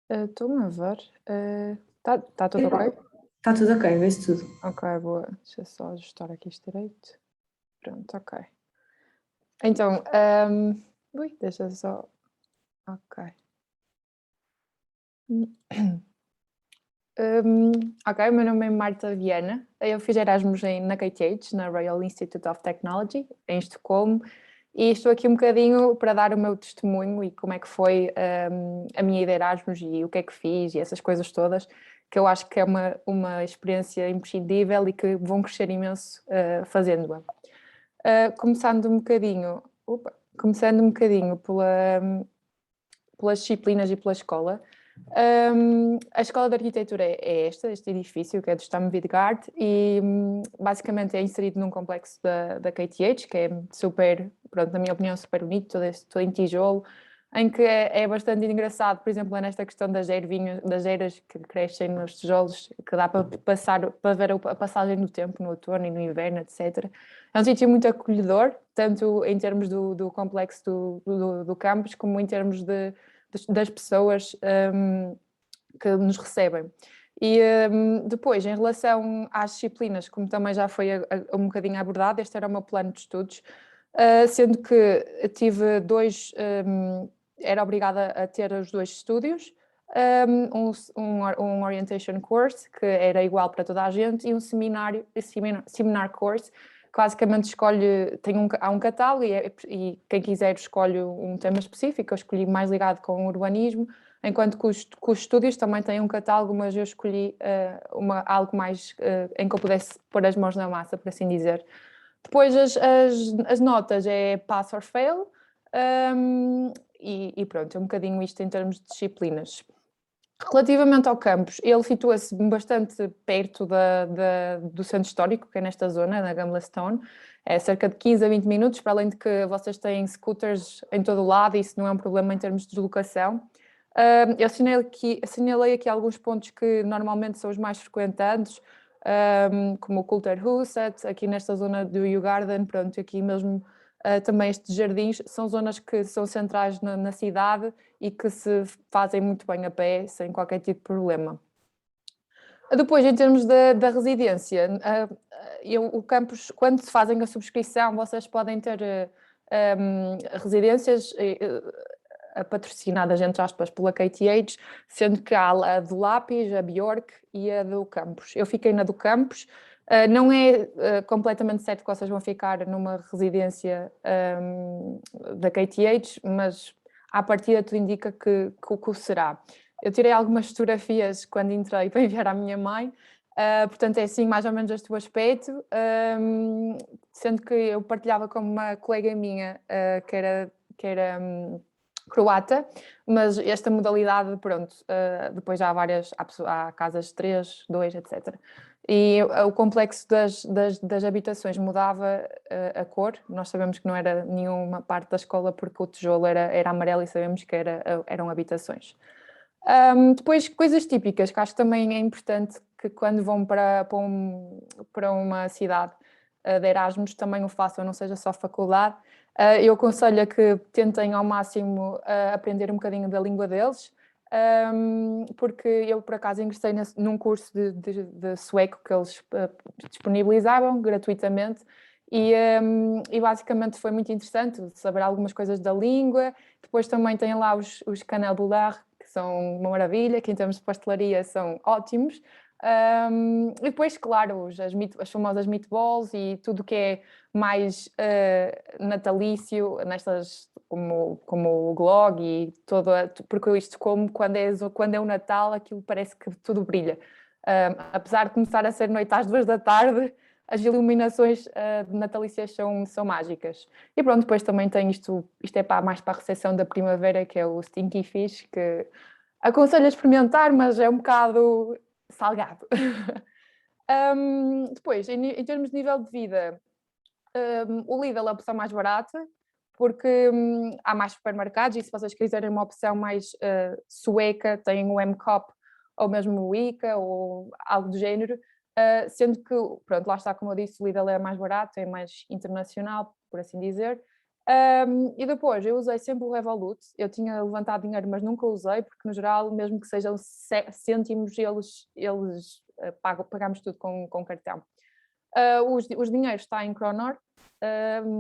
Estou-me a ver. Está tudo ok? Está tudo ok, vê-se tudo. Ok, boa. Deixa eu só ajustar aqui isto direito. Pronto, ok. Então, ui, deixa só. Ok. Hum, ok, o meu nome é Marta Viana. Eu fiz Erasmus na KTH, na Royal Institute of Technology, em Estocolmo, e estou aqui um bocadinho para dar o meu testemunho e como é que foi a minha ida a Erasmus e o que é que fiz e essas coisas todas, que eu acho que é uma experiência imprescindível e que vão crescer imenso fazendo-a. Começando um bocadinho pelas disciplinas e pela escola. A escola de arquitetura é este edifício, que é do Stam Vidgard, e basicamente é inserido num complexo da KTH, que é super, pronto, na minha opinião, super bonito, todo em tijolo, em que é bastante engraçado, por exemplo, nesta questão das eiras que crescem nos tijolos, que dá para ver a passagem do tempo no outono e no inverno, etc. É um sítio muito acolhedor, tanto em termos do complexo do campus, como em termos das pessoas que nos recebem. E depois, em relação às disciplinas, como também já foi um bocadinho abordado, este era o meu plano de estudos, sendo que tive era obrigada a ter os dois estúdios, um orientation course, que era igual para toda a gente, e um seminar course, que basicamente há um catálogo e quem quiser escolhe um tema específico. Eu escolhi mais ligado com o urbanismo, enquanto que os estúdios também têm um catálogo, mas eu escolhi algo mais em que eu pudesse pôr as mãos na massa, por assim dizer. Depois as notas é pass or fail, e pronto, é um bocadinho isto em termos de disciplinas. Relativamente ao campus, ele situa-se bastante perto do centro histórico, que é nesta zona, na Gamlestone. É cerca de 15 a 20 minutos, para além de que vocês têm scooters em todo o lado, e isso não é um problema em termos de deslocação. Eu assinalei aqui alguns pontos que normalmente são os mais frequentados, como o Kulturhuset, aqui nesta zona do Djurgården, pronto, aqui mesmo também estes jardins, são zonas que são centrais na cidade e que se fazem muito bem a pé, sem qualquer tipo de problema. Depois, em termos da residência, o campus, quando se fazem a subscrição, vocês podem ter residências patrocinadas, entre aspas, pela KTH, sendo que há a do Lápis, a Bjork e a do campus. Eu fiquei na do campus. Não é completamente certo que vocês vão ficar numa residência da KTH, mas à partida tudo indica que o será. Eu tirei algumas fotografias quando entrei para enviar à minha mãe, portanto é assim mais ou menos este o aspecto, sendo que eu partilhava com uma colega minha que era croata, mas esta modalidade, pronto, depois já há casas de 3, 2, etc. E o complexo das habitações mudava a cor. Nós sabemos que não era nenhuma parte da escola porque o tijolo era amarelo e sabemos que eram habitações. Depois, coisas típicas, que acho que também é importante que quando vão para uma cidade de Erasmus também o façam, não seja só faculdade. Eu aconselho a que tentem ao máximo aprender um bocadinho da língua deles, porque eu por acaso ingressei num curso de sueco que eles disponibilizavam gratuitamente e basicamente foi muito interessante saber algumas coisas da língua. Depois também tem lá os Canel-Bullar, que são uma maravilha, que em termos de pastelaria são ótimos. E depois, claro, as famosas meatballs e tudo que é mais natalício, como o glog e todo, porque isto quando é o Natal, aquilo parece que tudo brilha. Apesar de começar a ser noite às 2 da tarde, as iluminações natalícias são mágicas. E pronto, depois também tem isto é mais para a recepção da primavera, que é o Stinky Fish, que aconselho a experimentar, mas é um bocado salgado. Depois, em termos de nível de vida, o Lidl é a opção mais barata, porque há mais supermercados e se vocês quiserem uma opção mais sueca, têm o M-Cop ou mesmo o ICA ou algo do género, sendo que, pronto, lá está, como eu disse, o Lidl é mais barato, é mais internacional, por assim dizer, E depois eu usei sempre o Revolut, eu tinha levantado dinheiro, mas nunca usei, porque no geral, mesmo que sejam cêntimos, eles pagamos tudo com cartão. Os dinheiros está em Kronor,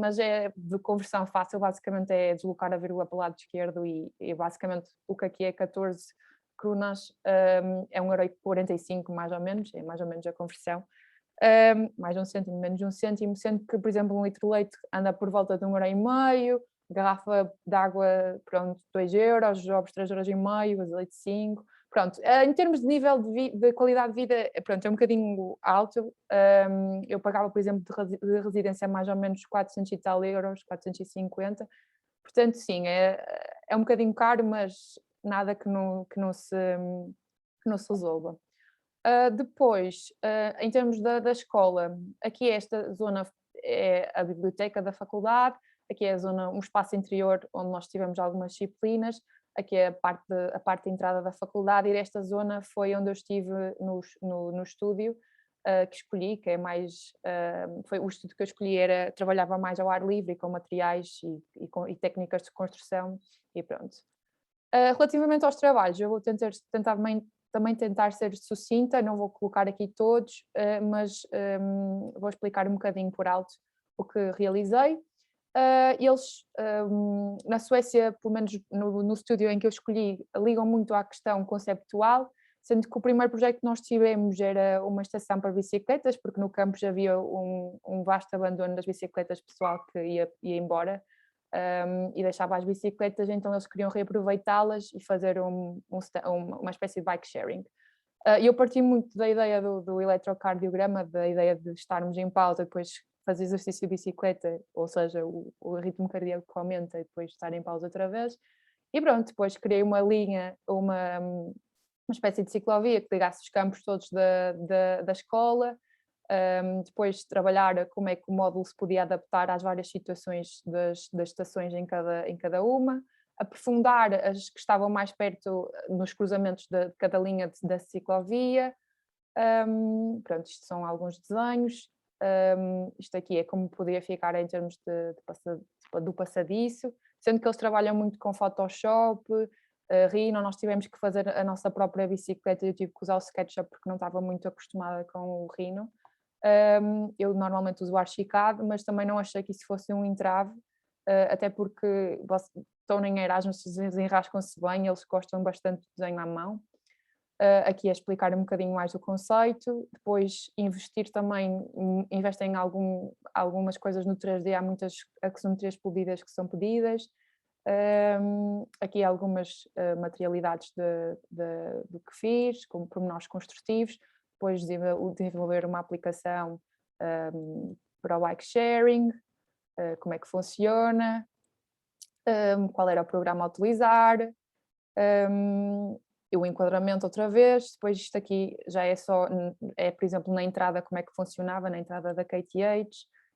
mas é de conversão fácil, basicamente é deslocar a vírgula para o lado esquerdo e basicamente o que aqui é 14 krunas, é 1,45 € mais ou menos, é mais ou menos a conversão. Mais de 1 cêntimo, menos de 1 cêntimo, sendo que, por exemplo, 1 litro de leite anda por volta de 1,5 €, garrafa de água, pronto, 2 €, os ovos 3,5 €, azeite 5. Pronto, em termos de nível de qualidade de vida, pronto, é um bocadinho alto. Eu pagava, por exemplo, de residência mais ou menos 400 e tal euros, 450. Portanto, sim, é um bocadinho caro, mas nada que não se resolva. Depois, em termos da escola, aqui esta zona é a biblioteca da faculdade, aqui é um espaço interior onde nós tivemos algumas disciplinas, aqui é a parte de entrada da faculdade, e esta zona foi onde eu estive no estúdio que escolhi, que é mais, foi o estudo que eu escolhi, trabalhava mais ao ar livre, com materiais e técnicas de construção, e pronto. Relativamente aos trabalhos, eu vou tentar também tentar ser sucinta, não vou colocar aqui todos, mas vou explicar um bocadinho por alto o que realizei. Eles, na Suécia, pelo menos no estúdio em que eu escolhi, ligam muito à questão conceptual, sendo que o primeiro projeto que nós tivemos era uma estação para bicicletas, porque no campus havia um vasto abandono das bicicletas, pessoal que ia embora. E deixava as bicicletas, então eles queriam reaproveitá-las e fazer uma espécie de bike sharing. E eu parti muito da ideia do eletrocardiograma, da ideia de estarmos em pausa, depois fazer exercício de bicicleta, ou seja, o ritmo cardíaco aumenta e depois estar em pausa outra vez. E pronto, depois criei uma linha, uma espécie de ciclovia que ligasse os campos todos da escola. Depois de trabalhar como é que o módulo se podia adaptar às várias situações das estações em cada uma, aprofundar as que estavam mais perto nos cruzamentos de cada linha da ciclovia. Pronto, isto são alguns desenhos. Isto aqui é como poderia ficar em termos do passadiço, sendo que eles trabalham muito com Photoshop, Rhino. Nós tivemos que fazer a nossa própria bicicleta e eu tive que usar o SketchUp porque não estava muito acostumada com o Rhino. Eu normalmente uso o Archicad, mas também não achei que isso fosse um entrave, até porque estão em Erasmus, desenrascam-se bem, eles gostam bastante de desenho à mão. Aqui é explicar um bocadinho mais o conceito, depois investir também, investem em algumas coisas no 3D, há muitas axonometrias polidas que são pedidas. Aqui algumas materialidades do que fiz, como pormenores construtivos, depois desenvolver uma aplicação para o bike sharing, como é que funciona, qual era o programa a utilizar, e o enquadramento outra vez. Depois isto aqui já por exemplo, na entrada, como é que funcionava, na entrada da KTH,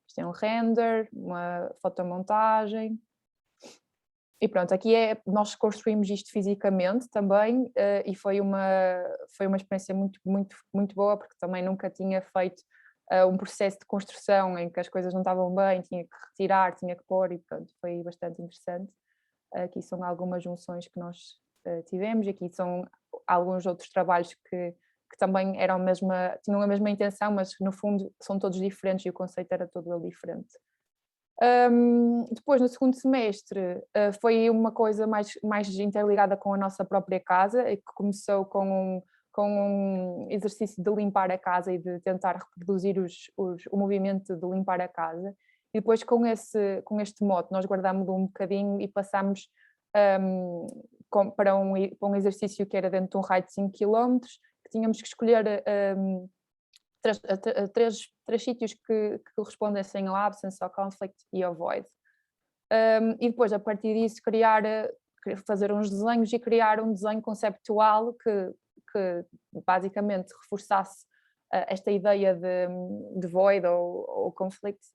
isto é um render, uma fotomontagem. E pronto, aqui nós construímos isto fisicamente também, e foi uma experiência muito, muito, muito boa, porque também nunca tinha feito um processo de construção em que as coisas não estavam bem, tinha que retirar, tinha que pôr, e pronto, foi bastante interessante. Aqui são algumas junções que nós tivemos, aqui são alguns outros trabalhos que também tinham a mesma intenção, mas no fundo são todos diferentes e o conceito era todo ele diferente. Depois, no segundo semestre, foi uma coisa mais interligada com a nossa própria casa, e que começou com um exercício de limpar a casa e de tentar reproduzir o movimento de limpar a casa. E depois, com este mote, nós guardámos um bocadinho e passámos para um exercício que era dentro de um raio de 5 km, que tínhamos que escolher três sítios que correspondessem ao absence, ao conflict e ao void. E depois, a partir disso, fazer uns desenhos e criar um desenho conceptual que basicamente reforçasse esta ideia de void ou conflict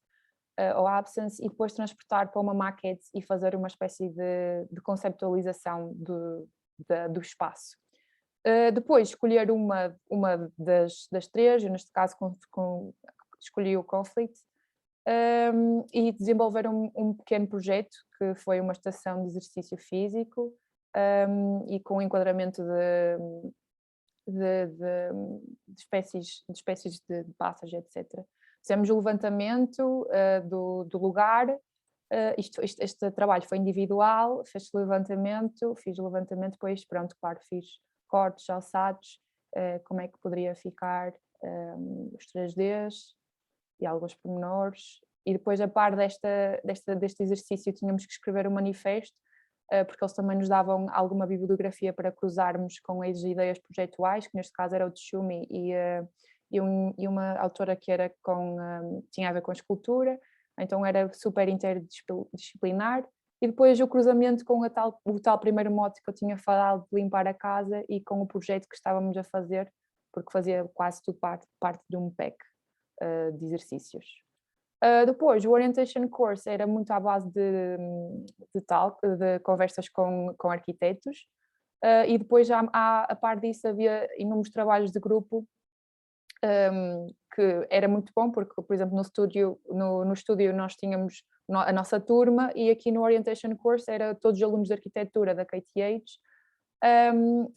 ou absence, e depois transportar para uma maquete e fazer uma espécie de conceptualização do espaço. Depois escolher uma das três, eu neste caso escolhi o conflict, e desenvolver um pequeno projeto que foi uma estação de exercício físico e com enquadramento de espécies de pássaros, etc. Fizemos o levantamento do lugar. Este trabalho foi individual, fiz o levantamento, depois, pronto, claro, fiz cortes, alçados, como é que poderia ficar os 3Ds e alguns pormenores, e depois a par deste exercício tínhamos que escrever um manifesto, porque eles também nos davam alguma bibliografia para cruzarmos com as ideias projetuais, que neste caso era o Tshumi e uma autora que era tinha a ver com a escultura, então era super interdisciplinar, e depois o cruzamento com o tal primeiro mote que eu tinha falado de limpar a casa e com o projeto que estávamos a fazer, porque fazia quase tudo parte de um pack de exercícios. Depois, o Orientation Course era muito à base de conversas com arquitetos, e depois, a par disso, havia inúmeros trabalhos de grupo, que era muito bom, porque, por exemplo, no estúdio nós tínhamos a nossa turma, e aqui no Orientation Course era todos os alunos de arquitetura da KTH,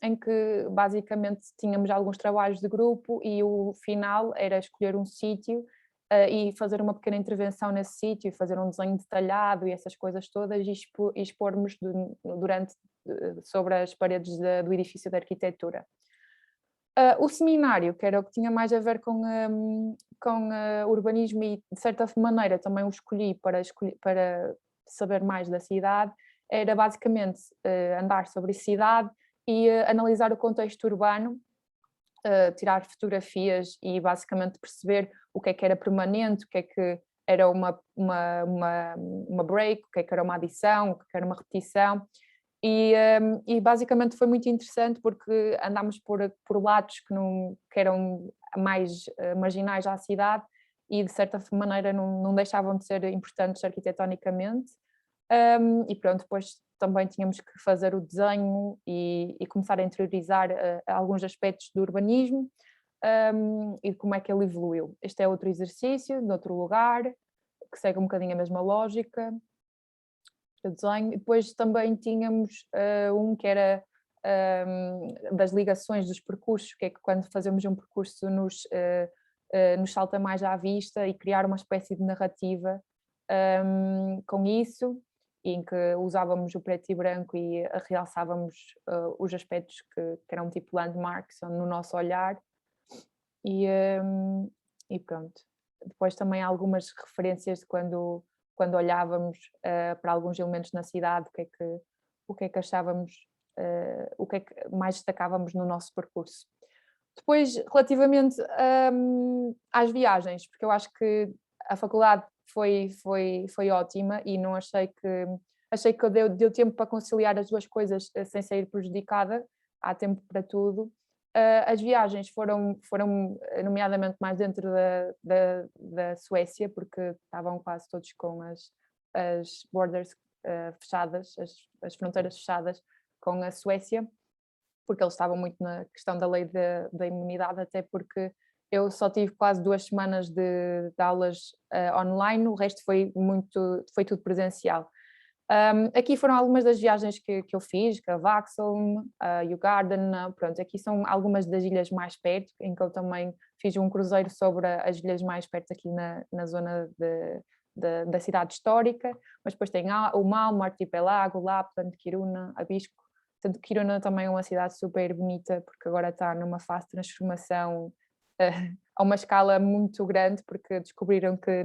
em que basicamente tínhamos alguns trabalhos de grupo e o final era escolher um sítio e fazer uma pequena intervenção nesse sítio, fazer um desenho detalhado e essas coisas todas, e expormos sobre as paredes do edifício de arquitetura. O seminário, que era o que tinha mais a ver com urbanismo, e de certa maneira também o escolhi para saber mais da cidade, era basicamente andar sobre a cidade e analisar o contexto urbano, tirar fotografias e basicamente perceber o que era permanente, o que é que era uma break, o que era uma adição, o que era uma repetição. E basicamente foi muito interessante, porque andámos por lados que eram mais marginais à cidade e de certa maneira não deixavam de ser importantes arquitetonicamente, e pronto, depois também tínhamos que fazer o desenho e começar a interiorizar alguns aspectos do urbanismo e de como é que ele evoluiu. Este é outro exercício, de outro lugar, que segue um bocadinho a mesma lógica. O desenho. E depois também tínhamos um que era das ligações dos percursos, que é que quando fazemos um percurso nos salta mais à vista, e criar uma espécie de narrativa com isso, em que usávamos o preto e branco e realçávamos os aspectos que eram tipo landmarks no nosso olhar, e pronto. Depois também há algumas referências de quando olhávamos para alguns elementos na cidade, o que é que achávamos, o que é que mais destacávamos no nosso percurso. Depois, relativamente às viagens, porque eu acho que a faculdade foi ótima, e não achei que deu tempo para conciliar as duas coisas sem sair prejudicada, há tempo para tudo. As viagens foram nomeadamente mais dentro da Suécia, porque estavam quase todos com as borders fechadas, as fronteiras fechadas com a Suécia, porque eles estavam muito na questão da lei da imunidade, até porque eu só tive quase 2 semanas de aulas online, o resto foi tudo presencial. Aqui foram algumas das viagens que eu fiz, que a Vaxholm, a Djurgården, pronto, aqui são algumas das ilhas mais perto, em que eu também fiz um cruzeiro sobre as ilhas mais perto aqui na zona da cidade histórica, mas depois tem o Malmo, o Arquipelago, Lapland, Kiruna, Abisko. Portanto, Kiruna também é uma cidade super bonita, porque agora está numa fase de transformação a uma escala muito grande, porque descobriram que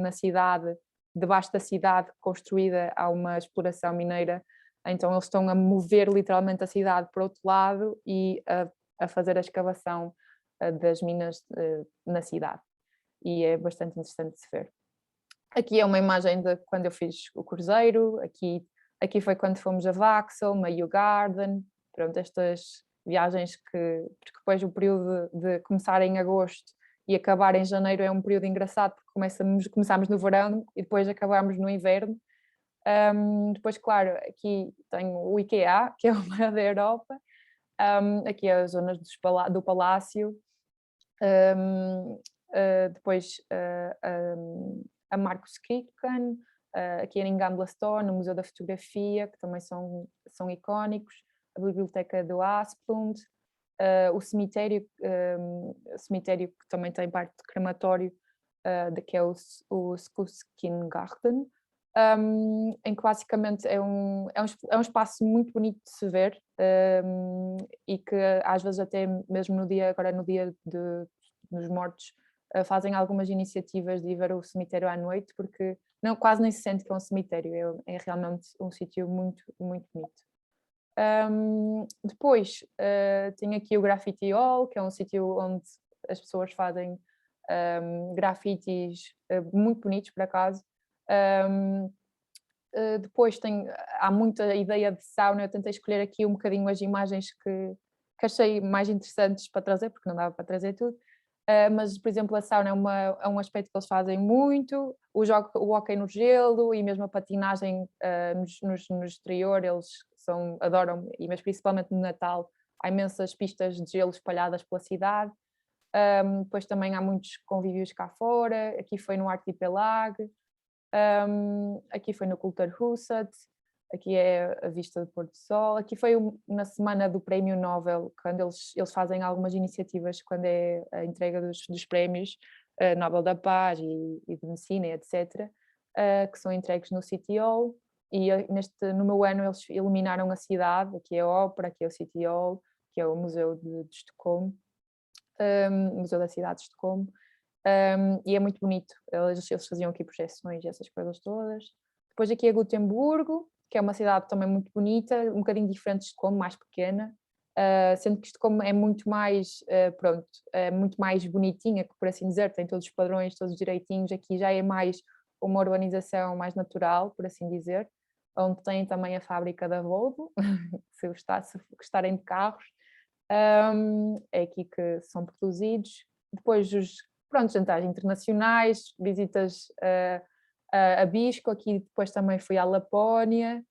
debaixo da cidade construída, há uma exploração mineira, então eles estão a mover literalmente a cidade para outro lado e a fazer a escavação das minas na cidade, e é bastante interessante de se ver. Aqui é uma imagem de quando eu fiz o cruzeiro, aqui foi quando fomos a Vaxholm, a Djurgården, pronto, estas viagens porque depois o período de começar em agosto e acabar em janeiro é um período engraçado, porque começamos no verão e depois acabamos no inverno. Depois, claro, aqui tenho o IKEA, que é o maior da Europa, aqui as zonas do Palácio, depois a Marcus Kirchen, aqui em Gamblestone, o Museu da Fotografia, que também são icónicos, a Biblioteca do Asplund, o cemitério que também tem parte de crematório, que é o Skuskingarten, em que basicamente é um espaço muito bonito de se ver, e que às vezes até mesmo no dia dos mortos fazem algumas iniciativas de ir ver o cemitério à noite, porque quase nem se sente que é um cemitério, é realmente um sítio muito, muito bonito. Depois tem aqui o Graffiti Hall, que é um sítio onde as pessoas fazem grafites muito bonitos, por acaso. Depois há muita ideia de sauna. Eu tentei escolher aqui um bocadinho as imagens que achei mais interessantes para trazer, porque não dava para trazer tudo. Mas, por exemplo, a sauna é um aspecto que eles fazem muito, o hóquei no gelo e mesmo a patinagem no exterior, eles adoram, mas principalmente no Natal, há imensas pistas de gelo espalhadas pela cidade. Depois também há muitos convívios cá fora, aqui foi no Archipelag, aqui foi no Kulturhuset, aqui é a vista do pôr do sol, aqui foi na semana do Prémio Nobel, quando eles fazem algumas iniciativas, quando é a entrega dos prémios Nobel da Paz e de Medicina, etc., que são entregues no City Hall, e no meu ano eles iluminaram a cidade, aqui é a Ópera, aqui é o City Hall, que é o Museu de Estocolmo, Museu da Cidade de Estocolmo, e é muito bonito, eles faziam aqui projeções e essas coisas todas. Depois aqui é Gotemburgo, que é uma cidade também muito bonita, um bocadinho diferente de Estocolmo, mais pequena, sendo que Estocolmo é muito mais, muito mais bonitinha, por assim dizer, tem todos os padrões, todos direitinhos. Aqui já é mais uma urbanização mais natural, por assim dizer, onde tem também a fábrica da Volvo, se gostarem de carros, é aqui que são produzidos. Depois jantares internacionais, visitas a Bisco, aqui depois também fui à Lapónia.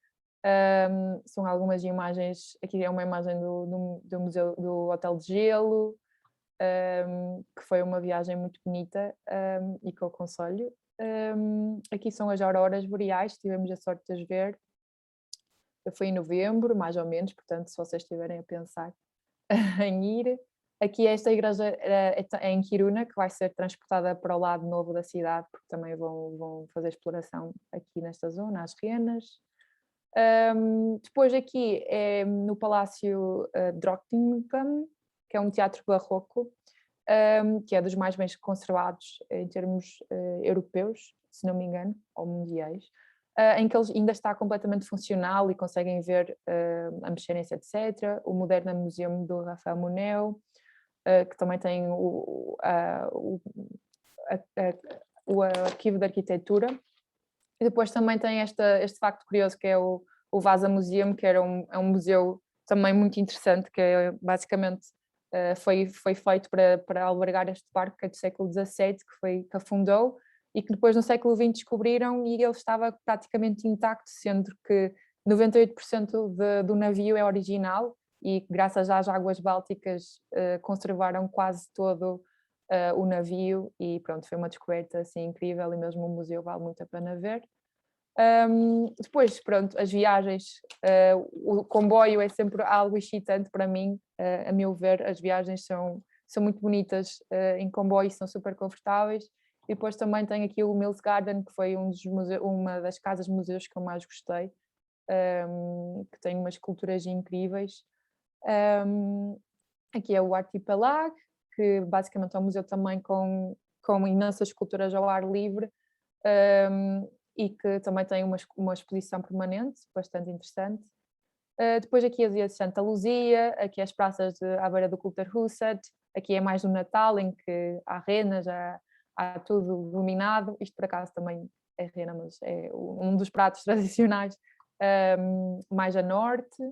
São algumas imagens, aqui é uma imagem do museu, do Hotel de Gelo, que foi uma viagem muito bonita, e que eu aconselho. Aqui são as auroras boreais, tivemos a sorte de as ver. Eu fui em novembro, mais ou menos, portanto, se vocês estiverem a pensar em ir. Aqui esta igreja é em Kiruna, que vai ser transportada para o lado novo da cidade, porque também vão fazer exploração aqui nesta zona, as renas. Depois aqui é no Palácio Drottningholm, que é um teatro barroco, que é dos mais bem conservados em termos europeus, se não me engano, ou mundiais, em que ele ainda está completamente funcional e conseguem ver a mexerem-se, etc. O Moderna Museum do Rafael Moneo, que também tem o arquivo de arquitetura. E depois também tem este facto curioso, que é o Vasa Museum, que é um museu também muito interessante, que é, basicamente foi feito para albergar este barco, que é do século XVII, que afundou, e que depois no século XX descobriram, e ele estava praticamente intacto, sendo que 98% do navio é original, e graças às águas bálticas conservaram quase todo o navio, e pronto, foi uma descoberta assim incrível, e mesmo o museu vale muito a pena ver. Depois, pronto, as viagens, o comboio é sempre algo excitante para mim, a meu ver. As viagens são muito bonitas em comboio, são super confortáveis. E depois também tem aqui o Mills Garden, que foi uma das casas museus que eu mais gostei, que tem umas esculturas incríveis. Aqui é o Archipelag, que basicamente é um museu também com imensas esculturas ao ar livre, e que também tem uma exposição permanente, bastante interessante. Depois aqui as ilhas de Santa Luzia, aqui as praças à beira do Kulturhuset, aqui é mais no Natal, em que há renas, há tudo iluminado. Isto por acaso também é rena, mas é um dos pratos tradicionais, mais a norte.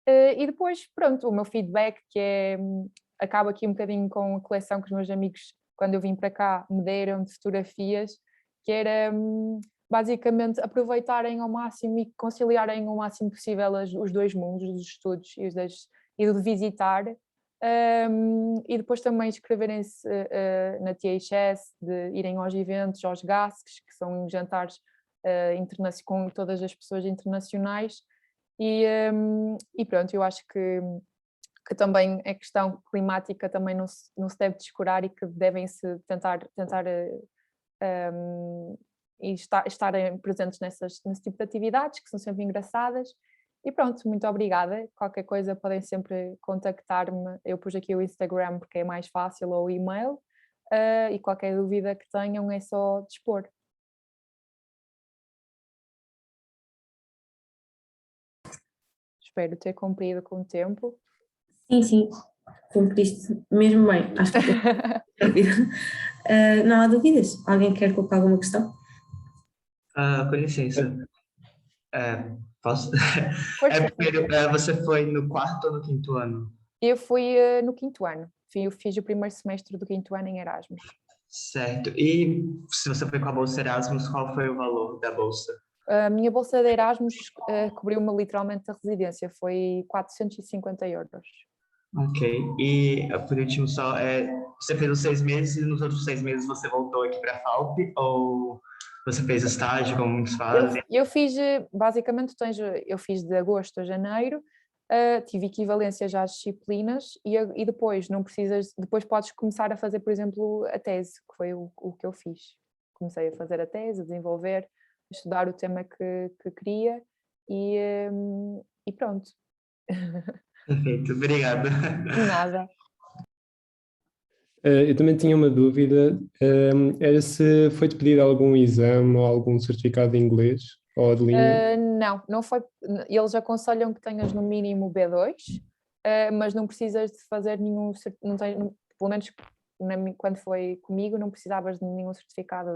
E depois, pronto, o meu feedback, que acaba aqui um bocadinho com a coleção que os meus amigos, quando eu vim para cá, me deram de fotografias, que era basicamente aproveitarem ao máximo e conciliarem o máximo possível os dois mundos, dos estudos e de visitar, E depois também inscreverem-se na THS, de irem aos eventos, aos GASCs, que são jantares com todas as pessoas internacionais. E pronto, eu acho que também a questão climática também não se deve descurar e que devem-se tentar e estarem presentes nesse tipo de atividades, que são sempre engraçadas. E pronto, muito obrigada. Qualquer coisa podem sempre contactar-me. Eu pus aqui o Instagram porque é mais fácil, ou o e-mail. E qualquer dúvida que tenham é só dispor. Espero ter cumprido com o tempo. Sim, cumpriste mesmo bem. Acho que foi rápido. Não há dúvidas? Alguém quer colocar alguma questão? Com licença. Posso? Força. Primeiro, você foi no quarto ou no quinto ano? Eu fui no quinto ano. Eu fiz o primeiro semestre do quinto ano em Erasmus. Certo. E se você foi com a bolsa Erasmus, qual foi o valor da bolsa? A minha bolsa de Erasmus cobriu-me literalmente a residência, foi 450 euros. Ok. E por último, só, você fez os 6 meses e nos outros 6 meses você voltou aqui para a FAUP ou você fez estágio, como muitos fazem? Eu fiz, basicamente, eu fiz de agosto a janeiro, tive equivalência já às disciplinas e depois não precisas, depois podes começar a fazer, por exemplo, a tese, que foi o que eu fiz. Comecei a fazer a tese, a desenvolver, estudar o tema que queria e pronto. Perfeito, obrigado. Nada. Eu também tinha uma dúvida, era se foi-te pedir algum exame ou algum certificado de inglês ou de língua? Não foi. Eles aconselham que tenhas no mínimo B2, mas não precisas de fazer nenhum, não tens, pelo menos quando foi comigo, não precisavas de nenhum certificado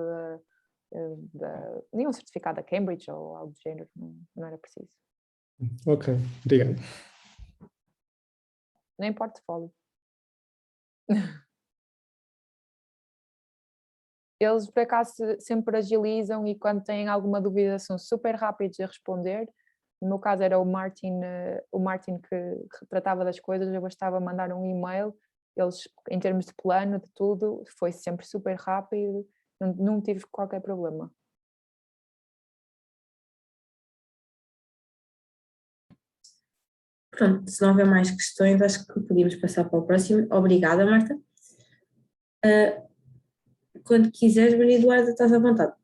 nenhum certificado da Cambridge ou algo do género, não era preciso. Ok, obrigado. Nem portfólio. Eles, por acaso, sempre agilizam e quando têm alguma dúvida são super rápidos a responder. No meu caso era o Martin que tratava das coisas, eu bastava mandar um e-mail, eles, em termos de plano, de tudo, foi sempre super rápido, não tive qualquer problema. Pronto, se não houver mais questões, acho que podíamos passar para o próximo. Obrigada, Marta. Quando quiseres, Maria Eduarda, estás à vontade.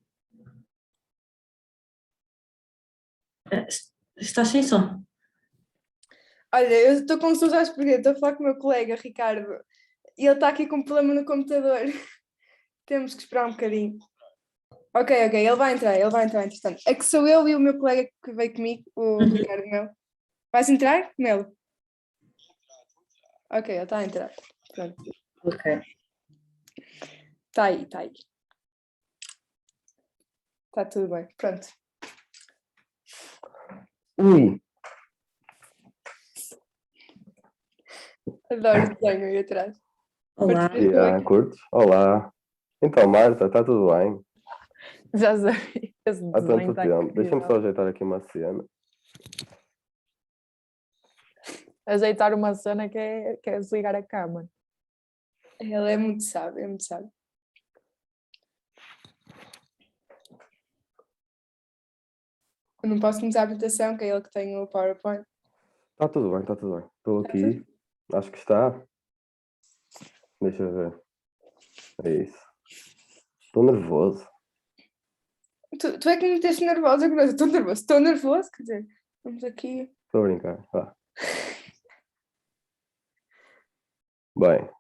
Estás sem som. Olha, eu estou com saudades porque estou a falar com o meu colega Ricardo e ele está aqui com um problema no computador. Temos que esperar um bocadinho. Ok, ele vai entrar entretanto. É que sou eu e o meu colega que veio comigo, o Ricardo Melo. Vais entrar, Melo? Ok, ele está a entrar. Pronto. Ok. Está aí. Está tudo bem, pronto. Adoro o desenho aí atrás. Olá. Curtes? Olá. Então, Marta, está tudo bem? Já sei, esse Há desenho tanto está tempo. Deixa-me incrível. só ajeitar aqui uma cena. Ajeitar uma cena que é desligar a câmera. Ele é muito sábio, Eu não posso começar a apresentação, que é ele que tem o PowerPoint. Está tudo bem, está tudo bem. Estou aqui. Acho que está. Deixa eu ver. É isso. Estou nervoso. Tu é que me meteste nervosa, estou nervoso, quer dizer, vamos aqui. Estou a brincar. Vá. Bem.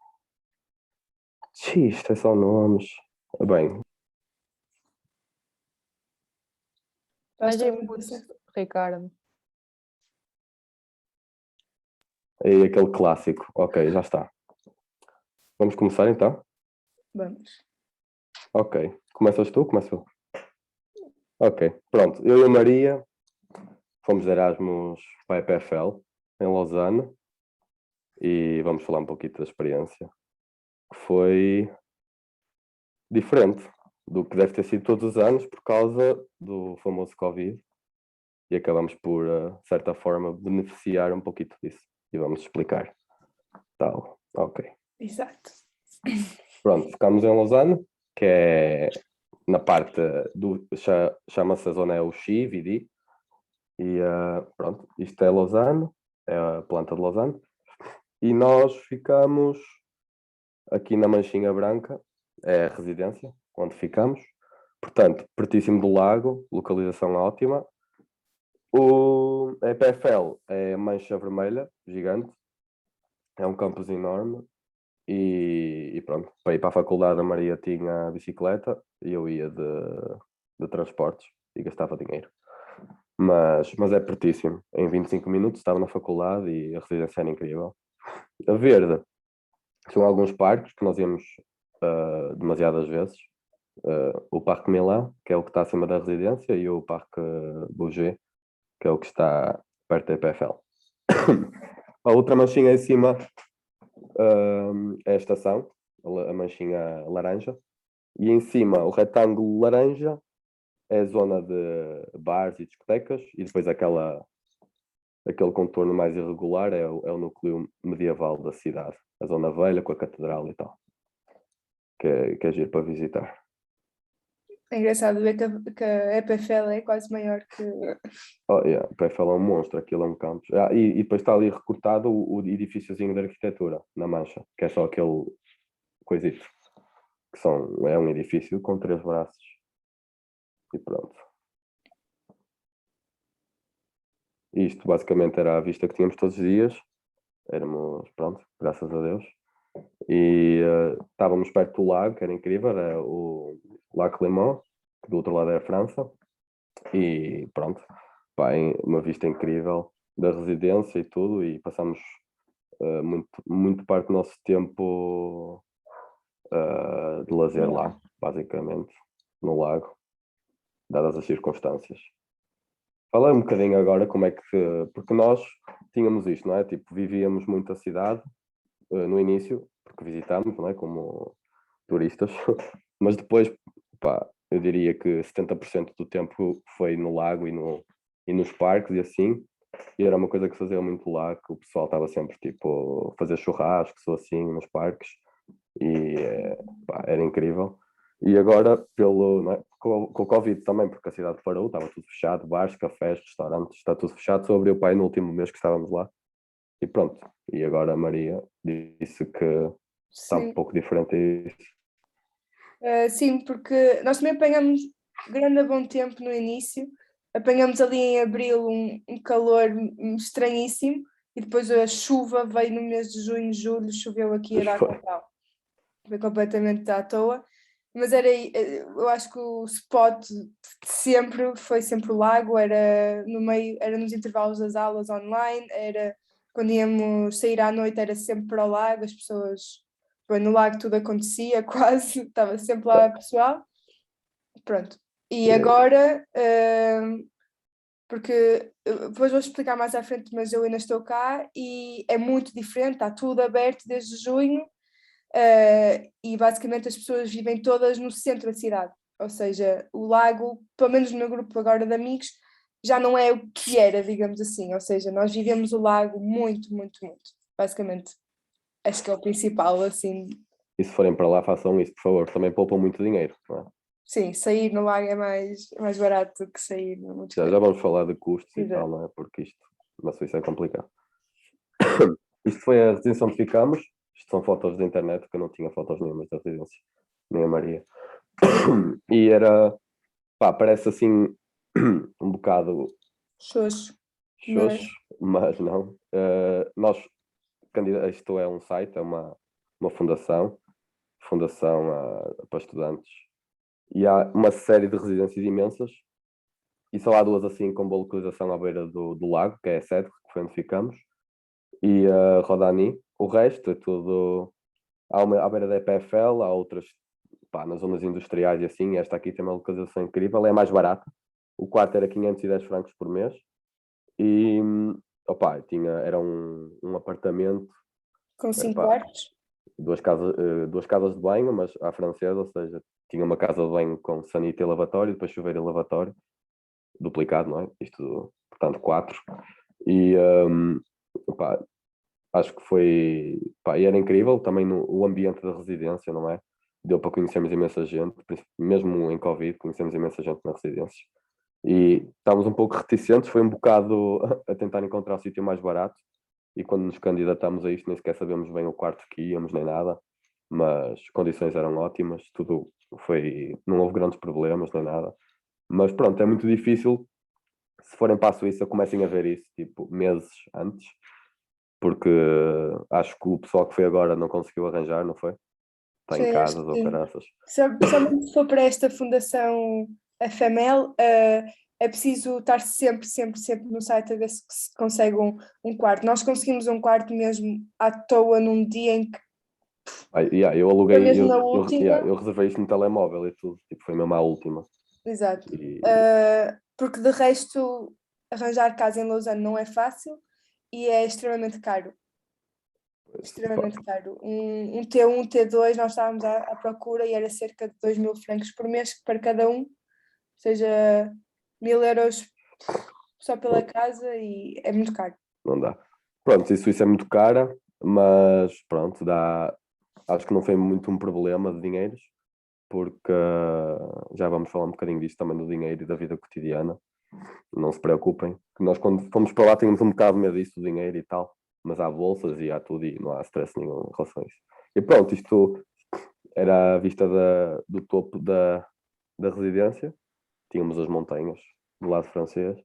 Isto é só nomes. Bem, Mas é muito, Ricardo. é aquele clássico. Ok, já está. Vamos começar então? Vamos. Ok. Começas tu? Começo eu. Ok, pronto. Eu e a Maria fomos de Erasmus para a EPFL, em Lausanne, e vamos falar um pouquinho da experiência, que foi diferente do que deve ter sido todos os anos por causa do famoso Covid, e acabamos por, de certa forma, beneficiar um pouquinho disso, e vamos explicar. tal. Ok. Exato. Pronto, ficamos em Lausanne, que é na parte chama-se a zona é o Xi, Vidi, e pronto, isto é Lausanne, é a planta de Lausanne, e nós ficamos aqui na Manchinha Branca, é a residência onde ficamos, portanto, pertíssimo do lago, localização ótima. O EPFL é a Mancha Vermelha, gigante, é um campus enorme. E pronto, para ir para a faculdade a Maria tinha a bicicleta e eu ia de transportes e gastava dinheiro. Mas é pertíssimo. Em 25 minutos estava na faculdade e a residência era incrível. A Verde são alguns parques que nós íamos demasiadas vezes. O Parque Milão, que é o que está acima da residência, e o Parque Bouger, que é o que está perto da EPFL. A outra manchinha em cima é a estação, a manchinha laranja, e em cima o retângulo laranja é a zona de bares e discotecas, e depois aquele contorno mais irregular é o núcleo medieval da cidade, a zona velha com a catedral e tal, que é giro para visitar. É engraçado ver que a EPFL é quase maior que... Oh, yeah, o PFL é um monstro, aquilo é um campus. E depois está ali recortado o edifíciozinho de arquitetura, na Mancha, que é só aquele coisito, é um edifício com 3 braços. E pronto. Isto basicamente era a vista que tínhamos todos os dias. Éramos, pronto, graças a Deus. E estávamos perto do lago, que era incrível, era o Lac Léman, que do outro lado é a França. E pronto, pá, uma vista incrível da residência e tudo, e passamos muito parte do nosso tempo de lazer lá, basicamente, no lago, dadas as circunstâncias. Fala um bocadinho agora como é que... Porque nós tínhamos isto, não é? Tipo, vivíamos muito a cidade no início, porque visitámos, não é? Como turistas, mas depois, pá, eu diria que 70% do tempo foi no lago e nos parques e assim, e era uma coisa que se fazia muito lá, que o pessoal estava sempre tipo a fazer churrascos ou assim nos parques, e pá, era incrível. E agora, não é? com o Covid também, porque a cidade parou, estava tudo fechado, bares, cafés, restaurantes, está tudo fechado, só abriu pai no último mês que estávamos lá, e pronto. E agora a Maria disse que está um pouco diferente isso. Sim, porque nós também apanhamos grande bom tempo no início, apanhamos ali em abril um calor estranhíssimo, e depois a chuva veio no mês de junho, julho, choveu aqui a dar total. Foi completamente à toa, mas eu acho que o spot foi sempre o lago, era no meio, era nos intervalos das aulas online, era quando íamos sair à noite, era sempre para o lago, as pessoas... no lago tudo acontecia, quase, estava sempre lá pessoal. Pronto. E agora, porque depois vou explicar mais à frente, mas eu ainda estou cá e é muito diferente, está tudo aberto desde junho, e basicamente as pessoas vivem todas no centro da cidade. Ou seja, o lago, pelo menos no meu grupo agora de amigos, já não é o que era, digamos assim. Ou seja, nós vivemos o lago muito, muito, muito. Basicamente, acho que é o principal, assim. E se forem para lá, façam isso, por favor. Também poupam muito dinheiro, não é? Sim, sair no lago é mais barato do que sair no muito Já vamos falar de custos e tal, não é? Porque isto, na Suíça é complicado. Isto foi a residência onde ficamos. Isto são fotos da internet, porque eu não tinha fotos nenhumas da residência, nem a Maria. E era, pá, parece assim um bocado xoxo, mas não. Isto é um site, é uma fundação para estudantes, e há uma série de residências imensas, e só há 2 assim com boa localização à beira do lago, que é a sede, que foi onde ficamos, e a Rodani. O resto é tudo à beira da EPFL, há outras, pá, nas zonas industriais e assim. Esta aqui tem uma localização incrível, é mais barata. O quarto era 510 francos por mês, e opa, era um apartamento com 5 quartos. 2 casas de banho, mas à francesa, ou seja, tinha uma casa de banho com sanita e lavatório, depois chuveiro e lavatório, duplicado, não é? Isto, portanto, 4. E, opa, acho que foi, pá, e era incrível também o ambiente da residência, não é? Deu para conhecermos imensa gente, mesmo em Covid, conhecemos imensa gente na residência. E estávamos um pouco reticentes, foi um bocado a tentar encontrar o sítio mais barato. E quando nos candidatámos a isto, nem sequer sabemos bem o quarto que íamos, nem nada. Mas as condições eram ótimas, tudo foi, não houve grandes problemas, nem nada. Mas pronto, é muito difícil. Se forem para a Suíça, comecem a ver isso, tipo, meses antes. Porque acho que o pessoal que foi agora não conseguiu arranjar, não foi? Está em Sim, acho casas que ou sim. caraças. Somente se for para esta fundação FML, é preciso estar sempre no site a ver se consegue um quarto. Nós conseguimos um quarto mesmo à toa num dia em que Eu foi aluguei, mesmo na última. eu reservei isto no telemóvel e tudo, tipo, foi mesmo à última. Exato. E, Porque de resto arranjar casa em Lausanne não é fácil e é extremamente caro. Extremamente caro. Um T1, T2, nós estávamos à procura e era cerca de 2.000 francos por mês para cada um, ou seja, 1.000 euros só pela casa e é muito caro. não dá. Pronto, isso é muito cara, mas pronto, acho que não foi muito um problema de dinheiros, porque já vamos falar um bocadinho disto também do dinheiro e da vida cotidiana. Não se preocupem, que nós quando fomos para lá tínhamos um bocado de medo disso, do dinheiro e tal, mas há bolsas e há tudo e não há stress nenhum em relação a isso. E pronto, isto era a vista do topo da residência, tínhamos as montanhas do lado francês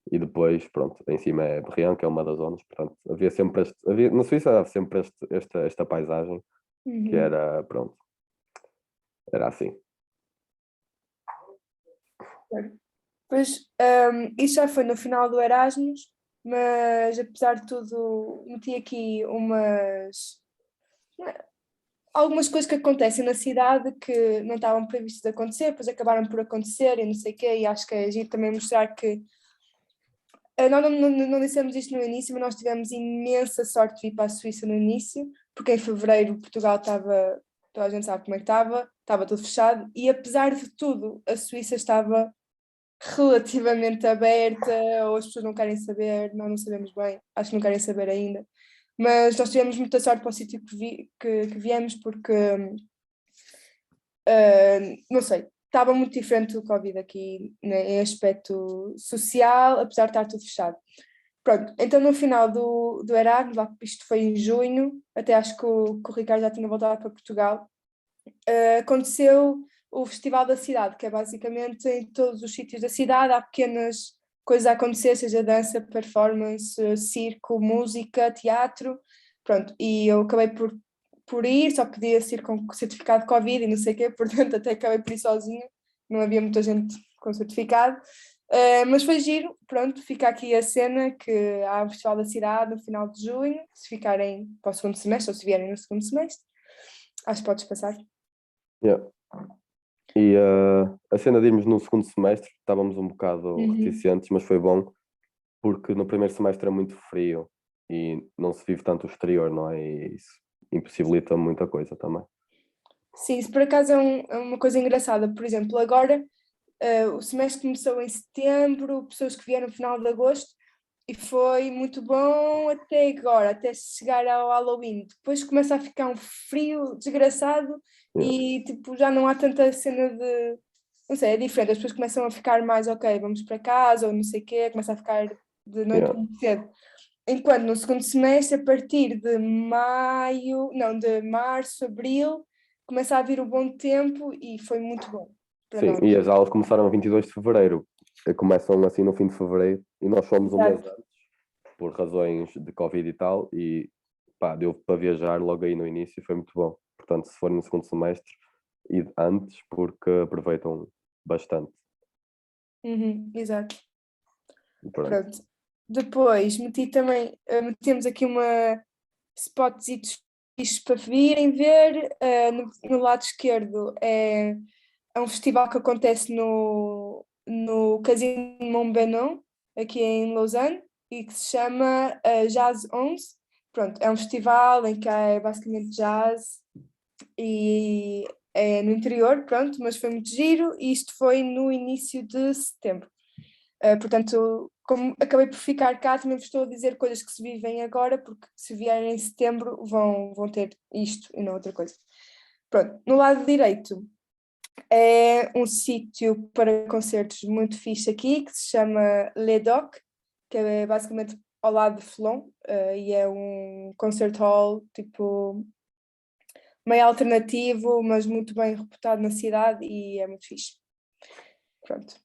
e depois, pronto, em cima é Briand, que é uma das zonas, portanto, havia sempre na Suíça havia sempre esta paisagem que era, pronto, era assim. Pois, isso já foi no final do Erasmus, mas apesar de tudo, meti aqui algumas coisas que acontecem na cidade que não estavam previstas de acontecer, depois acabaram por acontecer e não sei o quê, e acho que é giro também mostrar que nós não dissemos isto no início, mas nós tivemos imensa sorte de vir para a Suíça no início, porque em fevereiro Portugal estava, toda a gente sabe como é que estava tudo fechado, e apesar de tudo, a Suíça estava relativamente aberta, ou as pessoas não querem saber, nós não sabemos bem, acho que não querem saber ainda, mas nós tivemos muita sorte para o sítio que viemos, porque, não sei, estava muito diferente do Covid aqui, né, em aspecto social, apesar de estar tudo fechado. Pronto, então no final do Erasmus, isto foi em junho, até acho que o Ricardo já tinha voltado para Portugal, aconteceu o Festival da Cidade, que é basicamente em todos os sítios da cidade, há pequenas coisas a acontecer, seja dança, performance, circo, música, teatro, pronto, e eu acabei por ir, só podia ir com certificado de Covid e não sei o quê, portanto até acabei por ir sozinha, não havia muita gente com certificado, mas foi giro, pronto, fica aqui a cena que há um Festival da Cidade no final de junho, se ficarem para o segundo semestre ou se vierem no segundo semestre, acho que podes passar. Yeah. E a cena de irmos no segundo semestre, estávamos um bocado reticentes, mas foi bom, porque no primeiro semestre é muito frio e não se vive tanto o exterior, não é? E isso impossibilita muita coisa também. Sim, isso por acaso é uma coisa engraçada. Por exemplo, agora o semestre começou em setembro, pessoas que vieram no final de agosto e foi muito bom até agora, até chegar ao Halloween. Depois começa a ficar um frio desgraçado e tipo, já não há tanta cena de... Não sei, é diferente. As pessoas começam a ficar mais, ok, vamos para casa ou não sei o quê, começa a ficar de noite muito cedo. Enquanto no segundo semestre, a partir de de março, abril, começa a vir o bom tempo e foi muito bom para Sim, nós. e as aulas começaram a 22 de fevereiro, começam assim no fim de fevereiro, e nós fomos um mês Exato. antes, por razões de Covid e tal, e pá, deu para viajar logo aí no início, foi muito bom. Portanto, se forem no segundo semestre, e antes, porque aproveitam bastante. Exato. Pronto. Pronto. Depois metemos aqui uma spotzitos fixes para virem ver. No lado esquerdo é um festival que acontece no Casino Montbenon, aqui em Lausanne, e que se chama Jazz 11. Pronto, é um festival em que é basicamente jazz e é no interior, pronto, mas foi muito giro e isto foi no início de setembro. Portanto, como acabei por ficar cá, também vos estou a dizer coisas que se vivem agora, porque se vierem em setembro vão ter isto e não outra coisa. Pronto, no lado direito é um sítio para concertos muito fixe aqui, que se chama Le Doc, que é basicamente ao lado de Flon, e é um concert hall, tipo, meio alternativo, mas muito bem reputado na cidade e é muito fixe. Pronto.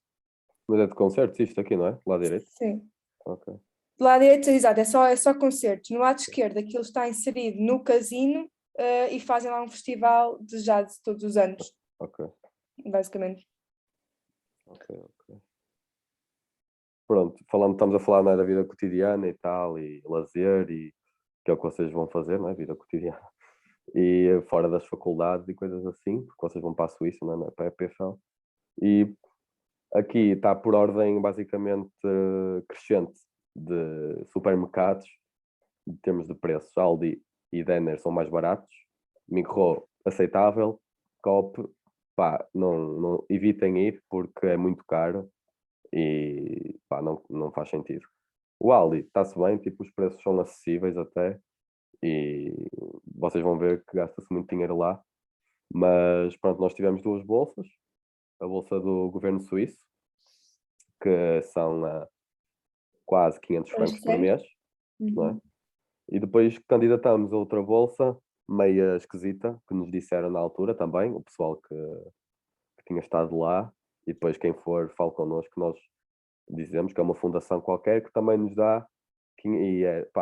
Mas é de concertos isto aqui, não é? Lá direito? Sim. Ok. Do lado direito, exato, é só concertos. No lado esquerdo, aquilo está inserido no casino e fazem lá um festival de jazz todos os anos, Ok. basicamente. Ok. Pronto, estamos a falar, não é, da vida cotidiana e tal, e lazer, e que é o que vocês vão fazer, não é? Vida cotidiana. E fora das faculdades e coisas assim, porque vocês vão para a Suíça, não é? Para a EPFL. E aqui está por ordem basicamente crescente de supermercados, em termos de preços. Aldi e Denner são mais baratos, Migros aceitável, Coop, pá, não evitem ir porque é muito caro e pá, não faz sentido. O Aldi está-se bem, tipo, os preços são acessíveis até e vocês vão ver que gasta-se muito dinheiro lá, mas pronto, nós tivemos duas bolsas, a bolsa do governo suíço, que são quase 500 francos por mês, não é? E depois candidatamos a outra bolsa, meia esquisita, que nos disseram na altura também, o pessoal que tinha estado lá, e depois quem for fale connosco, nós dizemos que é uma fundação qualquer que também nos dá,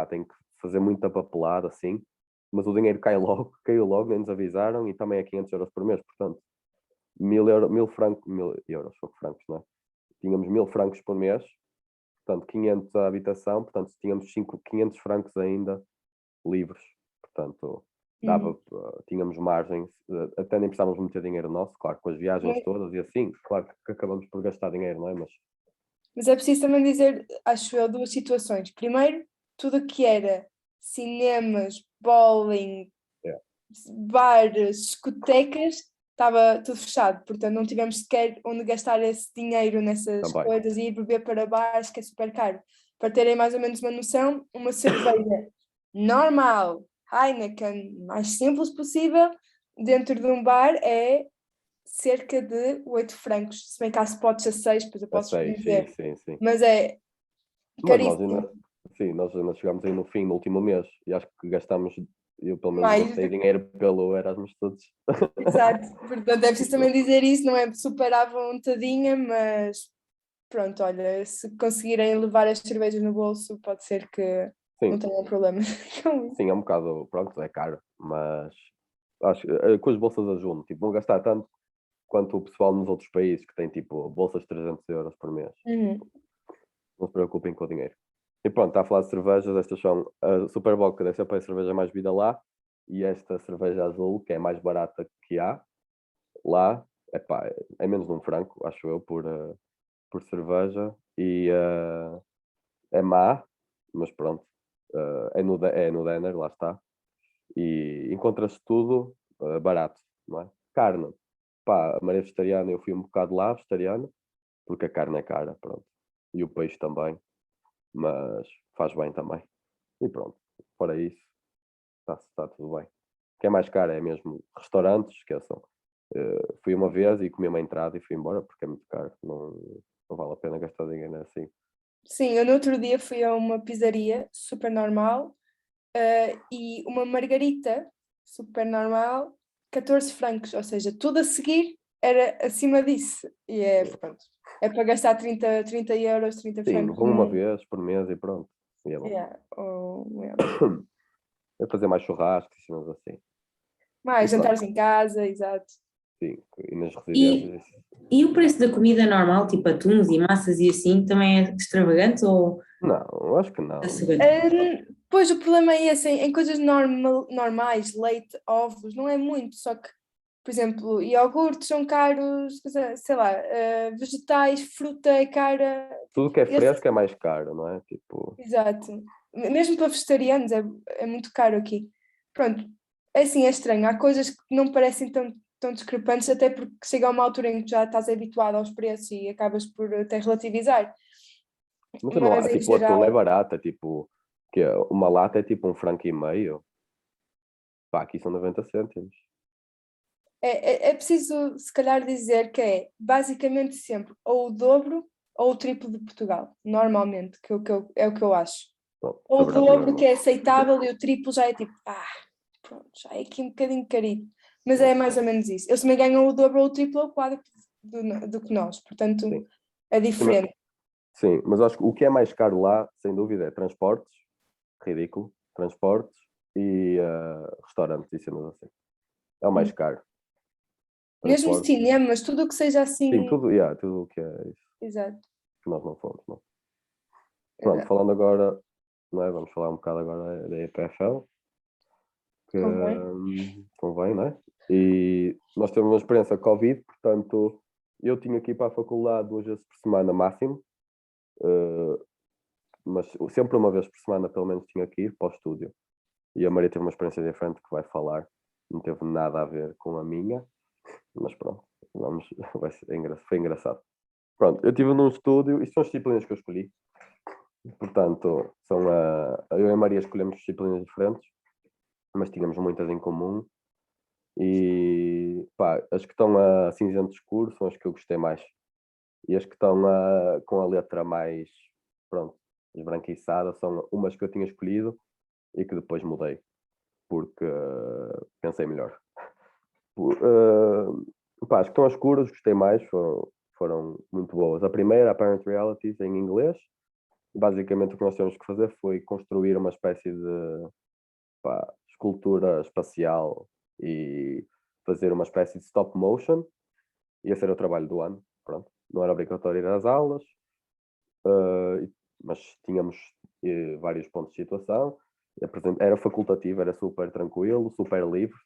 tem que fazer muita papelada assim, mas o dinheiro caiu logo, nem nos avisaram, e também é 500 euros por mês, portanto, 1000 euros, são francos, não é? Tínhamos 1000 francos por mês, portanto 500 a habitação, portanto tínhamos 500 francos ainda livres, portanto tínhamos margens, até nem precisávamos meter dinheiro nosso, claro, com as viagens todas e assim, claro que acabamos por gastar dinheiro, não é? Mas é preciso também dizer, acho eu, duas situações. Primeiro, tudo o que era cinemas, bowling, bares, discotecas, estava tudo fechado, portanto não tivemos sequer onde gastar esse dinheiro nessas coisas e ir beber para bares, que é super caro. Para terem mais ou menos uma noção, uma cerveja normal, Heineken, mais simples possível, dentro de um bar é cerca de 8 francos, se bem que há spots a 6, depois eu posso dizer. Sim. Mas é caríssimo. Nós ainda chegámos aí no fim, no último mês, e acho que gastámos, eu pelo menos Mais gastei dinheiro pelo Erasmus todos. Exato, portanto é preciso também dizer isso, não é super à vontadinha, mas pronto, olha, se conseguirem levar as cervejas no bolso, pode ser que não tenham problemas com isso. Sim, é um bocado, pronto, é caro, mas acho com as bolsas a junto, tipo, vão gastar tanto quanto o pessoal nos outros países que tem tipo bolsas de 300 euros por mês. Não se preocupem com o dinheiro. E pronto, está a falar de cervejas, estas são a Super Vodka, deve ser para a cerveja mais bebida lá, e esta cerveja azul, que é a mais barata que há lá, é menos de 1 franco, acho eu, por cerveja, e é má, mas pronto, é no Denner, lá está, e encontra-se tudo barato, não é? Carne, a Maria vegetariana, eu fui um bocado lá, vegetariana, porque a carne é cara, pronto, e o peixe também, mas faz bem também, e pronto, fora isso, está tudo bem. O que é mais caro é mesmo restaurantes, esqueçam. Fui uma vez e comi uma entrada e fui embora porque é muito caro, não vale a pena gastar dinheiro assim. Sim, eu no outro dia fui a uma pizzaria super normal e uma margarita super normal, 14 francos, ou seja, tudo a seguir era acima disso. E pronto, é para gastar 30 euros, 30 francos. Sim, vou uma vez por mês e pronto. E é bom. É fazer mais churrascos e cenas assim. Mais jantares em casa, exato. Sim, e nas residências. E o preço da comida normal, tipo atuns e massas e assim, também é extravagante ou... Não, acho que não. Pois o problema é esse, em coisas normais, leite, ovos, não é muito, só que, por exemplo, iogurtes são caros, sei lá, vegetais, fruta é cara. Tudo que é fresco é mais caro, não é? Tipo... Exato. Mesmo para vegetarianos é muito caro aqui. Pronto, é assim, é estranho. Há coisas que não parecem tão discrepantes, até porque chega a uma altura em que já estás habituado aos preços e acabas por até relativizar. Mas não há, Mas em tipo, o atum é geral, barato, é tipo, que é, uma lata é tipo 1,5 franco. Pá, aqui são 90 cêntimos. é preciso, se calhar, dizer que é basicamente sempre ou o dobro ou o triplo de Portugal, normalmente, é o que eu acho. Pronto, Ou o saberá de dobro normal. que é aceitável e o triplo já é tipo, pronto, já é aqui um bocadinho carito. Mas é mais ou menos isso. Eles também ganham o dobro ou o triplo ou o quádruplo do que nós, portanto Sim. é diferente. Sim, mas acho que o que é mais caro lá, sem dúvida, é transportes, ridículo, transportes e restaurantes e cenas assim. É o mais caro. Mesmo Transportes, cinemas, tudo o que seja sim, assim. tudo o que é isso Exato. que nós não fomos, não. Pronto, Exato. falando agora, não é? Vamos falar um bocado agora da EPFL, que Convém. convém, não é? E nós temos uma experiência Covid, portanto, eu tinha que ir para a faculdade 2 vezes por semana máximo, mas sempre uma vez por semana pelo menos tinha que ir para o estúdio. E a Maria teve uma experiência diferente que vai falar, não teve nada a ver com a minha, mas pronto, vamos, foi engraçado. Pronto, eu estive num estúdio, isto são as disciplinas que eu escolhi, portanto, eu e a Maria escolhemos disciplinas diferentes, mas tínhamos muitas em comum. E pá, as que estão a cinzento escuro são as que eu gostei mais. E as que estão com a letra mais, pronto, esbranquiçada são umas que eu tinha escolhido e que depois mudei, porque pensei melhor. Pá, as que estão escuras gostei mais, foram muito boas. A primeira, Apparent Realities, em inglês. Basicamente o que nós temos que fazer foi construir uma espécie de escultura espacial e fazer uma espécie de stop motion. Ia ser o trabalho do ano, pronto. Não era obrigatório ir às aulas, mas tínhamos vários pontos de situação. Era facultativo, era super tranquilo, super livre.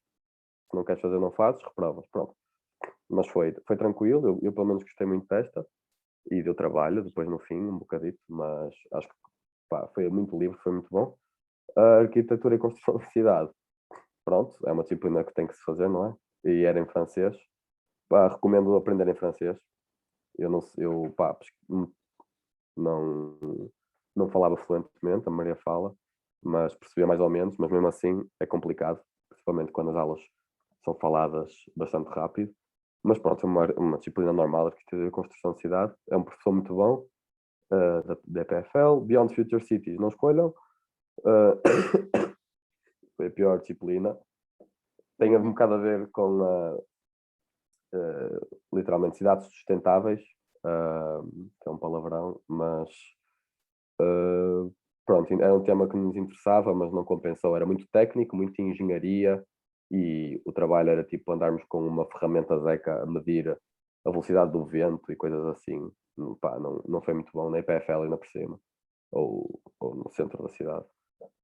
Se não queres fazer, não fazes, reprovas, pronto. Mas foi tranquilo, eu pelo menos gostei muito desta e deu trabalho depois no fim, um bocadito, mas acho que foi muito livre, foi muito bom. A arquitetura e construção de cidade, pronto, é uma disciplina que tem que se fazer, não é? E era em francês. Recomendo aprender em francês. Eu não, não falava fluentemente, a Maria fala, mas percebia mais ou menos, mas mesmo assim é complicado, principalmente quando as aulas são faladas bastante rápido. Mas pronto, é uma disciplina normal, arquitetura e construção de cidade. É um professor muito bom, da EPFL. Beyond Future Cities, não escolham. Foi a pior disciplina. Tem um bocado a ver com literalmente cidades sustentáveis, que é um palavrão, mas pronto, era um tema que nos interessava, mas não compensou. Era muito técnico, muita engenharia e o trabalho era tipo andarmos com uma ferramenta Zeca a medir a velocidade do vento e coisas assim. Pá, não foi muito bom, nem PFL ainda por cima, ou no centro da cidade.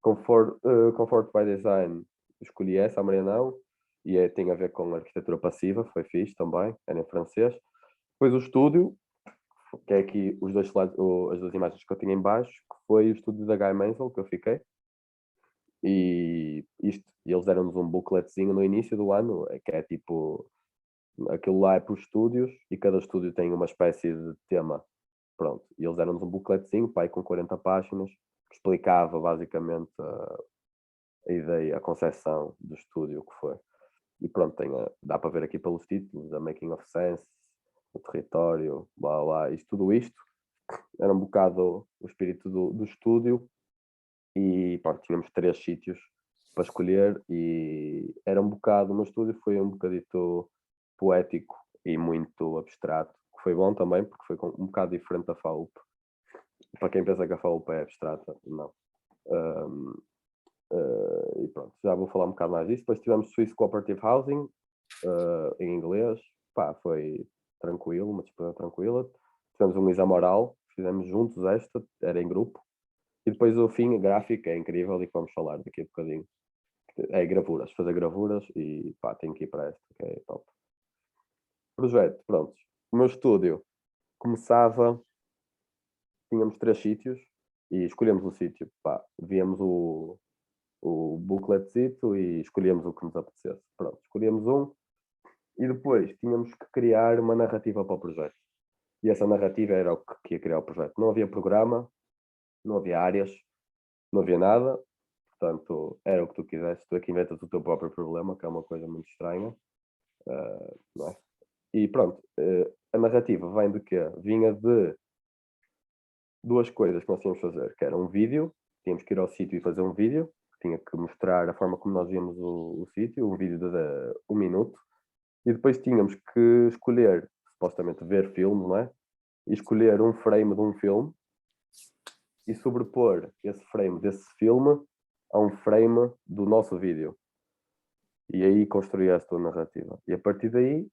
Comfort by Design, escolhi essa, a Maria não, e tem a ver com arquitetura passiva, foi fixe também, era em francês. Depois o estúdio, que é aqui os dois slides, as duas imagens que eu tinha em baixo, que foi o estúdio da Guy Mansell que eu fiquei. E eles deram-nos um bookletzinho no início do ano, que é tipo, aquilo lá é para os estúdios e cada estúdio tem uma espécie de tema. Pronto, e eles deram-nos um bookletzinho, pai, com 40 páginas, que explicava basicamente a ideia, a concepção do estúdio que foi. E pronto, dá para ver aqui pelos títulos, a Making of Sense, o território, blá blá, tudo isto era um bocado o espírito do estúdio. E pronto, tínhamos 3 sítios para escolher e era um bocado, o meu estúdio foi um bocadito poético e muito abstrato, que foi bom também porque foi um bocado diferente da FAUP. Para quem pensa que a FAUP é abstrata, não. E pronto, já vou falar um bocado mais disso. Depois tivemos Swiss Cooperative Housing, em inglês, foi tranquilo, uma disciplina tranquila. Tivemos um exame oral, fizemos juntos era em grupo. E depois o fim, a gráfica é incrível e que vamos falar daqui a bocadinho. É gravuras, fazer gravuras e tenho que ir para esta, que é top. Projeto, pronto. O meu estúdio começava, tínhamos 3 sítios e escolhemos o sítio. Víamos o bookletzito e escolhíamos o que nos apetecesse. Pronto, escolhíamos um e depois tínhamos que criar uma narrativa para o projeto. E essa narrativa era o que ia criar o projeto. Não havia programa, não havia áreas, não havia nada. Portanto, era o que tu quiseste. Tu é que inventas o teu próprio problema, que é uma coisa muito estranha. Não é? E pronto, a narrativa vem de quê? Vinha de duas coisas que nós tínhamos que fazer, que era um vídeo, tínhamos que ir ao sítio e fazer um vídeo, que tinha que mostrar a forma como nós víamos o sítio, um vídeo de 1 minuto, e depois tínhamos que escolher, supostamente ver filme, não é? E escolher um frame de um filme e sobrepor esse frame desse filme a um frame do nosso vídeo. E aí construir a tua narrativa. E a partir daí,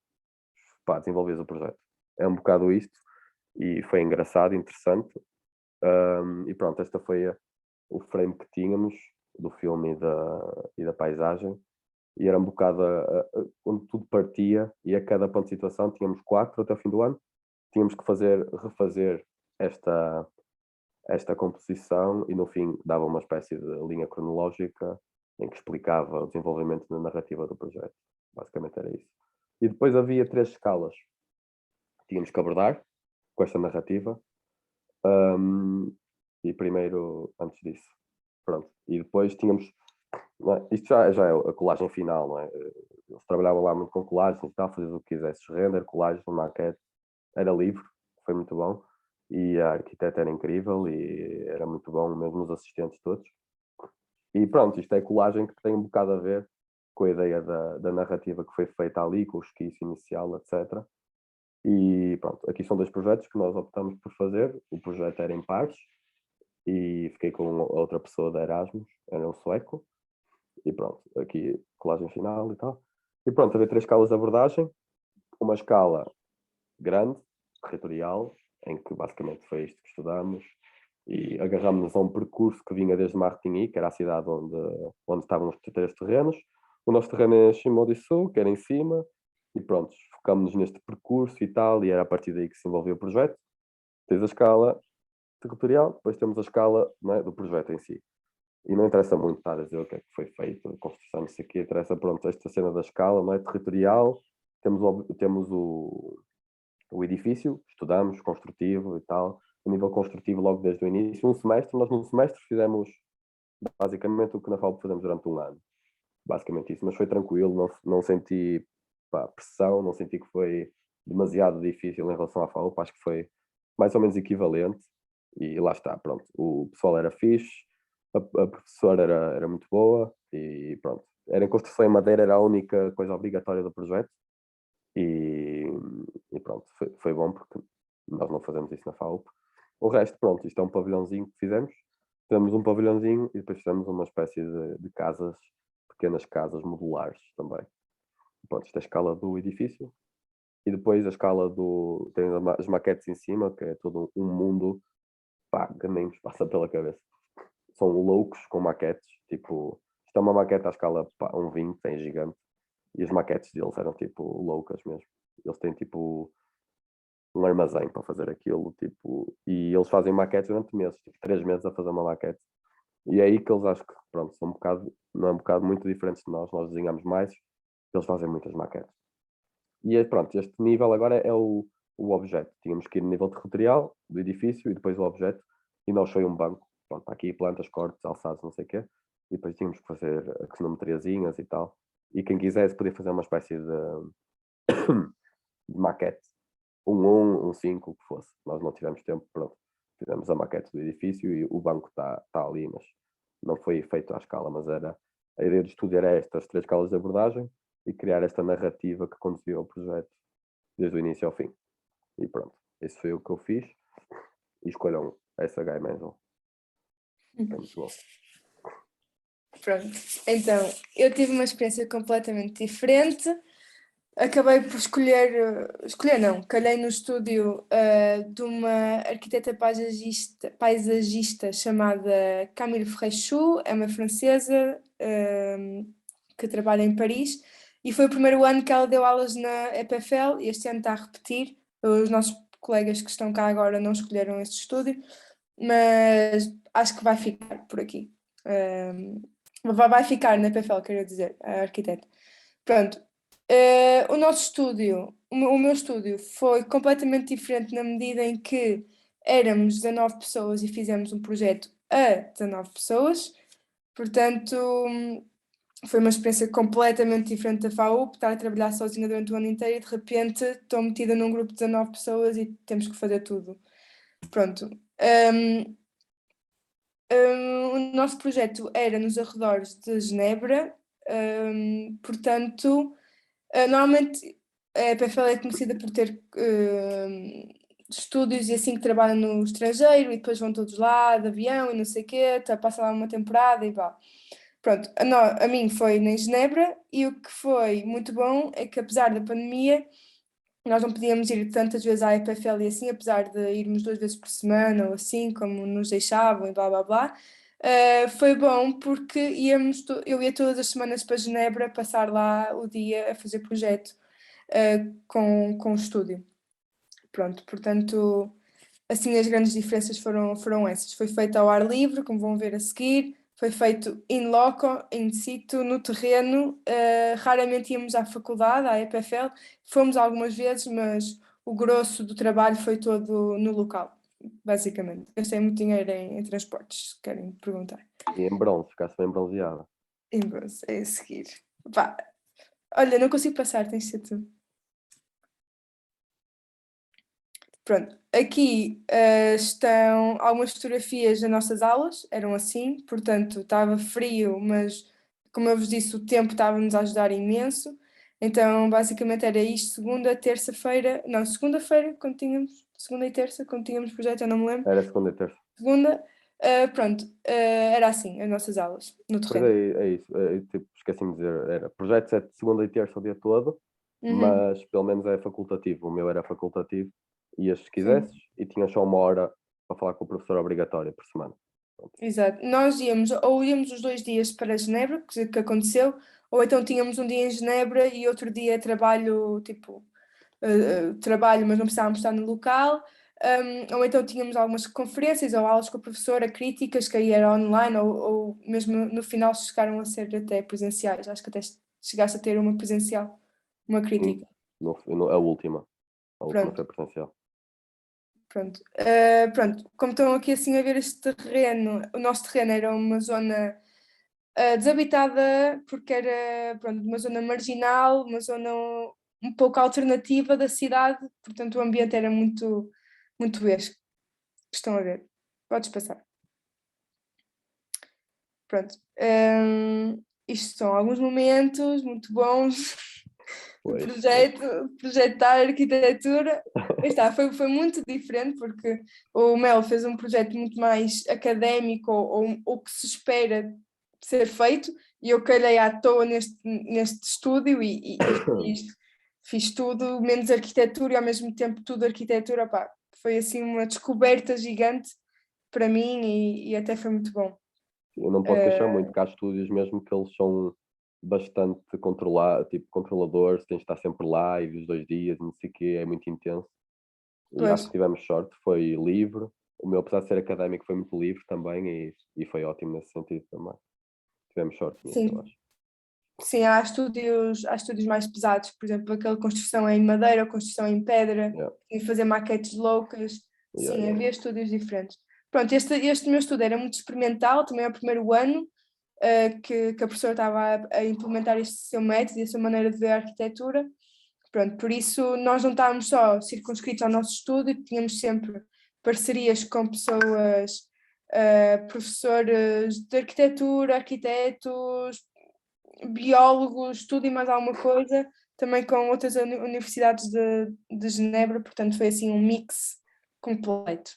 pá, desenvolves o projeto. É um bocado isto, e foi engraçado, interessante. E pronto, esta foi o frame que tínhamos do filme e da paisagem. E era um bocado onde tudo partia, e a cada ponto de situação tínhamos 4 até o fim do ano. Tínhamos que refazer esta composição, e no fim dava uma espécie de linha cronológica em que explicava o desenvolvimento da narrativa do projeto. Basicamente era isso. E depois havia 3 escalas que tínhamos que abordar com esta narrativa. E primeiro, antes disso, pronto. E depois tínhamos, não é? Isto já é a colagem final, não é? Eles trabalhavam lá muito com colagens e tal, fazias o que quisesses, render, colagem, maquete, era livre, foi muito bom. E a arquiteta era incrível e era muito bom, mesmo os assistentes todos. E pronto, isto é colagem que tem um bocado a ver com a ideia da narrativa que foi feita ali, com o esquiço inicial, etc. E pronto, aqui são 2 projetos que nós optamos por fazer. O projeto era em pares e fiquei com outra pessoa da Erasmus, era um sueco. E pronto, aqui colagem final e tal. E pronto, havia 3 escalas de abordagem. Uma escala grande, territorial, em que basicamente foi isto que estudamos, e agarramos-nos a um percurso que vinha desde Martigny, que era a cidade onde estavam os 3 terrenos. O nosso terreno é Chimodissu, que era em cima, e pronto, focámos-nos neste percurso e tal, e era a partir daí que se desenvolveu o projeto. Tens a escala territorial, depois temos a escala, não é, do projeto em si. E não interessa muito estar a dizer o que é que foi feito, a construção disso aqui, interessa, pronto, esta cena da escala, não é, territorial, temos o edifício, estudamos, construtivo e tal, a nível construtivo logo desde o início, nós num semestre fizemos basicamente o que na FAUP fazemos durante um ano, basicamente isso, mas foi tranquilo, não senti pressão, não senti que foi demasiado difícil em relação à FAUP, acho que foi mais ou menos equivalente, e lá está, pronto, o pessoal era fixe, a professora era muito boa, e pronto, era em construção em madeira, era a única coisa obrigatória do projeto, e pronto, foi bom porque nós não fazemos isso na FAUP. O resto, pronto, isto é um pavilhãozinho que fizemos um pavilhãozinho e depois fizemos uma espécie de casas, pequenas casas modulares também. Pronto, isto é a escala do edifício e depois a escala tem as maquetes em cima, que é todo um mundo, que nem nos passa pela cabeça. São loucos com maquetes, tipo, isto é uma maquete à escala 1:20, é gigante. E as maquetes deles eram tipo loucas mesmo. Eles têm tipo um armazém para fazer aquilo, tipo, e eles fazem maquetes durante meses, tipo 3 meses a fazer uma maquete. E é aí que eles acho que, pronto, são um bocado muito diferentes de nós desenhamos mais, eles fazem muitas maquetes. E pronto, este nível agora é o objeto. Tínhamos que ir no nível territorial do edifício e depois o objeto, e nós foi um banco. Pronto, aqui plantas, cortes, alçados, não sei o quê, e depois tínhamos que fazer axonometriazinhas e tal. E quem quisesse podia fazer uma espécie de maquete, um 5, o que fosse. Nós não tivemos tempo, pronto. Fizemos a maquete do edifício e o banco está ali, mas não foi feito à escala, mas a ideia de estudo era estas 3 escalas de abordagem e criar esta narrativa que conduziu ao projeto desde o início ao fim. E pronto, esse foi o que eu fiz. E escolham essa Guy Mansell. É muito bom. Pronto, então eu tive uma experiência completamente diferente. Acabei por calhei no estúdio de uma arquiteta paisagista chamada Camille Freixou, é uma francesa que trabalha em Paris, e foi o primeiro ano que ela deu aulas na EPFL, e este ano está a repetir. Os nossos colegas que estão cá agora não escolheram este estúdio, mas acho que vai ficar por aqui. Vai ficar na EPFL, quero dizer, a arquiteta. Pronto. O nosso estúdio o meu estúdio foi completamente diferente na medida em que éramos 19 pessoas e fizemos um projeto a 19 pessoas, portanto foi uma experiência completamente diferente da FAUP, estar a trabalhar sozinha durante o ano inteiro e de repente estou metida num grupo de 19 pessoas e temos que fazer tudo. Pronto. O nosso projeto era nos arredores de Genebra, portanto, normalmente a EPFL é conhecida por ter estúdios e assim que trabalham no estrangeiro e depois vão todos lá de avião e não sei o quê, passa lá uma temporada e vá. Pronto, a mim foi em Genebra e o que foi muito bom é que apesar da pandemia nós não podíamos ir tantas vezes à EPFL e assim, apesar de irmos 2 vezes por semana ou assim, como nos deixavam e blá blá blá. Foi bom porque eu ia todas as semanas para Genebra passar lá o dia a fazer projeto com o estúdio. Pronto, portanto, assim as grandes diferenças foram essas. Foi feito ao ar livre, como vão ver a seguir, foi feito in loco, in situ, no terreno. Raramente íamos à faculdade, à EPFL, fomos algumas vezes, mas o grosso do trabalho foi todo no local, basicamente. Gastei muito dinheiro em transportes, se querem perguntar. E em bronze, ficaste bem bronzeada. Em bronze, é a seguir. Vá. Olha, não consigo passar, tens de ser tu. Pronto, aqui estão algumas fotografias das nossas aulas, eram assim, portanto estava frio, mas como eu vos disse, o tempo estava-nos a ajudar imenso, então basicamente era isto, segunda e terça, segunda e terça, quando tínhamos projeto, eu não me lembro, Era segunda e terça. segunda, pronto, era assim, as nossas aulas, no Pois terreno. é isso. Tipo, esqueci-me de dizer, era projetos é de segunda e terça o dia todo, Uhum. mas pelo menos é facultativo. O meu era facultativo, ias se Sim. quisesses e tinhas só 1 hora para falar com o professor obrigatório por semana. Exato. Nós íamos os 2 dias para Genebra, que aconteceu, ou então tínhamos um dia em Genebra e outro dia trabalho, tipo, trabalho, mas não precisávamos estar no local, ou então tínhamos algumas conferências ou aulas com a professora, críticas, que aí era online, ou mesmo no final chegaram a ser até presenciais. Acho que até chegaste a ter uma presencial, uma crítica. A última Pronto. foi presencial. Pronto. Pronto, como estão aqui assim a ver este terreno, o nosso terreno era uma zona desabitada, porque era pronto, uma zona marginal, uma zona um pouco alternativa da cidade, portanto o ambiente era muito, muito este. Estão a ver? Podes passar. Pronto. Isto são alguns momentos muito bons do Pois. projetar arquitetura. Está, foi muito diferente porque o Mel fez um projeto muito mais académico ou que se espera ser feito e eu calhei à toa neste estúdio e fiz tudo menos arquitetura e ao mesmo tempo tudo arquitetura. Pá, foi assim uma descoberta gigante para mim e até foi muito bom. Eu não posso queixar muito, que há estúdios mesmo que eles são bastante controladores, tens de estar sempre lá e dos 2 dias, não sei o quê, é muito intenso. E Pois. acho que tivemos sorte, foi livre. O meu, apesar de ser académico, foi muito livre também e foi ótimo nesse sentido também. Tivemos sorte nisso, Sim. eu acho. Sim, há estúdios mais pesados, por exemplo, aquela construção em madeira, construção em pedra, Yeah. e fazer maquetes loucas. Yeah, Sim, havia estúdios diferentes. Pronto, este meu estudo era muito experimental, também é o primeiro ano que a professora estava a implementar este seu método e a sua maneira de ver a arquitetura. Pronto, por isso nós não estávamos só circunscritos ao nosso estudo, tínhamos sempre parcerias com pessoas, professores de arquitetura, arquitetos, biólogos, tudo e mais alguma coisa, também com outras universidades de Genebra, portanto foi assim um mix completo.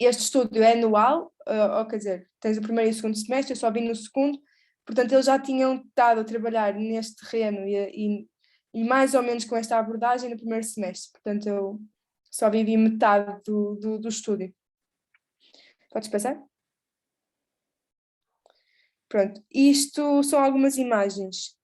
Este estudo é anual, ou quer dizer, tens o primeiro e o segundo semestre, eu só vim no segundo, portanto eles já tinham estado a trabalhar neste terreno e mais ou menos com esta abordagem no primeiro semestre, portanto eu só vivi metade do estúdio. Podes passar? Pronto, isto são algumas imagens.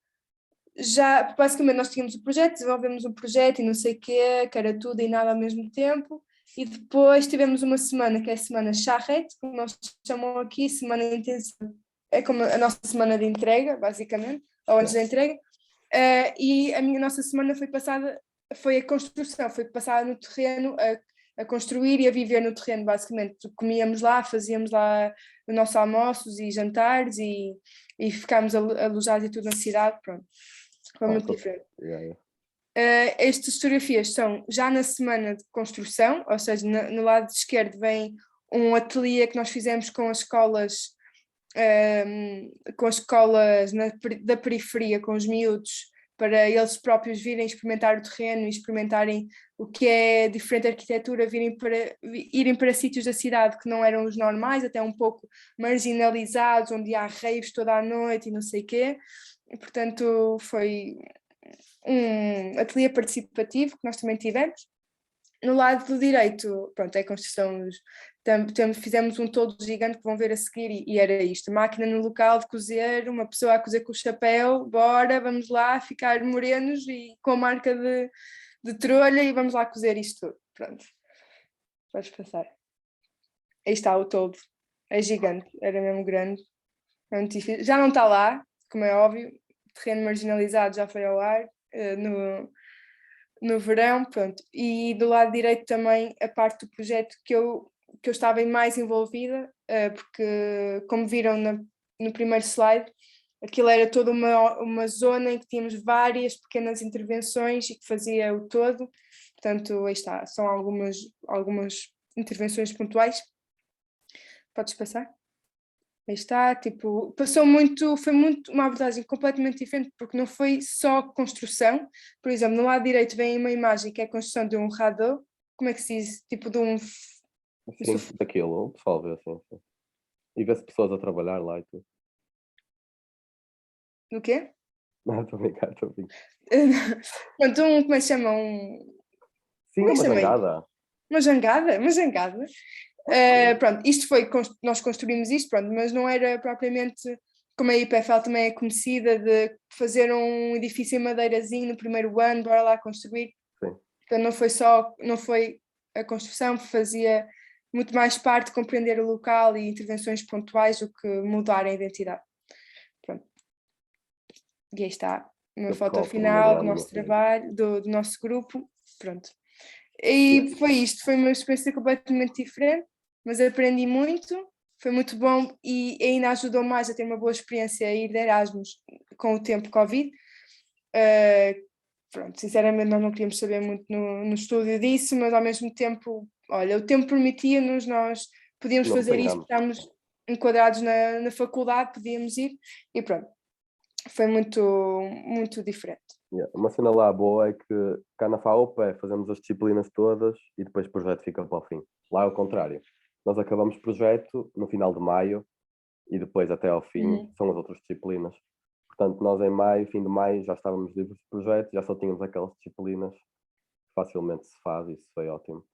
Já, basicamente, nós tínhamos o projeto, desenvolvemos um projeto e não sei o quê, que era tudo e nada ao mesmo tempo, e depois tivemos uma semana, que é a semana charrete, como nós chamamos aqui, semana intensiva, é como a nossa semana de entrega, basicamente, ou antes da entrega, e nossa semana foi passada foi a construção, foi passar no terreno a construir e a viver no terreno, basicamente. Comíamos lá, fazíamos lá os nossos almoços e jantares e ficámos alojados e tudo na cidade, pronto. Foi muito diferente. Estas fotografias são já na semana de construção, ou seja, no lado esquerdo vem um ateliê que nós fizemos com as escolas da periferia, com os miúdos, para eles próprios virem experimentar o terreno e experimentarem o que é diferente arquitetura, irem para sítios da cidade que não eram os normais, até um pouco marginalizados, onde há raves toda a noite e não sei o quê. E, portanto, foi um ateliê participativo que nós também tivemos. No lado do direito, pronto, é a construção, fizemos um toldo gigante que vão ver a seguir e era isto, máquina no local de cozer, uma pessoa a cozer com o chapéu, bora, vamos lá ficar morenos e com a marca de trolha e vamos lá cozer isto tudo, pronto, podes passar. Aí está o toldo, é gigante, era mesmo grande, é muito difícil. Já não está lá, como é óbvio, terreno marginalizado já foi ao ar, no verão, pronto, e do lado direito também a parte do projeto que eu estava mais envolvida, porque como viram no primeiro slide, aquilo era toda uma zona em que tínhamos várias pequenas intervenções e que fazia o todo, portanto aí está, são algumas intervenções pontuais. Podes passar? Aí está, tipo, foi muito uma abordagem completamente diferente, porque não foi só construção. Por exemplo, no lado direito vem uma imagem que é a construção de um radeau, como é que se diz? Tipo de um... Sim, daquilo, o pessoal vê assim. E vê-se pessoas a trabalhar lá e tudo. Do quê? Não, estou a brincar, estou a brincar. Pronto, como é que se chama? Sim, Como é que uma se chama isso? jangada. Uma jangada? Uma jangada. Pronto, isto foi, nós construímos isto, pronto, mas não era propriamente, como a IPFL também é conhecida, de fazer um edifício em madeirazinho no primeiro ano, bora lá construir. Sim. Então não foi a construção, fazia muito mais parte de compreender o local e intervenções pontuais do que mudar a identidade. Pronto. E aí está, uma foto final do nosso trabalho, do nosso grupo, pronto. E foi isto, foi uma experiência completamente diferente, mas aprendi muito, foi muito bom e ainda ajudou mais a ter uma boa experiência a ir de Erasmus com o tempo Covid. Pronto, sinceramente nós não queríamos saber muito no estúdio disso, mas ao mesmo tempo, olha, o tempo permitia-nos, nós podíamos fazer isso, estávamos enquadrados na faculdade, podíamos ir e pronto, foi muito, muito diferente. Uma cena lá boa é que cá na FAUP fazemos as disciplinas todas e depois o projeto fica para o fim. Lá é o contrário. Nós acabamos o projeto no final de maio e depois até ao fim são as outras disciplinas. Portanto, nós em maio, fim de maio, já estávamos livres do projeto, já só tínhamos aquelas disciplinas que facilmente se faz e isso foi ótimo.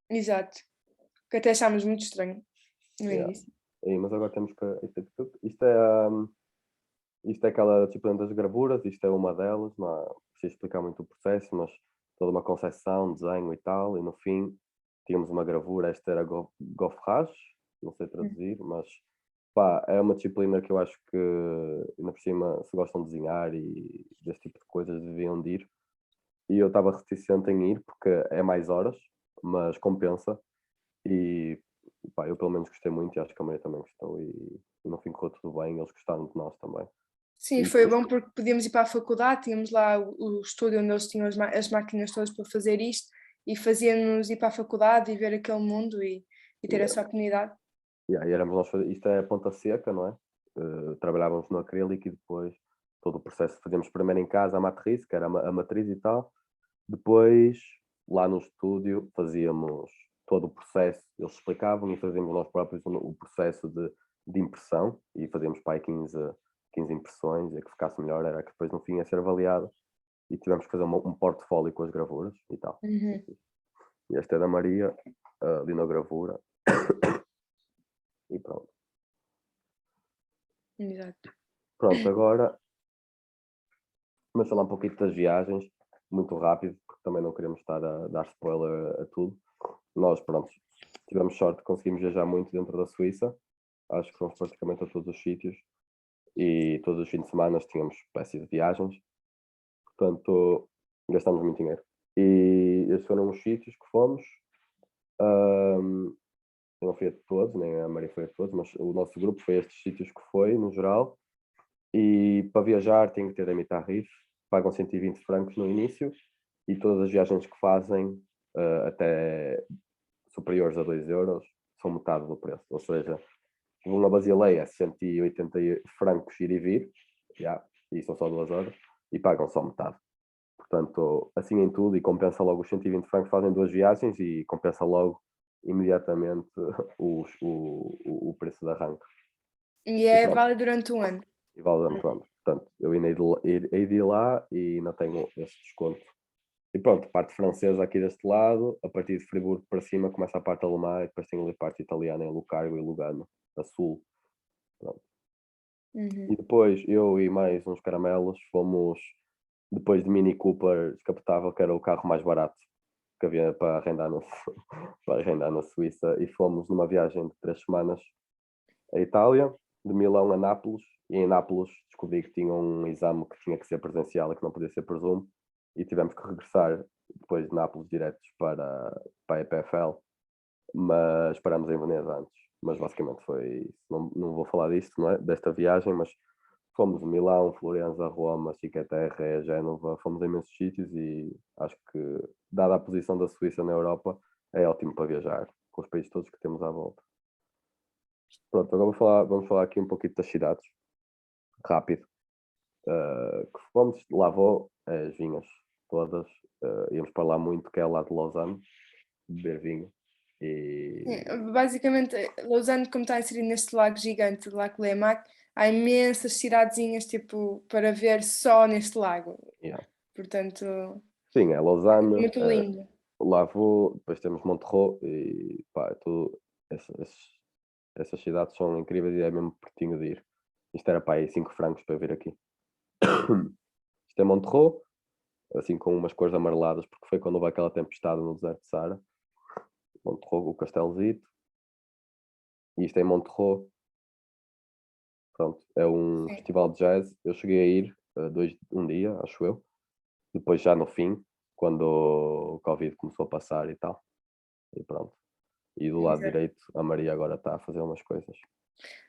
Exato. Que até achámos muito estranho no início. Mas agora temos que... Isto é aquela disciplina das gravuras, isto é uma delas, não preciso explicar muito o processo, mas toda uma concepção, desenho e tal, e no fim tínhamos uma gravura, esta era Goffrage, não sei traduzir, mas pá, é uma disciplina que eu acho que, ainda por cima, se gostam de desenhar e desse tipo de coisas, deviam de ir. E eu estava reticente em ir, porque é mais horas, mas compensa, e pá, eu pelo menos gostei muito, e acho que a Maria também gostou, e no fim correu tudo bem, eles gostaram de nós também. Sim, foi bom porque podíamos ir para a faculdade, tínhamos lá o estúdio onde eles tinham as máquinas todas para fazer isto e fazia-nos ir para a faculdade e ver aquele mundo e ter essa oportunidade. E éramos nós, isto é a ponta seca, não é? Trabalhávamos no acrílico e depois todo o processo fazíamos primeiro em casa a matriz, que era a matriz e tal. Depois, lá no estúdio, fazíamos todo o processo, eles explicavam e fazíamos nós próprios o processo de impressão e fazíamos para aí 15 impressões, e a que ficasse melhor era que depois no fim ia ser avaliado e tivemos que fazer um portfólio com as gravuras e tal. E esta é da Maria, a linogravura e pronto. Exato. Pronto, agora vamos falar um pouquinho das viagens, muito rápido, porque também não queremos estar a dar spoiler a tudo. Nós, pronto, tivemos sorte, conseguimos viajar muito dentro da Suíça, acho que fomos praticamente a todos os sítios. E todos os fins de semana tínhamos espécies de viagens, portanto gastámos muito dinheiro. E esses foram os sítios que fomos. Eu não fui a todos, nem a Maria foi a todos, mas o nosso grupo foi a estes sítios que foi, no geral. E para viajar tem que ter a Tarif, pagam 120 francos no início e todas as viagens que fazem, até superiores a 2 euros, são metade do preço. Ou seja, uma Basileia é 180 francos ir e vir, e são só 2 horas, e pagam só metade. Portanto, assim em tudo, e compensa logo os 120 francos, fazem 2 viagens e compensa logo imediatamente o preço de arranque. E é pronto. válido durante um ano. E vale durante o ano. Portanto, eu hei de ir lá e ainda tenho esse desconto. E pronto, parte francesa aqui deste lado, a partir de Friburgo para cima começa a parte alemã e depois tem ali a parte italiana em Lucargo e Lugano, a sul. Pronto. E depois eu e mais uns caramelos fomos, depois de Mini Cooper descapotável, que era o carro mais barato que havia para arrendar, para arrendar na Suíça, e fomos numa viagem de 3 semanas à Itália, de Milão a Nápoles, e em Nápoles descobri que tinha um exame que tinha que ser presencial e que não podia ser por Zoom, e tivemos que regressar depois de Nápoles diretos para a EPFL, mas paramos em Veneza antes. Mas basicamente foi isso. Não vou falar disto, não é? Desta viagem, mas fomos a Milão, Florença, Roma, Chiqueterre, Génova, fomos a imensos sítios e acho que, dada a posição da Suíça na Europa, é ótimo para viajar, com os países todos que temos à volta. Pronto, agora vamos falar aqui um pouquinho das cidades, rápido. Que fomos, lá vou, as vinhas todas, íamos para lá muito, que é lá de Lausanne, beber vinho. E Basicamente, Lausanne, como está inserido neste lago gigante, Lac Lémac, há imensas cidadezinhas tipo, para ver só neste lago. yeah. Portanto, Sim, é Lausanne, muito lindo. lá vou, depois temos Monterrey e pá, essas cidades são incríveis e é mesmo pertinho de ir. Isto era para aí 5 francos para vir aqui. Isto é Monterrey, assim com umas cores amareladas, porque foi quando houve aquela tempestade no deserto de Sara. Monterrey, o Castelzito. E isto é em Monterrey. Pronto, é um Sim. festival de jazz. Eu cheguei a ir um dia, acho eu. Depois já no fim, quando o Covid começou a passar e tal. E pronto. E do lado Exato. direito, a Maria agora está a fazer umas coisas.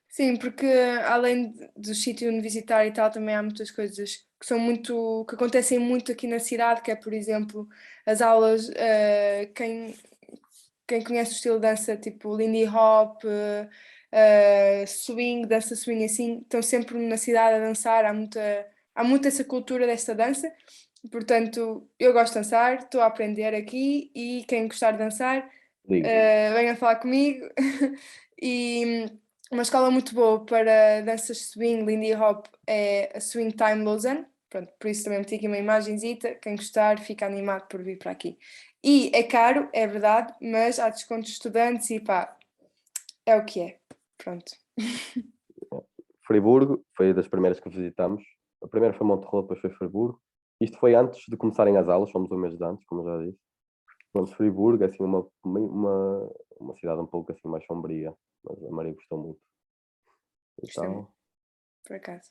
Sim, porque além do sítio onde visitar e tal, também há muitas coisas que são muito, que acontecem muito aqui na cidade, que é, por exemplo, as aulas, quem conhece o estilo de dança tipo Lindy Hop, swing, dança swing assim, estão sempre na cidade a dançar, há muita essa cultura desta dança, portanto, eu gosto de dançar, estou a aprender aqui e quem gostar de dançar, Digo, venha falar comigo. E uma escola muito boa para danças swing, Lindy Hop é a Swing Time Lausanne. Pronto, por isso também meti aqui uma imagenzita. Quem gostar fica animado por vir para aqui. E é caro, é verdade, mas há descontos de estudantes e pá, é o que é. Pronto. Friburgo foi das primeiras que visitamos. A primeira foi Monterrey, depois foi Friburgo. Isto foi antes de começarem as aulas, fomos um mês de antes, como já disse. Fomos Friburgo, assim, uma cidade um pouco assim mais sombria, mas a Maria gostou muito. Gostei Então, muito, por acaso.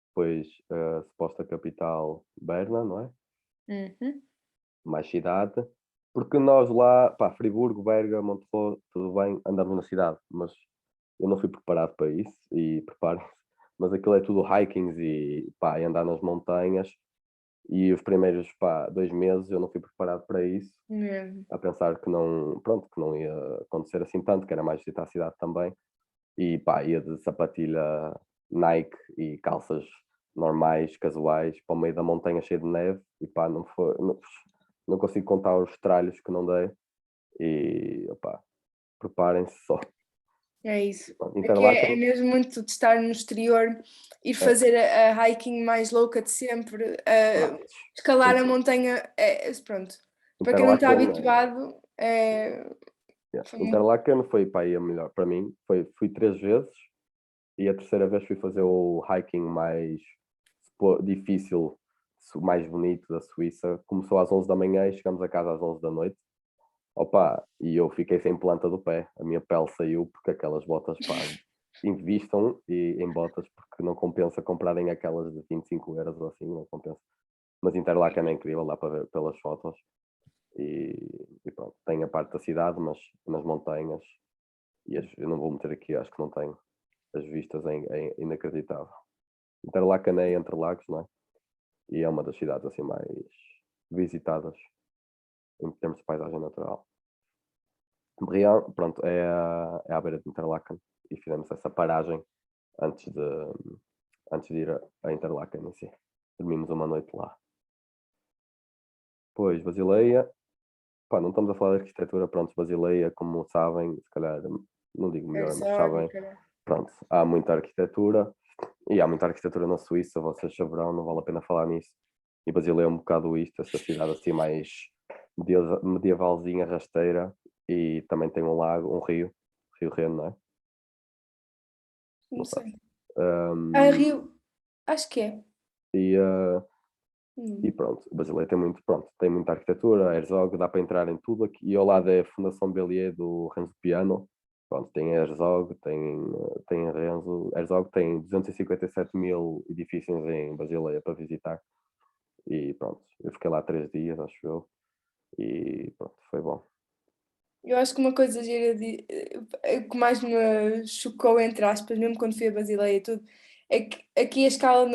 depois a suposta capital, Berna, não é? Uhum. Mais cidade. Porque nós lá, pá, Friburgo, Berga, Monterrey, tudo bem, andamos na cidade, mas eu não fui preparado para isso e preparo. Mas aquilo é tudo hikings e, pá, e andar nas montanhas. E os primeiros, pá, 2 meses eu não fui preparado para isso, Mesmo. a pensar que não, pronto, que não ia acontecer assim tanto, que era mais visitar a cidade também. E pá, ia de sapatilha Nike e calças normais, casuais, para o meio da montanha cheia de neve e pá, não consigo contar os tralhos que não dei e opá, preparem-se só. É isso. Aqui é Interlaken, mesmo muito de estar no exterior, ir fazer a hiking mais louca de sempre, escalar a montanha, pronto. Para quem não está habituado, foi muito Interlaken foi pá, aí a melhor para mim. Fui 3 vezes e a terceira vez fui fazer o hiking mais difícil, mais bonito da Suíça. Começou às 11 da manhã e chegamos a casa às 11 da noite. Opa, e eu fiquei sem planta do pé. A minha pele saiu porque aquelas botas, pá, invistam em botas porque não compensa comprarem aquelas de 25 euros ou assim, não compensa. Mas Interlaken é incrível, lá para ver pelas fotos. E pronto, tem a parte da cidade, mas nas montanhas, e eu não vou meter aqui, acho que não tenho, as vistas é inacreditável. Interlaken é entre lagos, não é? E é uma das cidades assim mais visitadas em termos de paisagem natural. Brian, pronto, é à beira de Interlaken e fizemos essa paragem antes de ir a Interlaken em si. Dormimos uma noite lá. Depois, Basileia. Pá, não estamos a falar de arquitetura, pronto, Basileia, como sabem, se calhar, não digo melhor, mas sabem, pronto, há muita arquitetura, e há muita arquitetura na Suíça, vocês saberão, não vale a pena falar nisso. E Basileia é um bocado isto, essa cidade assim mais medievalzinha, rasteira, e também tem um lago, um rio Reno, não é? Não sei. Um, Rio, acho que é. E pronto, Basileia tem muita arquitetura, Herzog, dá para entrar em tudo aqui. E ao lado é a Fundação Bellier do Renzo Piano. Pronto, tem Herzog, tem Renzo. Herzog tem 257 mil edifícios em Basileia para visitar. E pronto, eu fiquei lá 3 dias, acho eu. E pronto, foi bom. Eu acho que uma coisa gira que mais me chocou, entre aspas, mesmo quando fui a Basileia e tudo, é que aqui a escala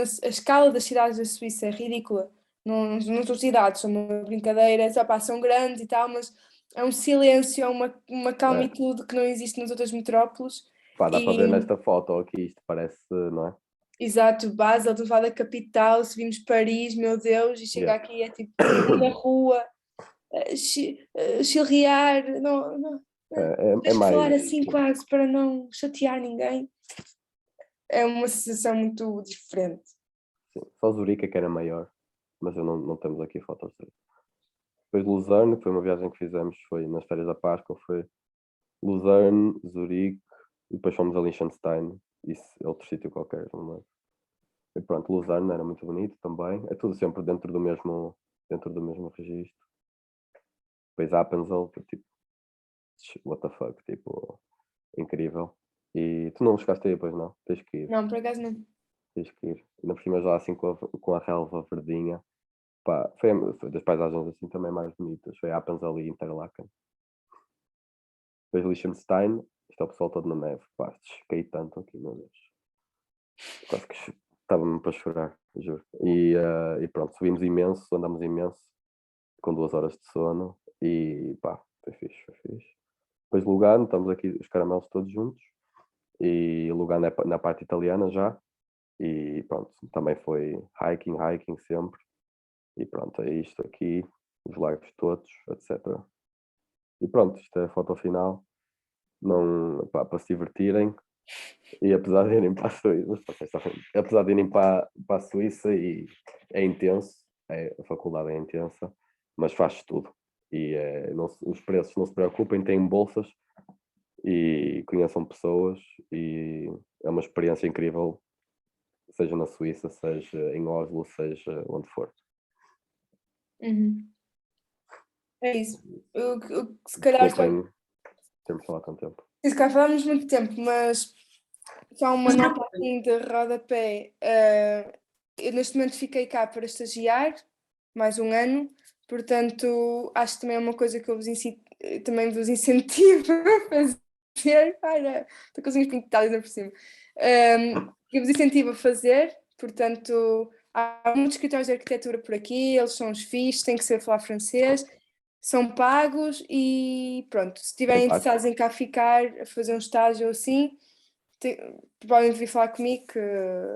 das cidades da Suíça é ridícula. Não são cidades, são uma brincadeira, só pá, são grandes e tal, mas é um silêncio, é uma calmitude que não existe nas outras metrópoles. Pá, dá para E, ver nesta foto aqui, isto parece, não é? exato, Basel, estamos a falar da capital, se vimos Paris, meu Deus, e chega Yeah. aqui é tipo na rua, chilrear, não É tens que falar mais. assim quase para não chatear ninguém. É uma sensação muito diferente. Sim, só Zurique é que era maior, mas eu não temos aqui fotos dele. Depois Luzerne, foi uma viagem que fizemos, foi nas férias da Páscoa, foi Luzerne, Zurique, e depois fomos a Liechtenstein, isso é outro sítio qualquer, não lembro. E pronto, Luzerne era muito bonito também, é tudo sempre dentro do mesmo registro. Depois Appenzell, tipo, what the fuck, tipo, incrível. E tu não chegaste aí, pois não? Tens que ir, Não, por acaso não. tens que ir. Ainda por cima já assim com a relva verdinha. Pá, foi das paisagens assim também mais bonitas. Foi Appenzell e Interlaken. Depois Liechtenstein, está o pessoal todo na neve. Pá, caí tanto aqui, meu Deus. Quase que estava-me para chorar, juro. E pronto, subimos imenso, andamos imenso, com 2 horas de sono. E pá, foi fixe, foi fixe. Depois Lugano, estamos aqui os caramelos todos juntos. E Lugano é na parte italiana já. E pronto, também foi hiking sempre. E pronto, é isto aqui, os lagos todos, etc. E pronto, isto é a foto final. Não, pá, para se divertirem. E apesar de irem para a Suíça, apesar de irem para a Suíça e é intenso, a faculdade é intensa, mas faz tudo. E os preços não se preocupem, têm bolsas e conheçam pessoas e é uma experiência incrível, seja na Suíça, seja em Oslo, seja onde for. É isso. Se calhar Desculpem termos falado tanto tempo. se calhar falámos muito tempo, mas só uma nota assim de rodapé. Eu neste momento fiquei cá para estagiar mais um ano, portanto acho que também é uma coisa que eu também vos incentivo a fazer. Olha, estou com os unhas pintadas ainda por cima. Que eu vos incentivo a fazer, portanto há muitos escritórios de arquitetura por aqui, eles são os fixes, têm que saber falar francês. São pagos e pronto, se estiverem interessados em cá ficar, a fazer um estágio assim, podem vir falar comigo que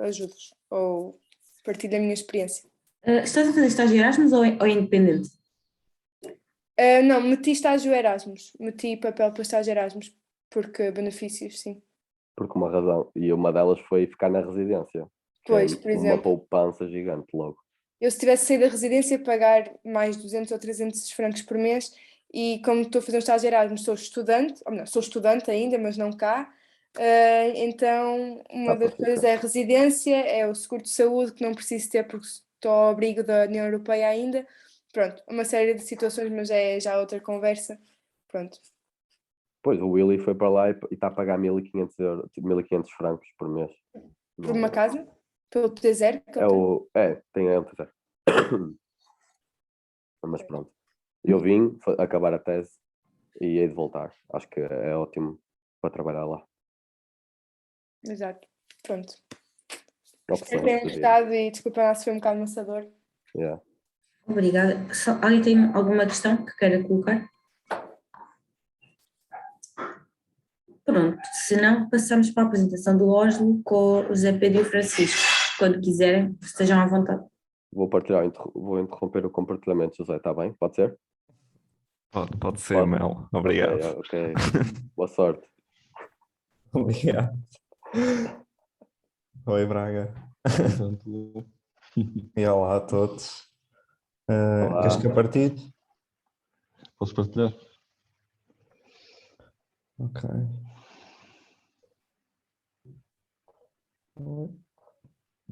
ajudo-vos ou partilho a minha experiência. Estás a fazer estágio Erasmus ou é independente? Não, meti estágio Erasmus, meti papel para estágio Erasmus, porque benefícios, sim. Porque uma razão, e uma delas foi ficar na residência. Pois, por uma exemplo, poupança gigante logo. eu se tivesse saído da residência pagar mais 200 ou 300 francos por mês e como estou a fazer um estágio Erasmus sou estudante, ou melhor, sou estudante ainda, mas não cá, então uma das coisas é a residência, é o seguro de saúde que não preciso ter porque estou ao abrigo da União Europeia ainda, pronto, uma série de situações, mas é já outra conversa, pronto. Pois, o Willy foi para lá e está a pagar 1.500 francos por mês. Por uma casa? Pelo T0? Tem a T0. Mas pronto. Eu vim acabar a tese e hei de voltar. Acho que é ótimo para trabalhar lá. Exato. Pronto. Opções Espero que tenham de vida. gostado e desculpa lá se foi um bocado amassador. Yeah. Obrigada. Alguém tem alguma questão que queira colocar? Pronto, se não, passamos para a apresentação do Oslo com o Zé Pedro e o Francisco. Quando quiserem, estejam à vontade. Vou interromper o compartilhamento, José, está bem? Pode ser? Pode ser, Pode? Mel. Obrigado. Ok. Boa sorte. Obrigado. Oi, Braga. E olá a todos. Olá. Queres que eu partilhe? Posso partilhar? Ok.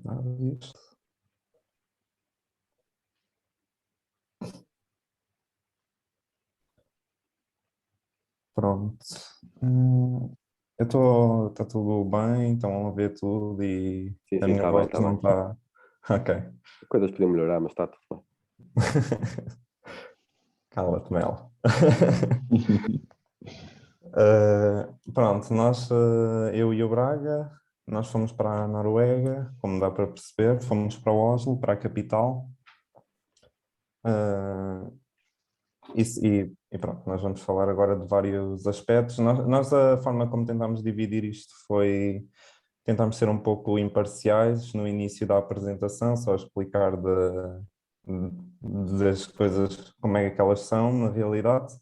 Nada disto. Pronto. Está tudo bem, estão a ver tudo e Sim, a sim, minha está voz bem, está não bem. está. Ok. Coisas podiam melhorar, mas está tudo bem. Cala-te, Mel. Pronto, eu e o Braga, nós fomos para a Noruega, como dá para perceber, fomos para Oslo, para a capital. E pronto, nós vamos falar agora de vários aspectos. Nós a forma como tentámos dividir isto foi tentámos ser um pouco imparciais no início da apresentação, só explicar das coisas como é que elas são na realidade,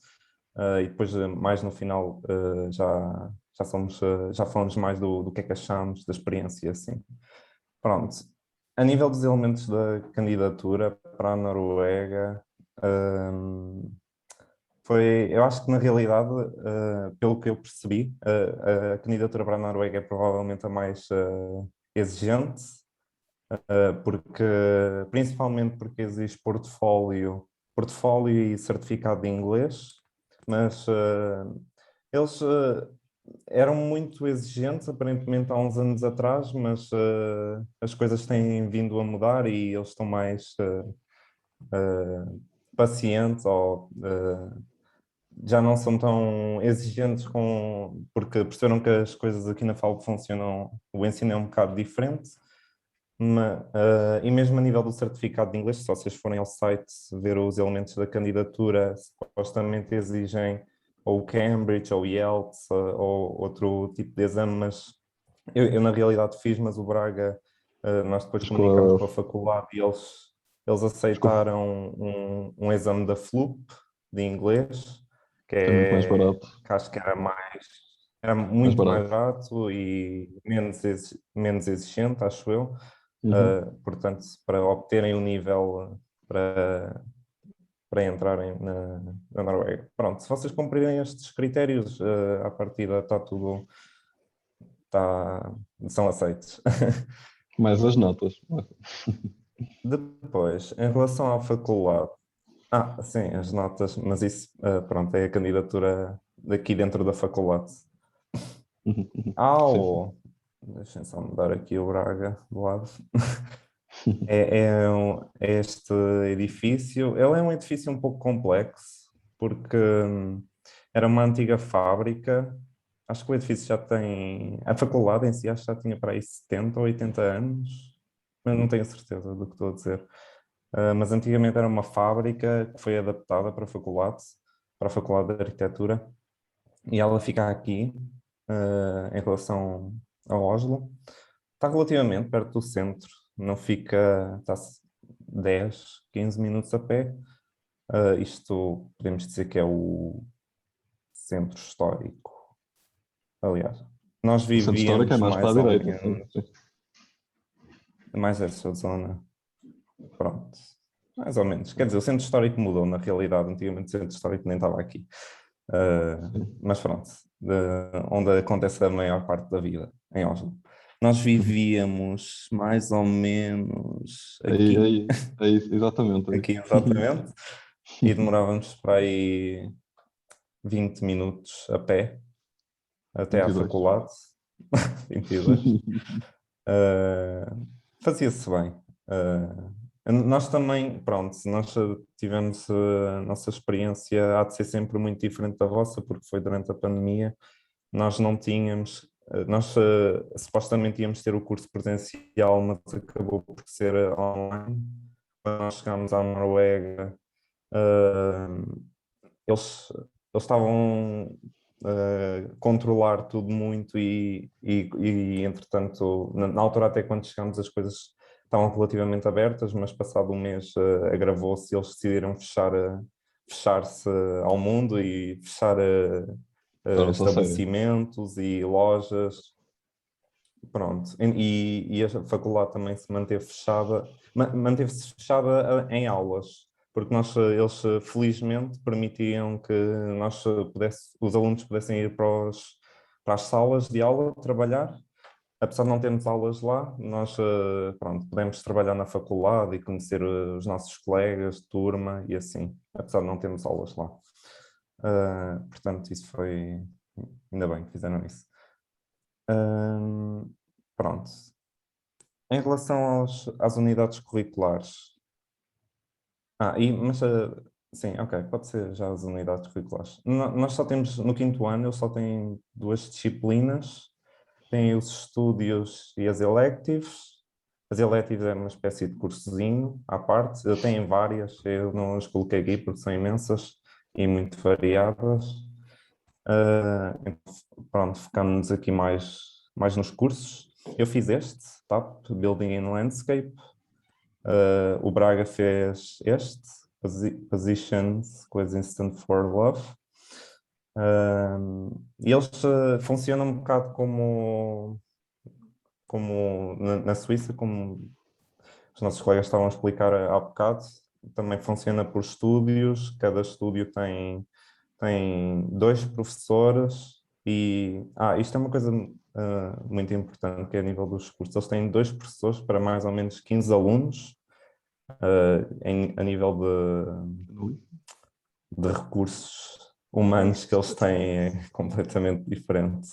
e depois mais no final já falamos mais do que é que achamos da experiência assim. Pronto, a nível dos elementos da candidatura para a Noruega, eu acho que na realidade, pelo que eu percebi, a candidatura para a Noruega é provavelmente a mais exigente, principalmente porque exige portfólio e certificado de inglês, mas eles eram muito exigentes aparentemente há uns anos atrás, mas as coisas têm vindo a mudar e eles estão mais pacientes ou já não são tão exigentes porque perceberam que as coisas aqui na FALP funcionam, o ensino é um bocado diferente, e mesmo a nível do certificado de inglês, se vocês forem ao site ver os elementos da candidatura, supostamente exigem ou o Cambridge, ou o IELTS, ou outro tipo de exame, mas eu na realidade fiz, mas o Braga, nós depois comunicamos com a faculdade e eles aceitaram um exame da FLUP, de inglês, É muito mais barato. que acho que era muito mais barato. barato e menos exigente, acho eu. Portanto, para obterem o nível para entrarem na Noruega. Pronto, se vocês cumprirem estes critérios, à partida são aceitos. Mais as notas. Depois, em relação à faculdade, sim, as notas, mas isso, pronto, é a candidatura daqui dentro da faculdade. Deixem só mudar aqui o Braga do lado. É este edifício. Ele é um edifício um pouco complexo, porque era uma antiga fábrica. Acho que o edifício já tem... A faculdade em si acho que já tinha para aí 70 ou 80 anos, mas não tenho certeza do que estou a dizer. Mas antigamente era uma fábrica que foi adaptada para a Faculdade de Arquitetura, e ela fica aqui, em relação a Oslo. Está relativamente perto do centro, não fica, está 10, 15 minutos a pé. Isto podemos dizer que é o centro histórico. Aliás, nós O centro histórico é vivíamos mais para a mais ou direita. menos Sim. mais essa zona. Pronto, mais ou menos. Quer dizer, o centro histórico mudou na realidade. Antigamente o centro histórico nem estava aqui. Mas pronto, onde acontece a maior parte da vida, em Oslo. Nós vivíamos mais ou menos aqui. Aí, exatamente. Aí. Aqui, exatamente. E demorávamos para aí 20 minutos a pé até à 22. faculdade. 22. Fazia-se bem. Nós também, pronto, nós tivemos a nossa experiência há de ser sempre muito diferente da vossa, porque foi durante a pandemia. Nós não tínhamos, nós supostamente íamos ter o curso presencial, mas acabou por ser online. Quando nós chegámos à Noruega, eles estavam a controlar tudo muito e entretanto, na altura até quando chegámos as coisas estavam relativamente abertas, mas passado um mês agravou-se e eles decidiram fechar-se ao mundo e fechar Torna-se a sério. estabelecimentos e lojas. Pronto, e a faculdade também se manteve fechada, manteve-se fechada em aulas, porque eles felizmente permitiam que os alunos pudessem ir para as salas de aula trabalhar. Apesar de não termos aulas lá, nós pronto, podemos trabalhar na faculdade e conhecer os nossos colegas de turma e assim, apesar de não termos aulas lá. Portanto, isso foi... Ainda bem que fizeram isso. Pronto. Em relação às unidades curriculares... sim, ok, pode ser já as unidades curriculares. Nós só temos, no 5º ano, eles só têm 2 disciplinas. Tem os estúdios e as electives. As electives é uma espécie de cursozinho à parte. Eu tenho várias, eu não as coloquei aqui porque são imensas e muito variadas. Então, pronto, focamos aqui mais nos cursos. Eu fiz este, TAP, Building in Landscape. O Braga fez este, Positions Coexistent for Love. E eles funcionam um bocado como na Suíça, como os nossos colegas estavam a explicar há bocado. Também funciona por estúdios, cada estúdio tem 2 professores e isto é uma coisa muito importante, que é a nível dos cursos. Eles têm 2 professores para mais ou menos 15 alunos, a nível de recursos humanos que eles têm é completamente diferente.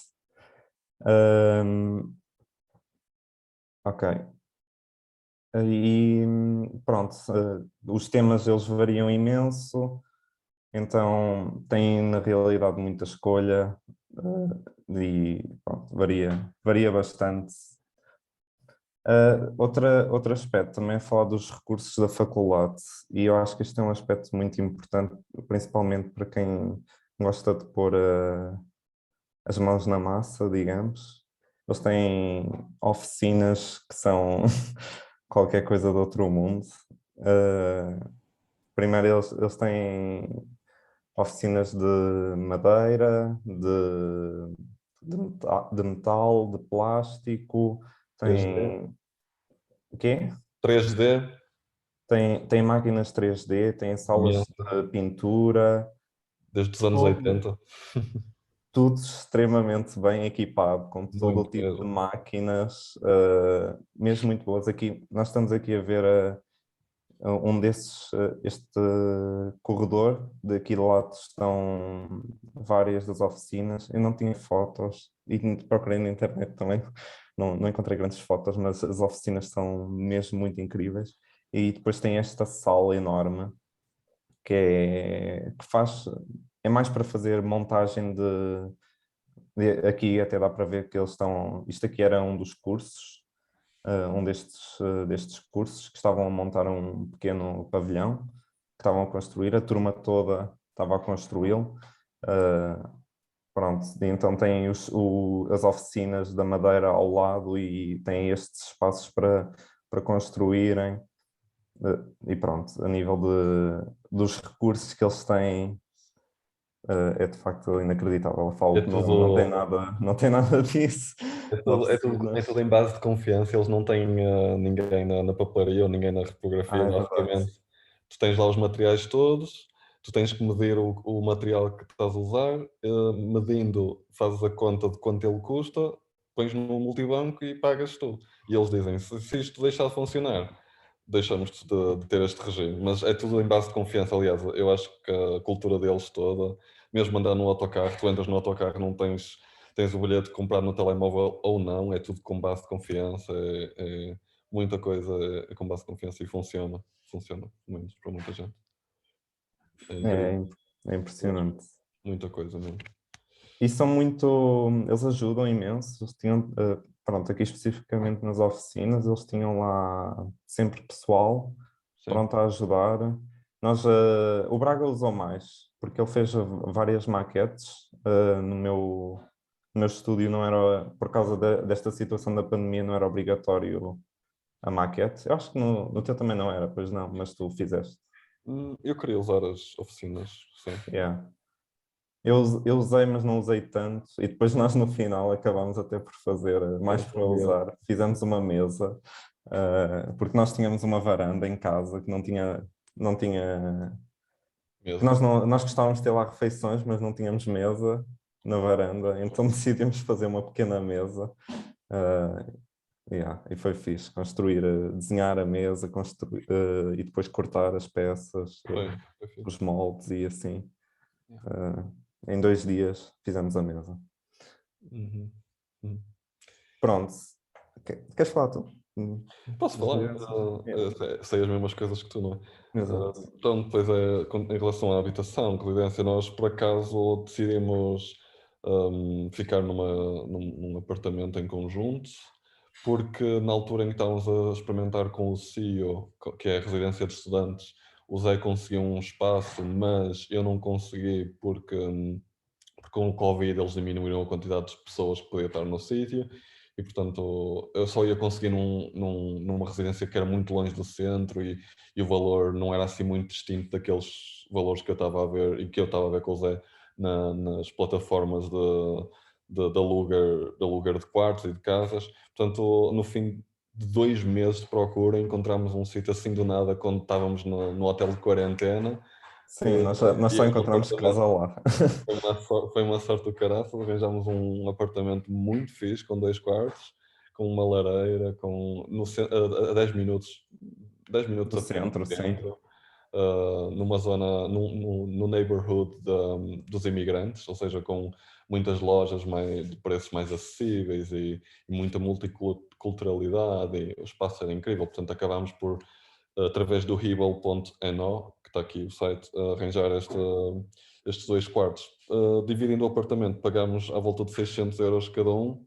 Ok. E pronto, os temas eles variam imenso, então têm na realidade muita escolha e pronto, varia bastante. Outro aspecto também é falar dos recursos da faculdade, e eu acho que este é um aspecto muito importante, principalmente para quem gosta de pôr as mãos na massa, digamos. Eles têm oficinas que são qualquer coisa de outro mundo. Primeiro eles têm oficinas de madeira, de metal, de plástico, tem... O quê? 3D. Tem máquinas 3D, tem salas de pintura. Desde os anos 80. Tudo extremamente bem equipado, com todo o tipo de mesmo. máquinas, mesmo muito boas. Nós estamos aqui a ver um desses, este corredor, daqui do lado estão várias das oficinas. Eu não tinha fotos e procurei na internet também, não encontrei grandes fotos, mas as oficinas são mesmo muito incríveis. E depois tem esta sala enorme que é mais para fazer montagem aqui até dá para ver que eles estão... Isto aqui era um dos cursos, um destes cursos, que estavam a montar um pequeno pavilhão, que estavam a construir, a turma toda estava a construí-lo. Pronto, então tem as oficinas da madeira ao lado e tem estes espaços para construírem. E pronto, a nível dos recursos que eles têm, é de facto inacreditável. Eu falo que não tem nada disso. É tudo em base de confiança, eles não têm ninguém na papelaria ou ninguém na repografia, basicamente. Tu tens lá os materiais todos, tu tens que medir o material que estás a usar, medindo, fazes a conta de quanto ele custa, pões no multibanco e pagas tu. E eles dizem, se isto deixar de funcionar, deixamos de ter este regime. Mas é tudo em base de confiança, aliás, eu acho que a cultura deles toda, mesmo andar no autocarro, tu entras no autocarro, não tens o bilhete comprado no telemóvel ou não, é tudo com base de confiança, é muita coisa é com base de confiança e funciona, pelo menos para muita gente. É incrível, É impressionante. muita coisa mesmo. E são eles ajudam imenso. Eles tinham, pronto, aqui especificamente nas oficinas, eles tinham lá sempre pessoal Sim. pronto a ajudar. O Braga usou mais, porque ele fez várias maquetes. No meu estúdio não era, por causa desta situação da pandemia, não era obrigatório a maquete. Eu acho que no teu também não era, pois não, mas tu fizeste. Eu queria usar as oficinas, sim. Yeah. Eu usei, mas não usei tanto, e depois nós no final acabámos até por fazer mais para usar. Fizemos uma mesa, porque nós tínhamos uma varanda em casa que não tinha Mesmo. nós gostávamos de ter lá refeições, mas não tínhamos mesa na varanda, então decidimos fazer uma pequena mesa. E foi fixe, desenhar a mesa, construir, e depois cortar as peças, Foi fixe. os moldes e assim. Em 2 dias fizemos a mesa. Uhum. Pronto. Queres falar tu? Posso falar? Sei as mesmas coisas que tu, não é? Exato. Então, depois em relação à habitação, residência, nós por acaso decidimos ficar num apartamento em conjunto, porque na altura em que estávamos a experimentar com o CIO, que é a residência de estudantes, o Zé conseguiu um espaço, mas eu não consegui porque com o Covid eles diminuíram a quantidade de pessoas que podia estar no sítio e, portanto, eu só ia conseguir numa residência que era muito longe do centro e o valor não era assim muito distinto daqueles valores que eu estava a ver e que eu estava a ver com o Zé nas plataformas de aluguer de quartos e de casas. Portanto, no fim de 2 meses de procura, encontramos um sítio assim do nada quando estávamos no hotel de quarentena. Sim, nós só encontramos casa lá. Foi uma sorte do caraças, arranjámos um apartamento muito fixe, com 2 quartos, com uma lareira, a 10 minutos Do a pé centro, sim. dentro, numa zona, no neighborhood dos imigrantes, ou seja, com muitas lojas de preços mais acessíveis e muita multiculturalidade, e o espaço era incrível, portanto acabámos por, através do Hibble.no, que está aqui o site, arranjar estes 2 quartos. Dividindo o apartamento, pagámos à volta de 600 euros cada um,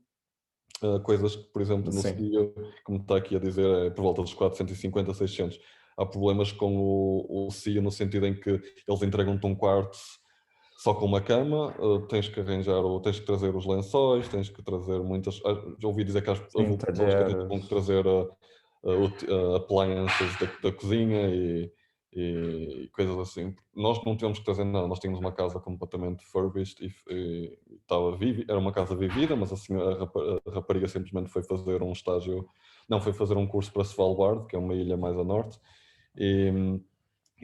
coisas que, por exemplo, no Sim. CIO, como está aqui a dizer, é por volta dos 450, 600. Há problemas com o CIO no sentido em que eles entregam-te um quarto só com uma cama, tens que arranjar ou tens que trazer os lençóis, tens que trazer muitas... Já ouvi dizer que houve pessoas que têm que trazer appliances da cozinha e coisas assim. Nós não tivemos que trazer nada, nós tínhamos uma casa completamente furbished e era uma casa vivida, mas assim a rapariga simplesmente foi fazer um estágio, não, foi fazer um curso para Svalbard, que é uma ilha mais a norte, e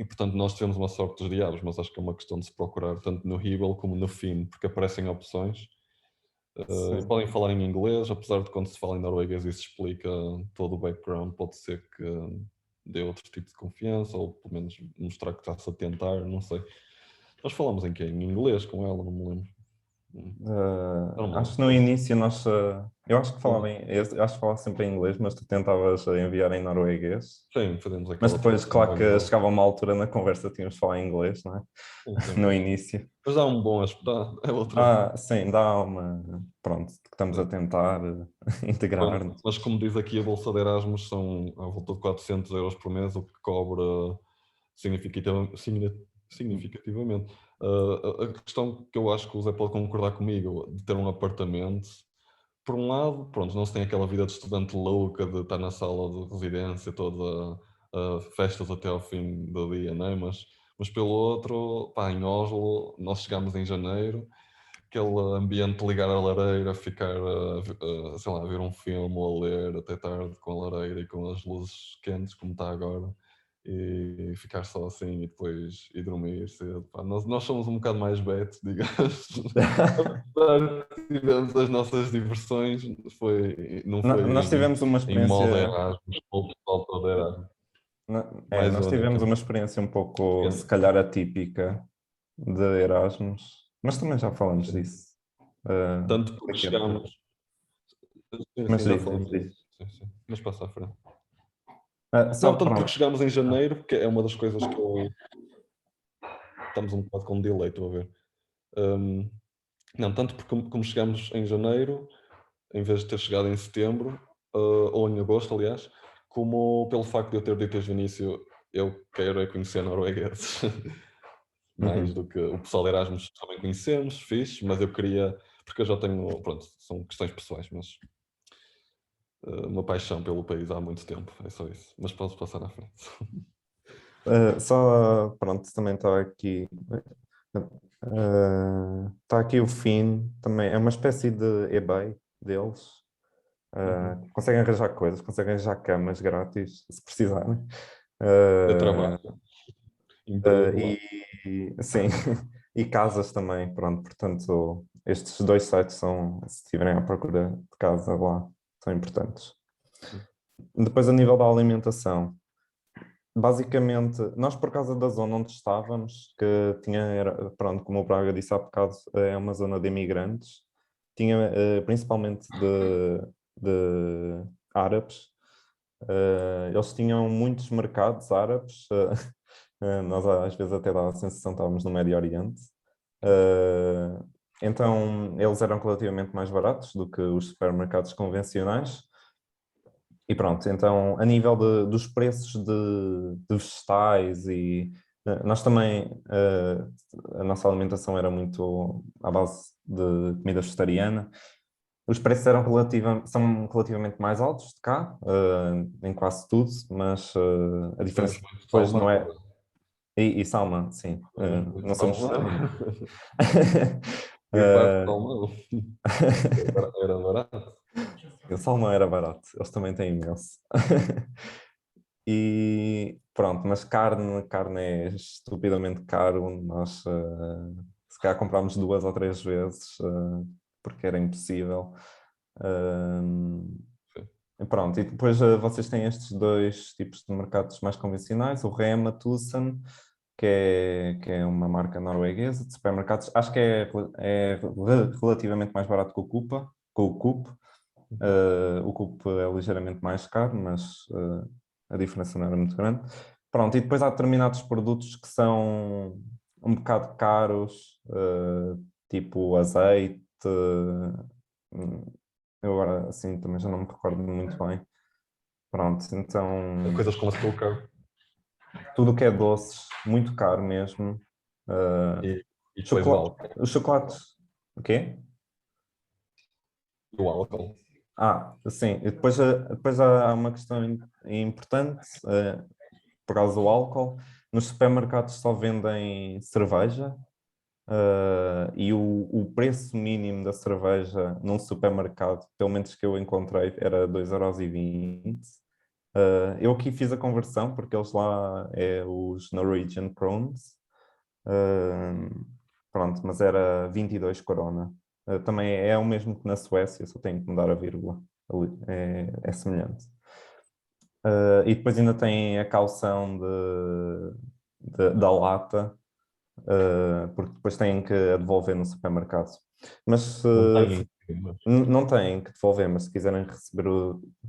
portanto nós tivemos uma sorte dos diabos, mas acho que é uma questão de se procurar tanto no Hibble como no Finn, porque aparecem opções. Podem falar em inglês, apesar de quando se fala em norueguês isso explica todo o background, pode ser que dê outro tipo de confiança, ou pelo menos mostrar que está-se a tentar, não sei. Nós falamos em quê? Em inglês com ela, não me lembro. Acho que no início eu acho que falava sempre em inglês, mas tu tentavas enviar em norueguês. Sim, fazemos aquela. Mas depois, claro que chegava uma altura na conversa tínhamos de falar em inglês, não é? Sim. No início. Mas dá um bom aspecto. É outra. Sim, dá uma. Pronto, estamos a tentar integrar-nos. Mas como diz aqui, a bolsa de Erasmus são à volta de 400 euros por mês, o que cobra significativamente. A questão que eu acho que o Zé pode concordar comigo, de ter um apartamento, por um lado, pronto, não se tem aquela vida de estudante louca de estar na sala de residência toda festas até ao fim do dia, não é? Mas pelo outro, pá, em Oslo, nós chegámos em janeiro, aquele ambiente de ligar a lareira, ficar sei lá, a ver um filme ou a ler até tarde com a lareira e com as luzes quentes, como está agora, e ficar só assim e depois ir dormir cedo. Pá, nós somos um bocado mais betos, digamos. Tivemos as nossas diversões, não foi Nós tivemos uma em modo experiência. Erasmus, ou pessoal todo Erasmus. Nós tivemos uma experiência um pouco, se calhar, atípica de Erasmus, mas também já falamos disso. Tanto porque chegámos. Mas já diz. Mas passa à frente. Só Não, tanto porque pronto. chegámos em janeiro, porque é uma das coisas que eu... Estamos um bocado com um delay, estou a ver. Não, tanto porque como chegámos em janeiro, em vez de ter chegado em setembro, ou em agosto, aliás, como pelo facto de eu ter dito desde o início, eu quero é conhecer noruegueses. Mais do que o pessoal de Erasmus também conhecemos, fixe, mas eu queria, porque eu já tenho, pronto, são questões pessoais, mas uma paixão pelo país há muito tempo, é só isso. Mas posso passar à frente. Só, pronto, também está aqui. Está aqui o Finn, também é uma espécie de eBay deles. Conseguem arranjar coisas, conseguem arranjar camas grátis, se precisarem. De trabalho. Emprego lá. Sim, e casas também, pronto. Portanto, estes dois sites são, se estiverem à procura de casa lá, são importantes. Depois, a nível da alimentação, basicamente, nós por causa da zona onde estávamos, que pronto, como o Braga disse há bocado, é uma zona de imigrantes, tinha principalmente de árabes. Eles tinham muitos mercados árabes. Nós às vezes até dá a sensação que estávamos no Médio Oriente. Então, eles eram relativamente mais baratos do que os supermercados convencionais. E pronto, então a nível dos preços de vegetais nós também, a nossa alimentação era muito à base de comida vegetariana. Os preços são relativamente mais altos de cá, em quase tudo, mas a diferença depois não é... E salmão, sim. Não somos... Salmão. Era barato. O salmão era barato, eles também têm imenso. E pronto, mas carne é estupidamente caro. Nós se calhar comprámos 2 ou 3 vezes porque era impossível. Pronto, e depois vocês têm estes 2 tipos de mercados mais convencionais, o Rema, Tusen, que é uma marca norueguesa de supermercados. Acho que é relativamente mais barato que o Coop. O Coop é ligeiramente mais caro, mas a diferença não era muito grande. Pronto, e depois há determinados produtos que são um bocado caros, tipo azeite. Eu agora, assim, também já não me recordo muito bem. Pronto, então... Coisas como açúcar. Tudo o que é doces, muito caro mesmo. E depois o álcool. Os chocolates... O quê? O álcool. Sim. E depois há uma questão importante, por causa do álcool. Nos supermercados só vendem cerveja, e o preço mínimo da cerveja num supermercado, pelo menos que eu encontrei, era 2,20 €. Eu aqui fiz a conversão, porque eles lá é os Norwegian Crowns. Pronto, mas era 22 corona. Também é o mesmo que na Suécia, só tenho que mudar a vírgula. É semelhante. E depois ainda tem a caução da lata, porque depois têm que a devolver no supermercado. Mas não têm que devolver, mas se quiserem receber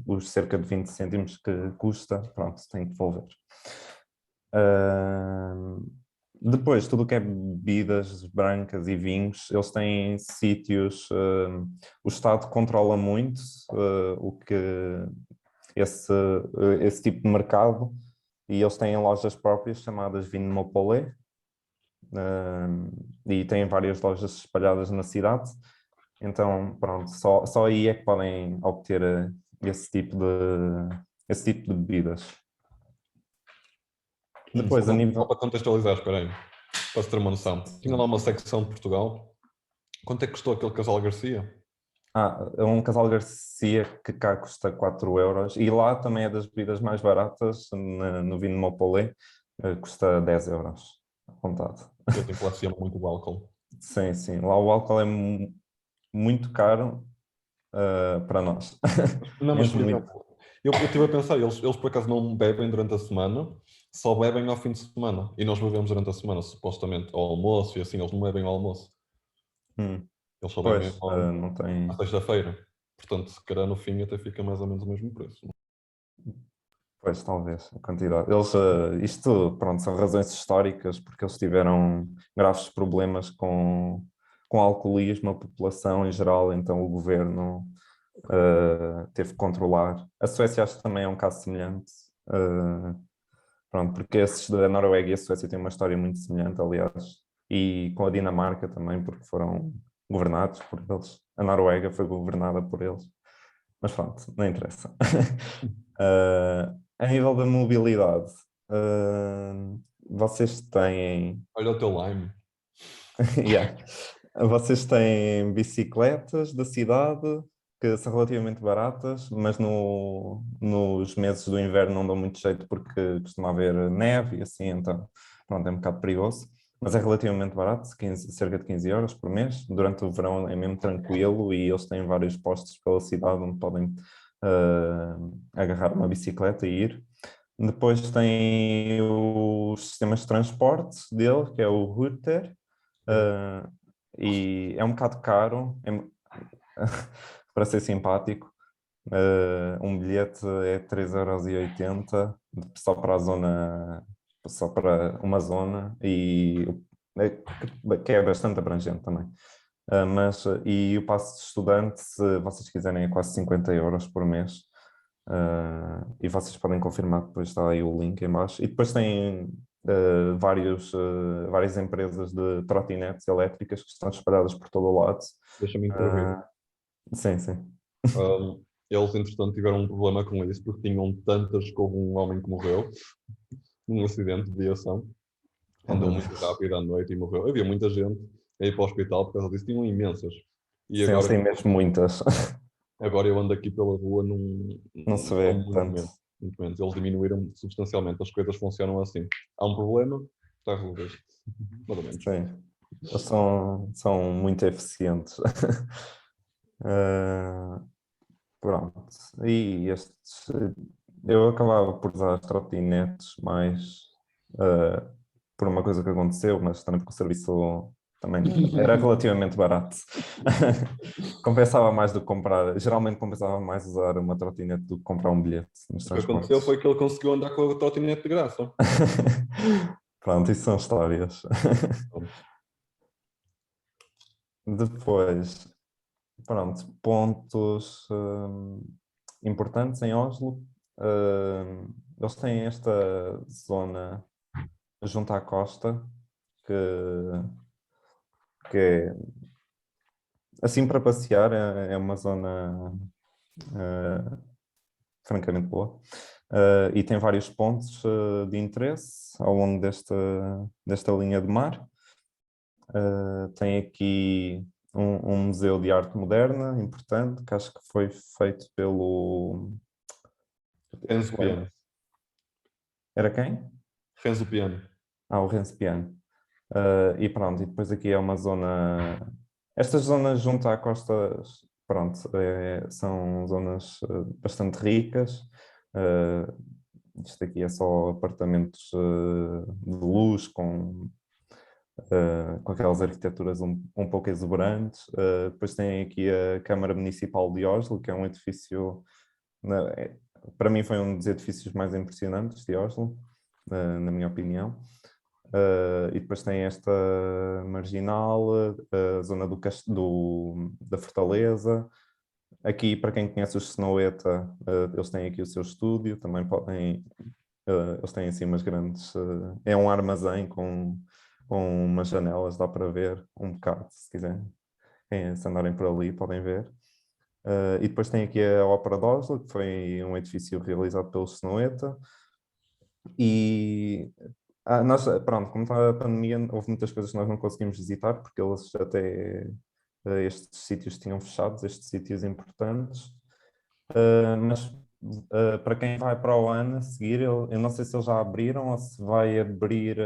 os cerca de 20 cêntimos que custa, pronto, têm que devolver. Depois, tudo o que é bebidas brancas e vinhos, eles têm sítios, o Estado controla muito esse tipo de mercado, e eles têm lojas próprias chamadas Vinmonopolet, e têm várias lojas espalhadas na cidade. Então, pronto, só aí é que podem obter esse tipo de bebidas. Depois, a nível... Só para contextualizar, espera aí, para se ter uma noção. Tinha lá uma secção de Portugal. Quanto é que custou aquele casal Garcia? É um casal Garcia que cá custa 4 €, e lá também é das bebidas mais baratas, no Vinmonopolet, custa 10 € à vontade. Eu inflaciono muito o álcool. Sim, sim. Lá o álcool é muito caro para nós. Não, mas por exemplo, eu estive a pensar, eles por acaso não bebem durante a semana, só bebem ao fim de semana. E nós bebemos durante a semana, supostamente, ao almoço e assim, eles não bebem ao almoço. Eles só bebem não tem... à sexta-feira. Portanto, se calhar no fim até fica mais ou menos o mesmo preço. Pois, talvez, a quantidade. Eles, isto, pronto, são razões históricas, porque eles tiveram graves problemas com alcoolismo, a população em geral, então o governo teve que controlar. A Suécia acho que também é um caso semelhante, pronto, porque esses da Noruega e a Suécia têm uma história muito semelhante, aliás, e com a Dinamarca também, porque foram governados por eles. A Noruega foi governada por eles. Mas pronto, não interessa. A nível da mobilidade, vocês têm. Olha o teu Lime. Yeah. Vocês têm bicicletas da cidade que são relativamente baratas, mas nos meses do inverno não dão muito jeito porque costuma haver neve e assim, então pronto, é um bocado perigoso. Mas é relativamente barato, cerca de 15 euros por mês. Durante o verão é mesmo tranquilo e eles têm vários postos pela cidade onde podem agarrar uma bicicleta e ir. Depois tem os sistemas de transporte dele, que é o Ruter, e é um bocado caro, para ser simpático. Um bilhete é 3,80 € só para a zona, só para uma zona, e que é bastante abrangente também. E o passo de estudante, se vocês quiserem, é quase 50 euros por mês. E vocês podem confirmar, depois está aí o link em baixo. E depois tem várias empresas de trotinetes elétricas que estão espalhadas por todo o lado. Deixa-me intervir. Sim, sim. Eles, entretanto, tiveram um problema com isso, porque tinham tantas que houve um homem que morreu num acidente de viação. Andou muito rápido à noite e morreu. Havia muita gente a ir para o hospital por causa disso, tinham imensas. E Sim, eles têm mesmo muitas. agora eu ando aqui pela rua, Não se vê muito tanto. menos, muito menos. Eles diminuíram substancialmente, as coisas funcionam assim. Há um problema, está resolvido. Mais ou menos. Sim, eles são muito eficientes. Pronto, e eu acabava por usar as trotinetes mais por uma coisa que aconteceu, mas também porque o serviço também era relativamente barato. Compensava mais do que comprar, geralmente compensava mais usar uma trotinete do que comprar um bilhete nos O que transportes. aconteceu foi que ele conseguiu andar com a trotinete de graça. Pronto, isso são histórias. Depois, pronto, pontos importantes em Oslo. Eles têm esta zona junto à costa que é assim para passear, é uma zona francamente boa. E tem vários pontos de interesse ao longo desta linha de mar. Tem aqui um museu de arte moderna importante, que acho que foi feito pelo... Renzo Piano. Era quem? Renzo Piano. O Renzo Piano. E pronto, e depois aqui é uma zona... Estas zonas junto à costa, pronto, são zonas bastante ricas. Isto aqui é só apartamentos de luz com aquelas arquiteturas um pouco exuberantes. Depois tem aqui a Câmara Municipal de Oslo, que é um edifício, para mim foi um dos edifícios mais impressionantes de Oslo, na minha opinião. E depois tem esta marginal, a zona da Fortaleza. Aqui, para quem conhece os Snøhetta, eles têm aqui o seu estúdio, também podem, eles têm assim umas grandes, é um armazém com umas janelas, dá para ver um bocado, se quiserem, se andarem por ali podem ver. E depois tem aqui a Ópera de Oslo, que foi um edifício realizado pelos Snøhetta. E nós, pronto, como está a pandemia, houve muitas coisas que nós não conseguimos visitar, porque eles até estes sítios tinham fechados, estes sítios importantes. Mas para quem vai para o ano a seguir, eu não sei se eles já abriram ou se vai abrir,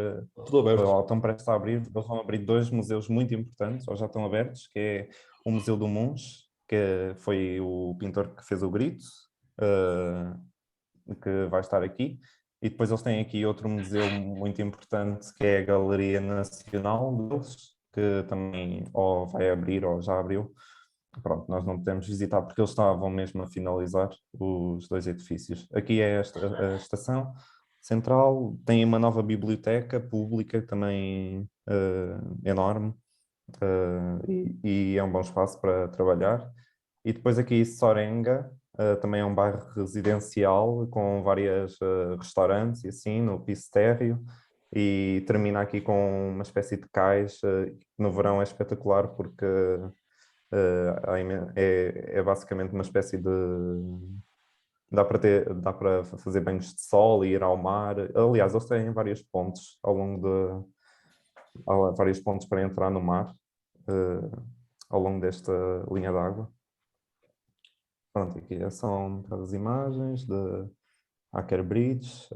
Tudo aberto. ou estão prestes a abrir. Eles vão abrir 2 museus muito importantes, ou já estão abertos, que é o Museu do Munch, que foi o pintor que fez o Grito, que vai estar aqui. E depois eles têm aqui outro museu muito importante, que é a Galeria Nacional deles, que também ou vai abrir ou já abriu, pronto, nós não podemos visitar porque eles estavam mesmo a finalizar os 2 edifícios. Aqui é a estação central, tem uma nova biblioteca pública também enorme, e é um bom espaço para trabalhar. E depois aqui Sorenga, também é um bairro residencial com vários restaurantes e assim, no piso térreo, e termina aqui com uma espécie de cais, que no verão é espetacular porque é basicamente uma espécie de... Dá para fazer banhos de sol e ir ao mar. Aliás, eles têm vários pontos há vários pontos para entrar no mar ao longo desta linha d'água. Pronto, aqui são as imagens de Aker Bridge,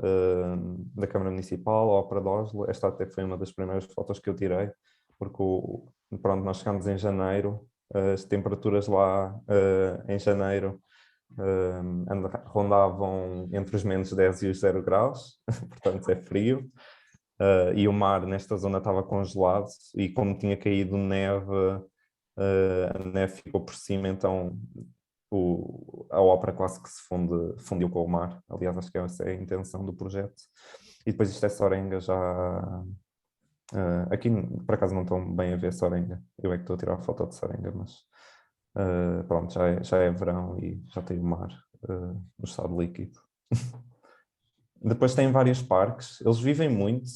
da Câmara Municipal, a Ópera de Oslo. Esta até foi uma das primeiras fotos que eu tirei, porque pronto, nós chegámos em janeiro, as temperaturas lá em janeiro rondavam entre os -10 e os 0 graus, portanto é frio. E o mar nesta zona estava congelado e como tinha caído neve, a neve ficou por cima, então a ópera quase que se fundiu com o mar. Aliás, acho que essa é a intenção do projeto. E depois isto é Sorenga já... aqui por acaso não estão bem a ver Sorenga, eu é que estou a tirar a foto de Sorenga, mas pronto, já é verão e já tem o mar no estado líquido. Depois tem vários parques, eles vivem muito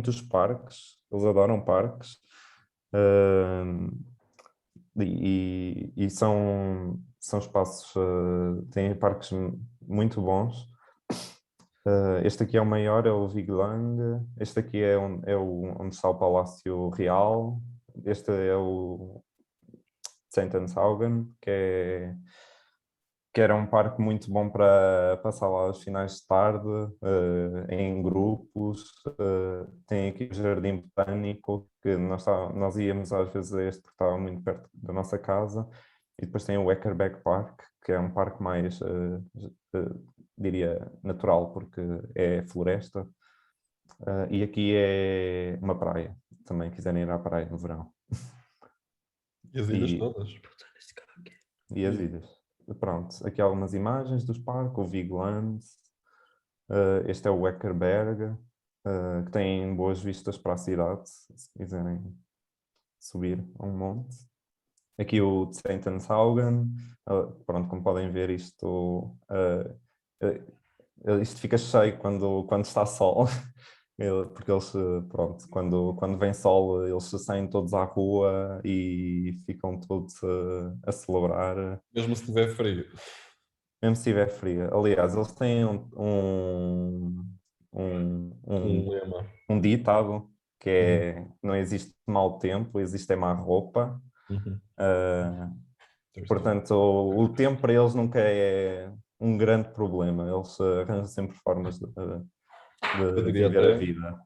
os parques, eles adoram parques, e são espaços, têm parques muito bons. Este aqui é o maior, é o Vigeland. Este aqui é onde está o Palácio Real. Este é o Santensaugen, que era um parque muito bom para passar lá os finais de tarde, em grupos. Tem aqui o Jardim Botânico, que nós íamos às vezes a este porque estava muito perto da nossa casa. E depois tem o Eckerbeck Park, que é um parque mais, diria, natural, porque é floresta. E aqui é uma praia, também quiserem ir à praia no verão. E as ilhas todas. E as ilhas. Pronto, aqui há algumas imagens dos parques, o Vigeland, este é o Eckerberg, que tem boas vistas para a cidade, se quiserem subir a um monte. Aqui o Santensaugen, pronto, como podem ver isto fica cheio quando está sol, porque eles, pronto, quando vem sol eles saem todos à rua e ficam todos a celebrar. Mesmo se tiver frio. Mesmo se tiver frio. Aliás, eles têm lema. um ditado que é não existe mau tempo, existe má roupa. Portanto, o tempo para eles nunca é um grande problema. Eles arranjam sempre formas de viver a vida.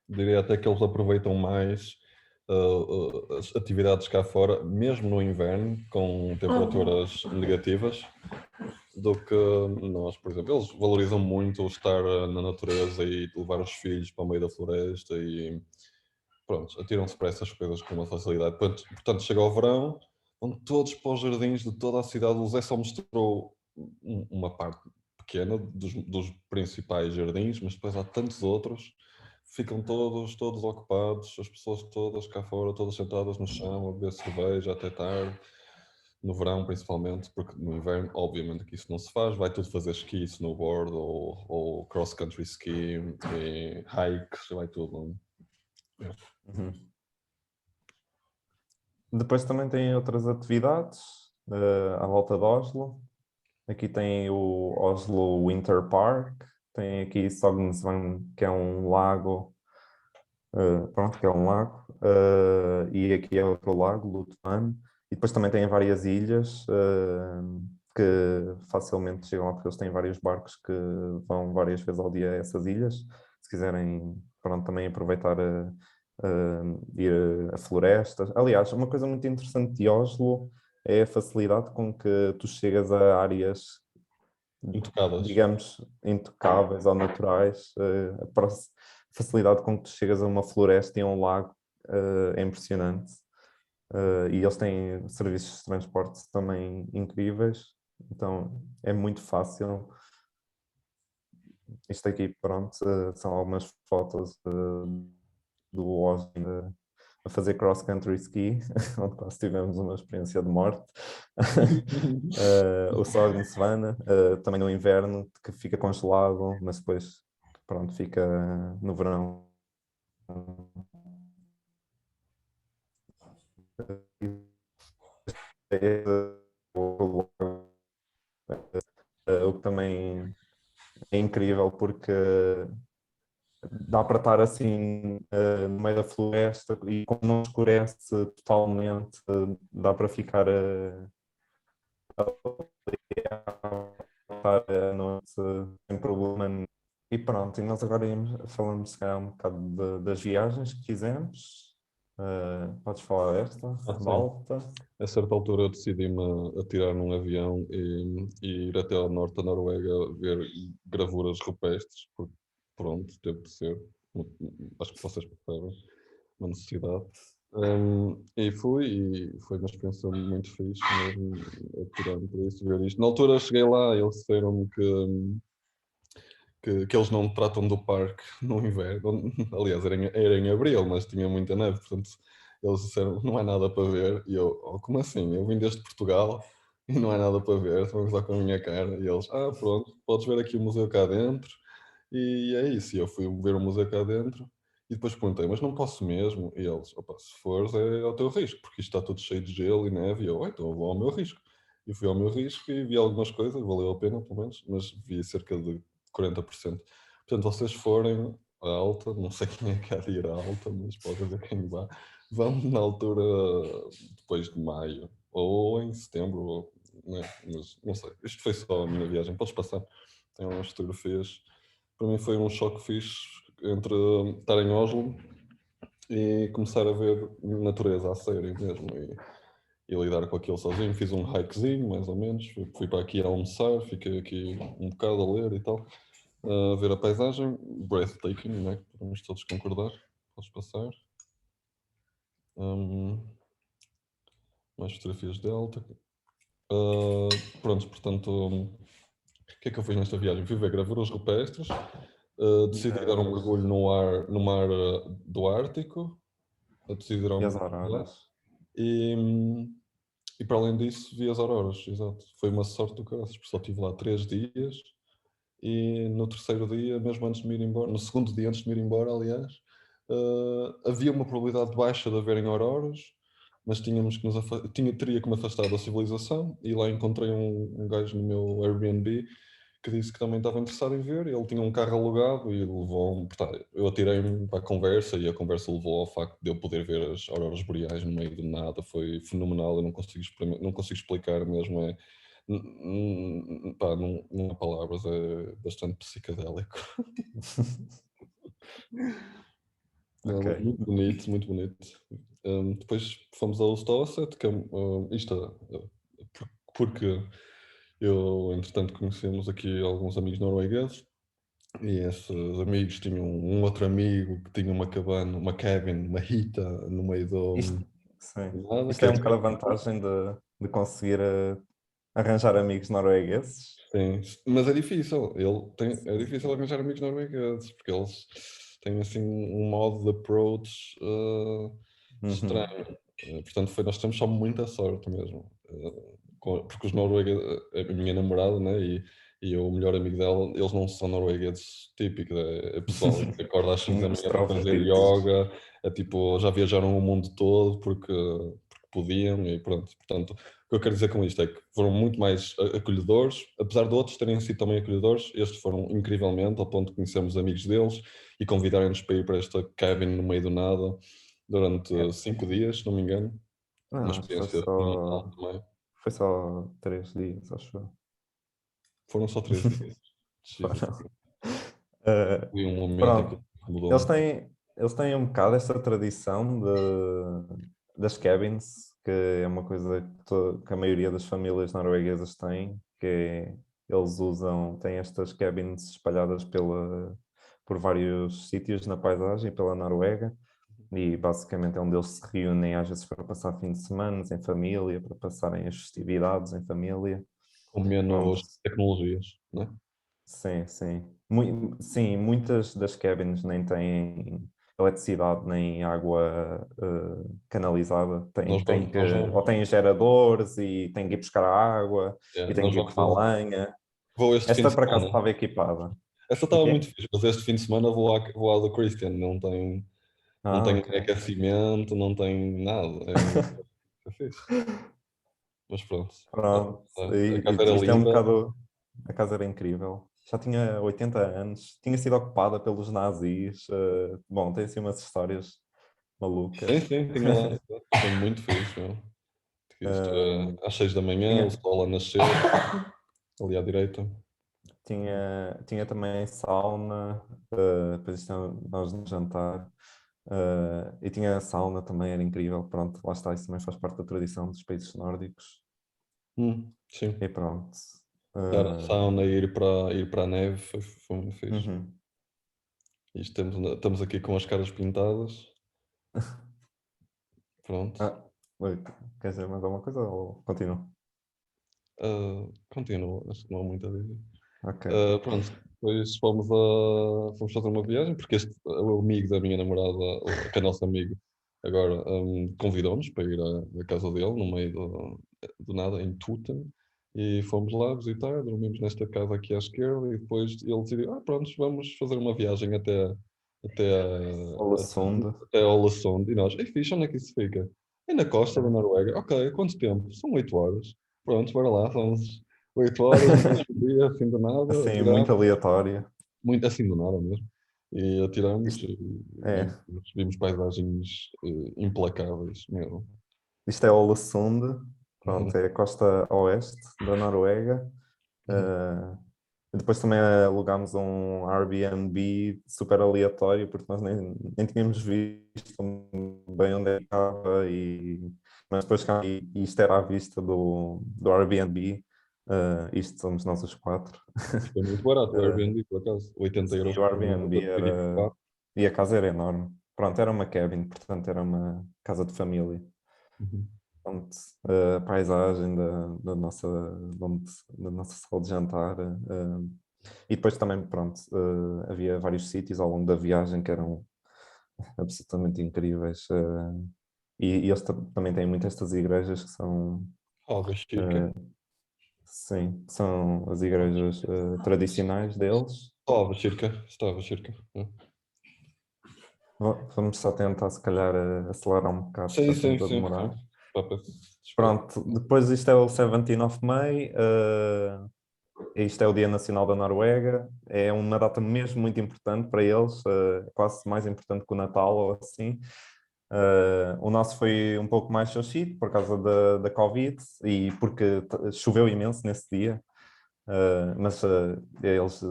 Diria até que eles aproveitam mais as atividades cá fora, mesmo no inverno, com temperaturas negativas, do que nós, por exemplo. Eles valorizam muito estar na natureza e levar os filhos para o meio da floresta e pronto, atiram-se para essas coisas com uma facilidade. Portanto, chega ao verão, vão todos para os jardins de toda a cidade. O Zé só mostrou uma parte pequena dos principais jardins, mas depois há tantos outros, ficam todos ocupados, as pessoas todas cá fora, todas sentadas no chão, a beber cerveja até tarde, no verão principalmente, porque no inverno, obviamente que isso não se faz, vai tudo fazer ski, snowboard ou cross-country ski, e hikes, vai tudo. Depois também tem outras atividades à volta de Oslo. Aqui tem o Oslo Winter Park, tem aqui Sognsvann, que é um lago, que é um lago, e aqui é outro lago, Lutvann, e depois também tem várias ilhas que facilmente chegam lá, porque eles têm vários barcos que vão várias vezes ao dia a essas ilhas, se quiserem também aproveitar ir a florestas. Aliás, uma coisa muito interessante de Oslo é a facilidade com que tu chegas a áreas intocáveis, digamos, intocáveis ou naturais. A facilidade com que tu chegas a uma floresta e a um lago é impressionante. e eles têm serviços de transporte também incríveis, então é muito fácil. Isto aqui, pronto, são algumas fotos do Oslo a fazer cross-country ski, onde quase tivemos uma experiência de morte. O Sognsvann, também no inverno, que fica congelado, mas depois, pronto, fica no verão. O que também é incrível porque dá para estar assim no meio da floresta e como não escurece totalmente, dá para ficar à noite sem problema. E pronto, e nós agora falamos se calhar um bocado das viagens que fizemos. Podes falar desta, volta. A certa altura eu decidi-me a tirar num avião e ir até ao norte da Noruega ver gravuras rupestres, porque pronto, teve de ser. Acho que vocês percebem, uma necessidade. E fui, e foi uma experiência muito fixe mesmo, tirando por isso, ver isto. Na altura cheguei lá e eles disseram-me que eles não tratam do parque no inverno. Aliás, era em abril, mas tinha muita neve, portanto eles disseram não há nada para ver. E eu, como assim? Eu vim desde Portugal e não há nada para ver, vamos lá com a minha cara. E eles, pronto, podes ver aqui o museu cá dentro. E é isso, e eu fui ver o museu cá dentro e depois perguntei, mas não posso mesmo? E eles, opa, se fores é ao teu risco, porque isto está tudo cheio de gelo e neve. E eu, então eu vou ao meu risco. E fui ao meu risco e vi algumas coisas, valeu a pena pelo menos, mas vi cerca de 40%. Portanto, vocês forem à alta, não sei quem é que há de ir à alta, mas pode haver quem vá, vão na altura depois de maio, ou em setembro, ou, né? Mas não sei, isto foi só a minha viagem, podes passar, tem umas fotografias. Para mim foi um choque fixe entre estar em Oslo e começar a ver natureza a sério mesmo e lidar com aquilo sozinho. Fiz um hikezinho, mais ou menos, fui para aqui a almoçar, fiquei aqui um bocado a ler e tal, a ver a paisagem, breathtaking, né? Podemos todos concordar. Podes passar. Mais fotografias de alta. Pronto, portanto, o que é que eu fiz nesta viagem? Fui ver gravuras rupestres, decidi dar um mergulho no mar do Ártico, decidi dar um E as mergulho lá. auroras. E para além disso, vi as auroras, exato. Foi uma sorte do caraças, porque só estive lá 3 dias e no terceiro dia, mesmo antes de me ir embora, no segundo dia antes de me ir embora, aliás, havia uma probabilidade baixa de haverem auroras, mas tínhamos que teria que me afastar da civilização e lá encontrei um gajo no meu Airbnb que disse que também estava interessado em ver. Ele tinha um carro alugado e levou-me. Eu atirei-me para a conversa e a conversa levou ao facto de eu poder ver as auroras boreais no meio do nada. Foi fenomenal. Eu não consigo explicar mesmo. Não há palavras, é bastante psicadélico. Ok. Muito bonito, muito bonito. Depois fomos ao Stosset, que porque eu, entretanto, conhecemos aqui alguns amigos noruegueses e esses amigos tinham um outro amigo que tinha uma cabana, uma cabin, uma hita no meio do Isto nada. é um bocado a vantagem de conseguir arranjar amigos noruegueses. Sim, mas é difícil. É difícil arranjar amigos noruegueses porque eles têm assim um modo de approach estranho. Portanto, nós temos só muita sorte mesmo. Porque os noruegueses, a minha namorada, né, e o melhor amigo dela, eles não são noruegueses típicos, é pessoal que acorda às 5 da manhã para fazer yoga, é tipo, já viajaram o mundo todo porque podiam e pronto. Portanto, o que eu quero dizer com isto é que foram muito mais acolhedores, apesar de outros terem sido também acolhedores, estes foram incrivelmente, ao ponto de conhecermos amigos deles e convidarem-nos para ir para esta cabin no meio do nada durante 5 dias, se não me engano. Uma experiência fenomenal também. Foi só 3 dias, acho eu. Foram só 3 dias. Foi um momento pronto. em que mudou. Eles têm um bocado essa tradição das cabins, que é uma coisa que a maioria das famílias norueguesas tem, que eles têm estas cabins espalhadas por vários sítios na paisagem, pela Noruega, e basicamente é onde eles se reúnem às vezes para passar fim de semana em família, para passarem as festividades em família. Com menos tecnologias, não é? Sim, sim. Sim, muitas das cabins nem têm eletricidade nem água canalizada. Nós Têm vamos, nós ou têm geradores e têm que ir buscar a água e têm nós que ir vamos cortar lenha. vou este fim Esta de por acaso semana. estava equipada. Essa O estava quê? muito fixe, mas este fim de semana vou à do Christian, não tem Ok. aquecimento, não tem nada. É fixe. Mas pronto. Pronto. A casa era Isto é um linda. bocado. A casa era incrível. Já tinha 80 anos, tinha sido ocupada pelos nazis. Bom, tem assim umas histórias malucas. Sim, tinha lá. Foi muito fixe, meu. Isto, às 6 da manhã, o sol a nascer, ali à direita. Tinha também sauna, depois nós no jantar. E tinha sauna também, era incrível. Pronto, lá está, isso também faz parte da tradição dos países nórdicos. Sim. E pronto. Estar na sauna e ir para a neve foi muito fixe. Uhum. Isto estamos aqui com as caras pintadas. Pronto. Oi, quer dizer mais alguma coisa ou continuo? Continuo, acho que não há muito a dizer. Ok. Pronto, depois fomos fazer uma viagem, porque o amigo da minha namorada, que é nosso amigo, agora convidou-nos para ir à casa dele, no meio do nada, em Tutem, e fomos lá visitar, dormimos nesta casa aqui à esquerda, e depois ele decidiu, pronto, vamos fazer uma viagem Olaçonde. até Ålesund, e nós, é fixe, onde é que isso fica? É na costa da Noruega, ok, quanto tempo? São 8 horas. Pronto, bora lá, samos 8 horas, um dia, assim do nada, Assim, atiramos, muito aleatório. muito assim do nada mesmo. E atiramos Isto- e É. vimos paisagens implacáveis mesmo. Isto é Ålesund, pronto, Uhum. é a costa oeste da Noruega. E depois também alugámos um Airbnb super aleatório, porque nós nem tínhamos visto bem onde é que estava, mas depois isto era à vista do Airbnb, isto somos nós os 4. Foi muito barato o Airbnb, por acaso. 80 Sim, euros o Airbnb por dividir por quatro. e a casa era enorme. Pronto, era uma cabin, portanto era uma casa de família. Uhum. Pronto, a paisagem da nossa sala de jantar. E depois também, pronto, havia vários sítios ao longo da viagem que eram absolutamente incríveis. E eles também têm muitas estas igrejas que são, Beşiktaş. sim, são as igrejas tradicionais deles. Beşiktaş. Vamos só tentar, se calhar, acelerar um bocado, Sim. está sempre a demorar. Papa. Pronto, depois isto é o 17 of May, isto é o Dia Nacional da Noruega, é uma data mesmo muito importante para eles, quase mais importante que o Natal ou assim. O nosso foi um pouco mais xoxito por causa da Covid e porque choveu imenso nesse dia, mas eles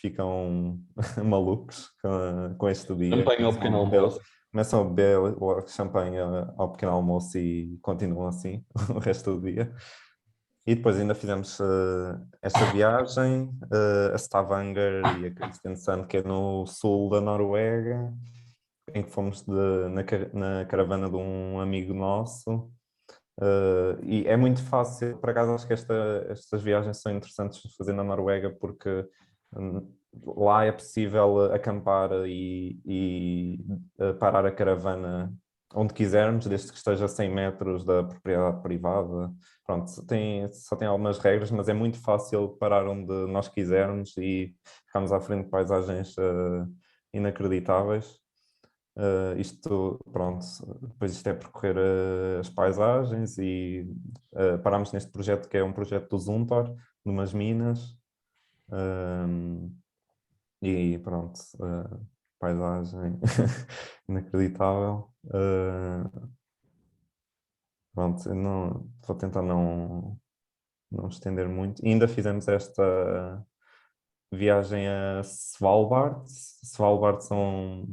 ficam malucos com este dia. Champanhe ao pequeno almoço. Começam a beber logo champanhe ao pequeno almoço e continuam assim o resto do dia. E depois ainda fizemos esta viagem a Stavanger e a Kristiansand, que é no sul da Noruega, em que fomos na caravana de um amigo nosso. E é muito fácil, por acaso acho que estas viagens são interessantes de fazer na Noruega porque lá é possível acampar e parar a caravana onde quisermos, desde que esteja a 100 metros da propriedade privada. Pronto, só tem algumas regras, mas é muito fácil parar onde nós quisermos e ficamos à frente de paisagens inacreditáveis. Pronto, depois isto é percorrer as paisagens e parámos neste projeto que é um projeto do Zuntor, numas minas, e pronto, paisagem inacreditável. Pronto, eu vou tentar não estender muito. E ainda fizemos esta viagem a Svalbard. Svalbard são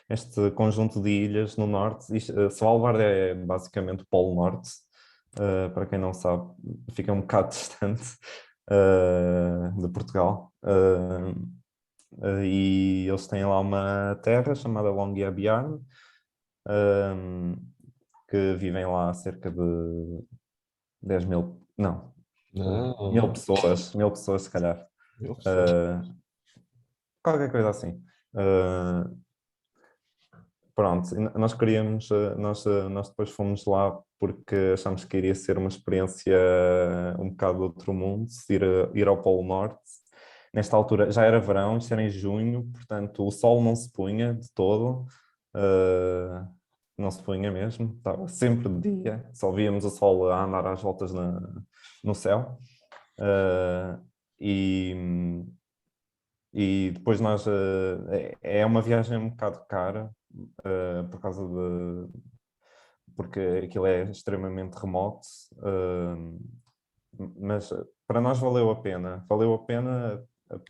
este conjunto de ilhas no norte. Svalbard é basicamente o Polo Norte, para quem não sabe, fica um bocado distante de Portugal. E eles têm lá uma terra chamada Longyearbyen, que vivem lá há cerca de 10 mil, não, Não, 1000 pessoas se calhar. mil pessoas. Qualquer coisa assim. Pronto, e nós queríamos, nós depois fomos lá porque achamos que iria ser uma experiência um bocado do outro mundo, ir ao Polo Norte. Nesta altura já era verão, isto era em junho, portanto o sol não se punha de todo, não se punha mesmo, estava sempre de dia, só víamos o sol a andar às voltas no céu. E depois nós, é uma viagem um bocado cara, por causa porque aquilo é extremamente remoto, mas para nós valeu a pena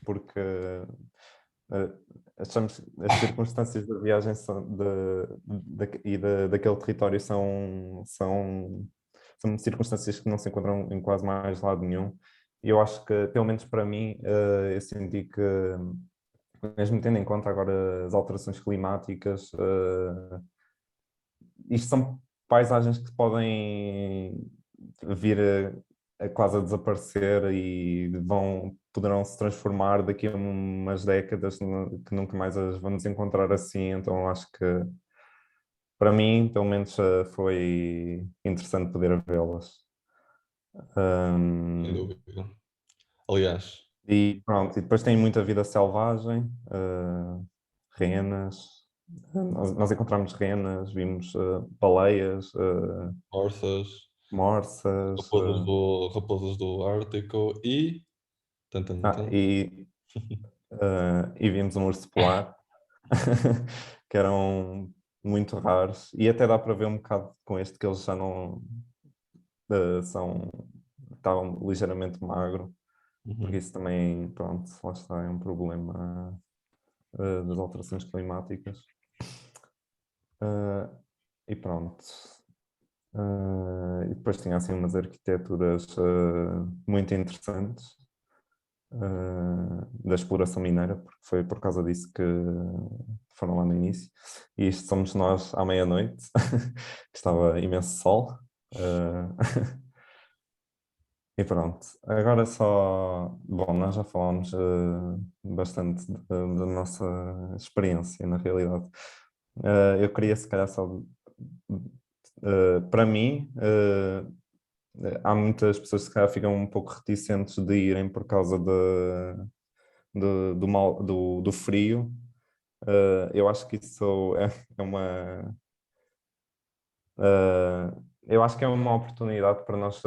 porque achamos que as circunstâncias da viagem daquele território são circunstâncias que não se encontram em quase mais lado nenhum. E eu acho que, pelo menos para mim, eu senti que, mesmo tendo em conta agora as alterações climáticas, isto são paisagens que podem vir a quase a desaparecer e poderão se transformar daqui a umas décadas que nunca mais as vamos encontrar assim. Então acho que para mim, pelo menos, foi interessante poder vê-las. Sem dúvida. Aliás, E pronto, e depois tem muita vida selvagem, renas. Nós encontramos renas, vimos baleias, morsas, morsas, raposas do Ártico e... Tan, tan, tan. e vimos um urso polar, que eram muito raros. E até dá para ver um bocado com este que eles já não estavam ligeiramente magro, porque isso também, pronto, lá está, é um problema das alterações climáticas. E pronto. E depois tinha assim umas arquiteturas muito interessantes da exploração mineira, porque foi por causa disso que foram lá no início. E isto somos nós à meia-noite, que estava imenso sol. E pronto, agora só. Bom, nós já falámos bastante da nossa experiência, na realidade. Eu queria, se calhar, só. Para mim, há muitas pessoas que se calhar ficam um pouco reticentes de irem por causa do frio. Eu acho que isso é uma. Eu acho que é uma oportunidade para nós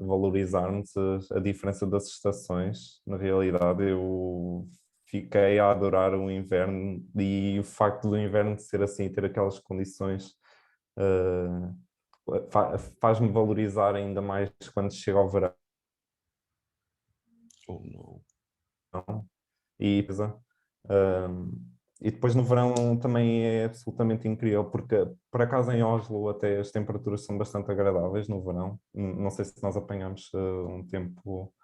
valorizarmos a diferença das estações. Na realidade, eu fiquei a adorar o inverno e o facto do inverno ser assim, ter aquelas condições, faz-me valorizar ainda mais quando chega ao verão. Oh, não. E, e depois no verão também é absolutamente incrível, porque por acaso em Oslo até as temperaturas são bastante agradáveis no verão. Não sei se nós apanhamos um tempo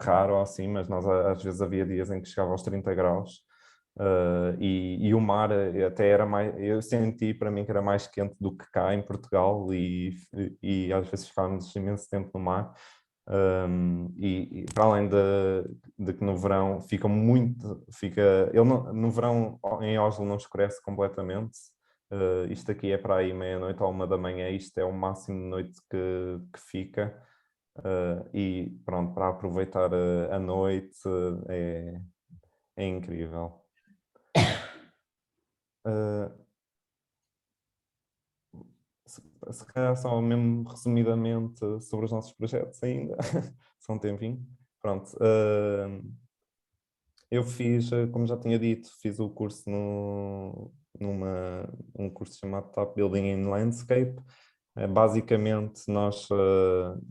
raro ou assim, mas nós às vezes havia dias em que chegava aos 30 graus. E o mar até era mais, eu senti para mim que era mais quente do que cá em Portugal e às vezes ficávamos imenso tempo no mar. E para além de que no verão no verão em Oslo não escurece completamente. Isto aqui é para aí meia-noite ou 1 da manhã, isto é o máximo de noite que fica. E pronto, para aproveitar a noite é incrível. Se calhar só mesmo resumidamente sobre os nossos projetos ainda, só um tempinho. Pronto, eu fiz, como já tinha dito, fiz o curso um curso chamado Top Building in Landscape. Basicamente,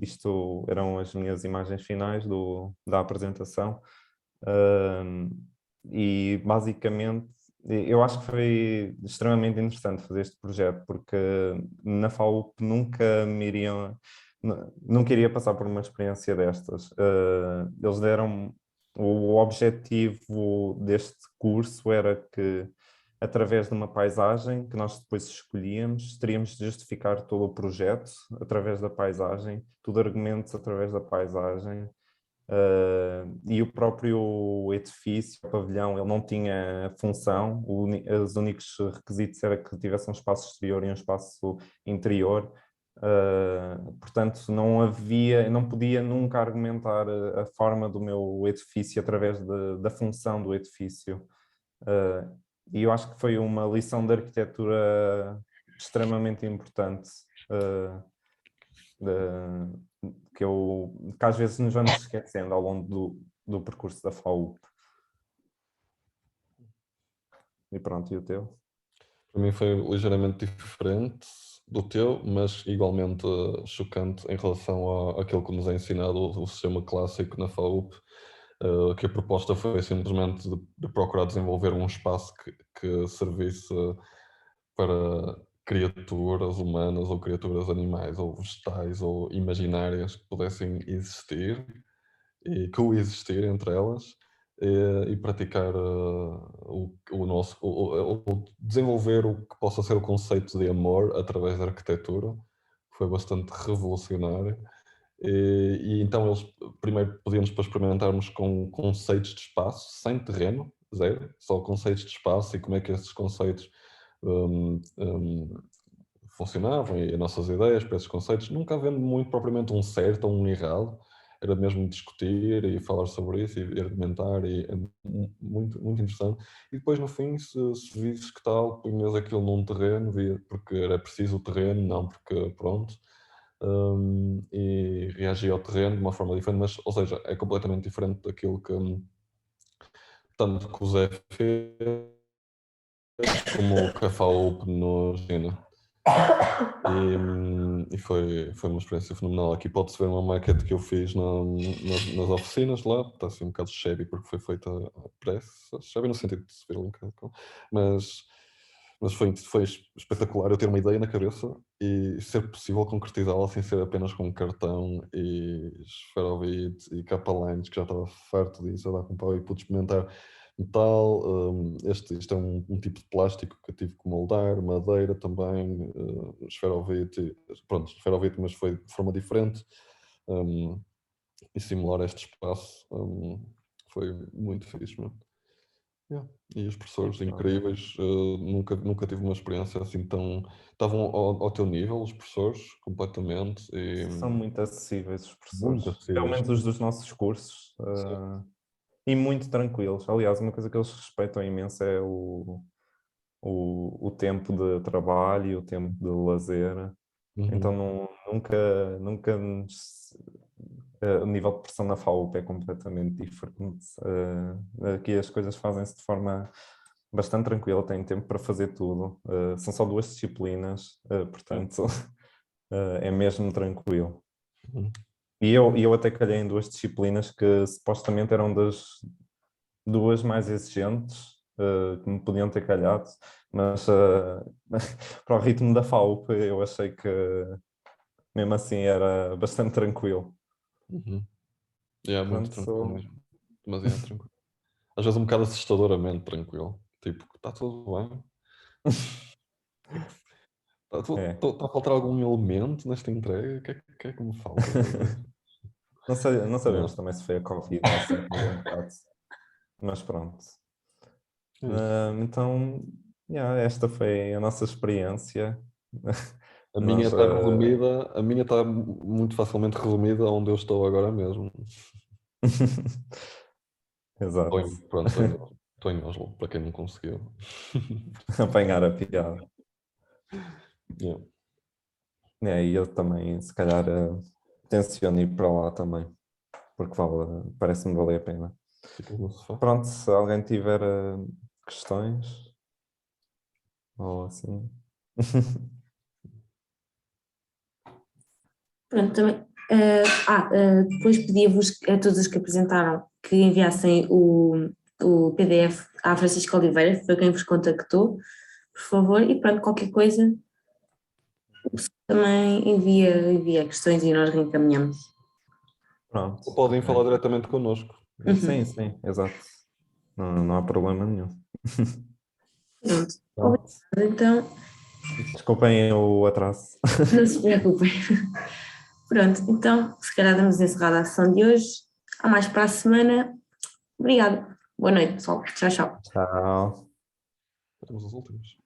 isto eram as minhas imagens finais da apresentação. E basicamente eu acho que foi extremamente interessante fazer este projeto, porque na FAUP nunca iria passar por uma experiência destas. Eles deram o objetivo deste curso era que através de uma paisagem que nós depois escolhíamos, teríamos de justificar todo o projeto através da paisagem, tudo argumentos através da paisagem. E o próprio edifício, o pavilhão, ele não tinha função, os únicos requisitos era que tivesse um espaço exterior e um espaço interior, portanto não podia nunca argumentar a forma do meu edifício através da função do edifício. E eu acho que foi uma lição de arquitetura extremamente importante, que às vezes nos vamos esquecendo ao longo do percurso da FAUP. E pronto, e o teu? Para mim foi ligeiramente diferente do teu, mas igualmente chocante em relação àquilo que nos é ensinado o sistema clássico na FAUP, que a proposta foi simplesmente de procurar desenvolver um espaço que servisse para criaturas humanas ou criaturas animais ou vegetais ou imaginárias que pudessem existir e coexistir entre elas e praticar o nosso, desenvolver o que possa ser o conceito de amor através da arquitetura, que foi bastante revolucionário. E então eles primeiro pediam-nos para experimentarmos com conceitos de espaço, sem terreno, zero, só conceitos de espaço e como é que esses conceitos funcionavam e as nossas ideias para esses conceitos, nunca havendo muito propriamente um certo ou um errado, era mesmo discutir e falar sobre isso e argumentar, e é muito, muito interessante. E depois no fim, se vives que tal, punhas aquilo num terreno, porque era preciso o terreno, não porque pronto, e reagia ao terreno de uma forma diferente, mas, ou seja, é completamente diferente daquilo que tanto que o Zé fez como o que a FAUP nos ensina. E foi uma experiência fenomenal. Aqui pode-se ver uma maquete que eu fiz nas oficinas lá, está assim um bocado shabby porque foi feita à pressa, shabby no sentido de se ver ali um bocado, mas foi espetacular eu ter uma ideia na cabeça e ser possível concretizá-la sem ser apenas com cartão e esferovite e capa-lines, que já estava farto disso, a dar com pau e pude experimentar metal, isto é um tipo de plástico que eu tive que moldar, madeira também, esferovite, pronto, esferovite, mas foi de forma diferente, e simular este espaço foi muito fixe, mano. Yeah. E os professores incríveis, nunca tive uma experiência assim tão... Estavam ao teu nível, os professores, completamente. E São muito acessíveis os muito professores, pelo menos acessíveis. os dos nossos cursos. E muito tranquilos. Aliás, uma coisa que eles respeitam imenso é o tempo de trabalho e o tempo de lazer. Então nunca o nível de pressão na FAUP é completamente diferente. Aqui as coisas fazem-se de forma bastante tranquila, têm tempo para fazer tudo. São só 2 disciplinas, portanto é mesmo tranquilo. E eu até calhei em 2 disciplinas que supostamente eram das 2 mais exigentes que me podiam ter calhado, mas para o ritmo da FAUP eu achei que mesmo assim era bastante tranquilo. Muito tranquilo mesmo. Demasiado tranquilo. Às vezes um bocado assustadoramente tranquilo. Tipo, está tudo bem? Está a faltar algum elemento nesta entrega? O que é que me falta? Não sabemos também se foi a Covid ou se foi um bocado. Mas pronto. Então, esta foi a nossa experiência. A minha está muito facilmente resumida onde eu estou agora mesmo. Exato. Estou em Oslo, para quem não conseguiu. Apanhar a piada. E eu também, se calhar, tenciono ir para lá também, porque parece-me valer a pena. Pronto, se alguém tiver questões ou assim. Pronto, também. Depois pedi-vos a todos os que apresentaram que enviassem o PDF à Francisca Oliveira, foi quem vos contactou, por favor, e pronto, qualquer coisa também envia questões e nós reencaminhamos. Pronto. Ou podem falar diretamente connosco. Sim, exato. Não há problema nenhum. Pronto. Pronto. Então, Desculpem o atraso. não se preocupem. Pronto, então, se calhar damos encerrada a sessão de hoje. Há mais para a semana. Obrigada. Boa noite, pessoal. Tchau, tchau. Tchau. Temos os últimos.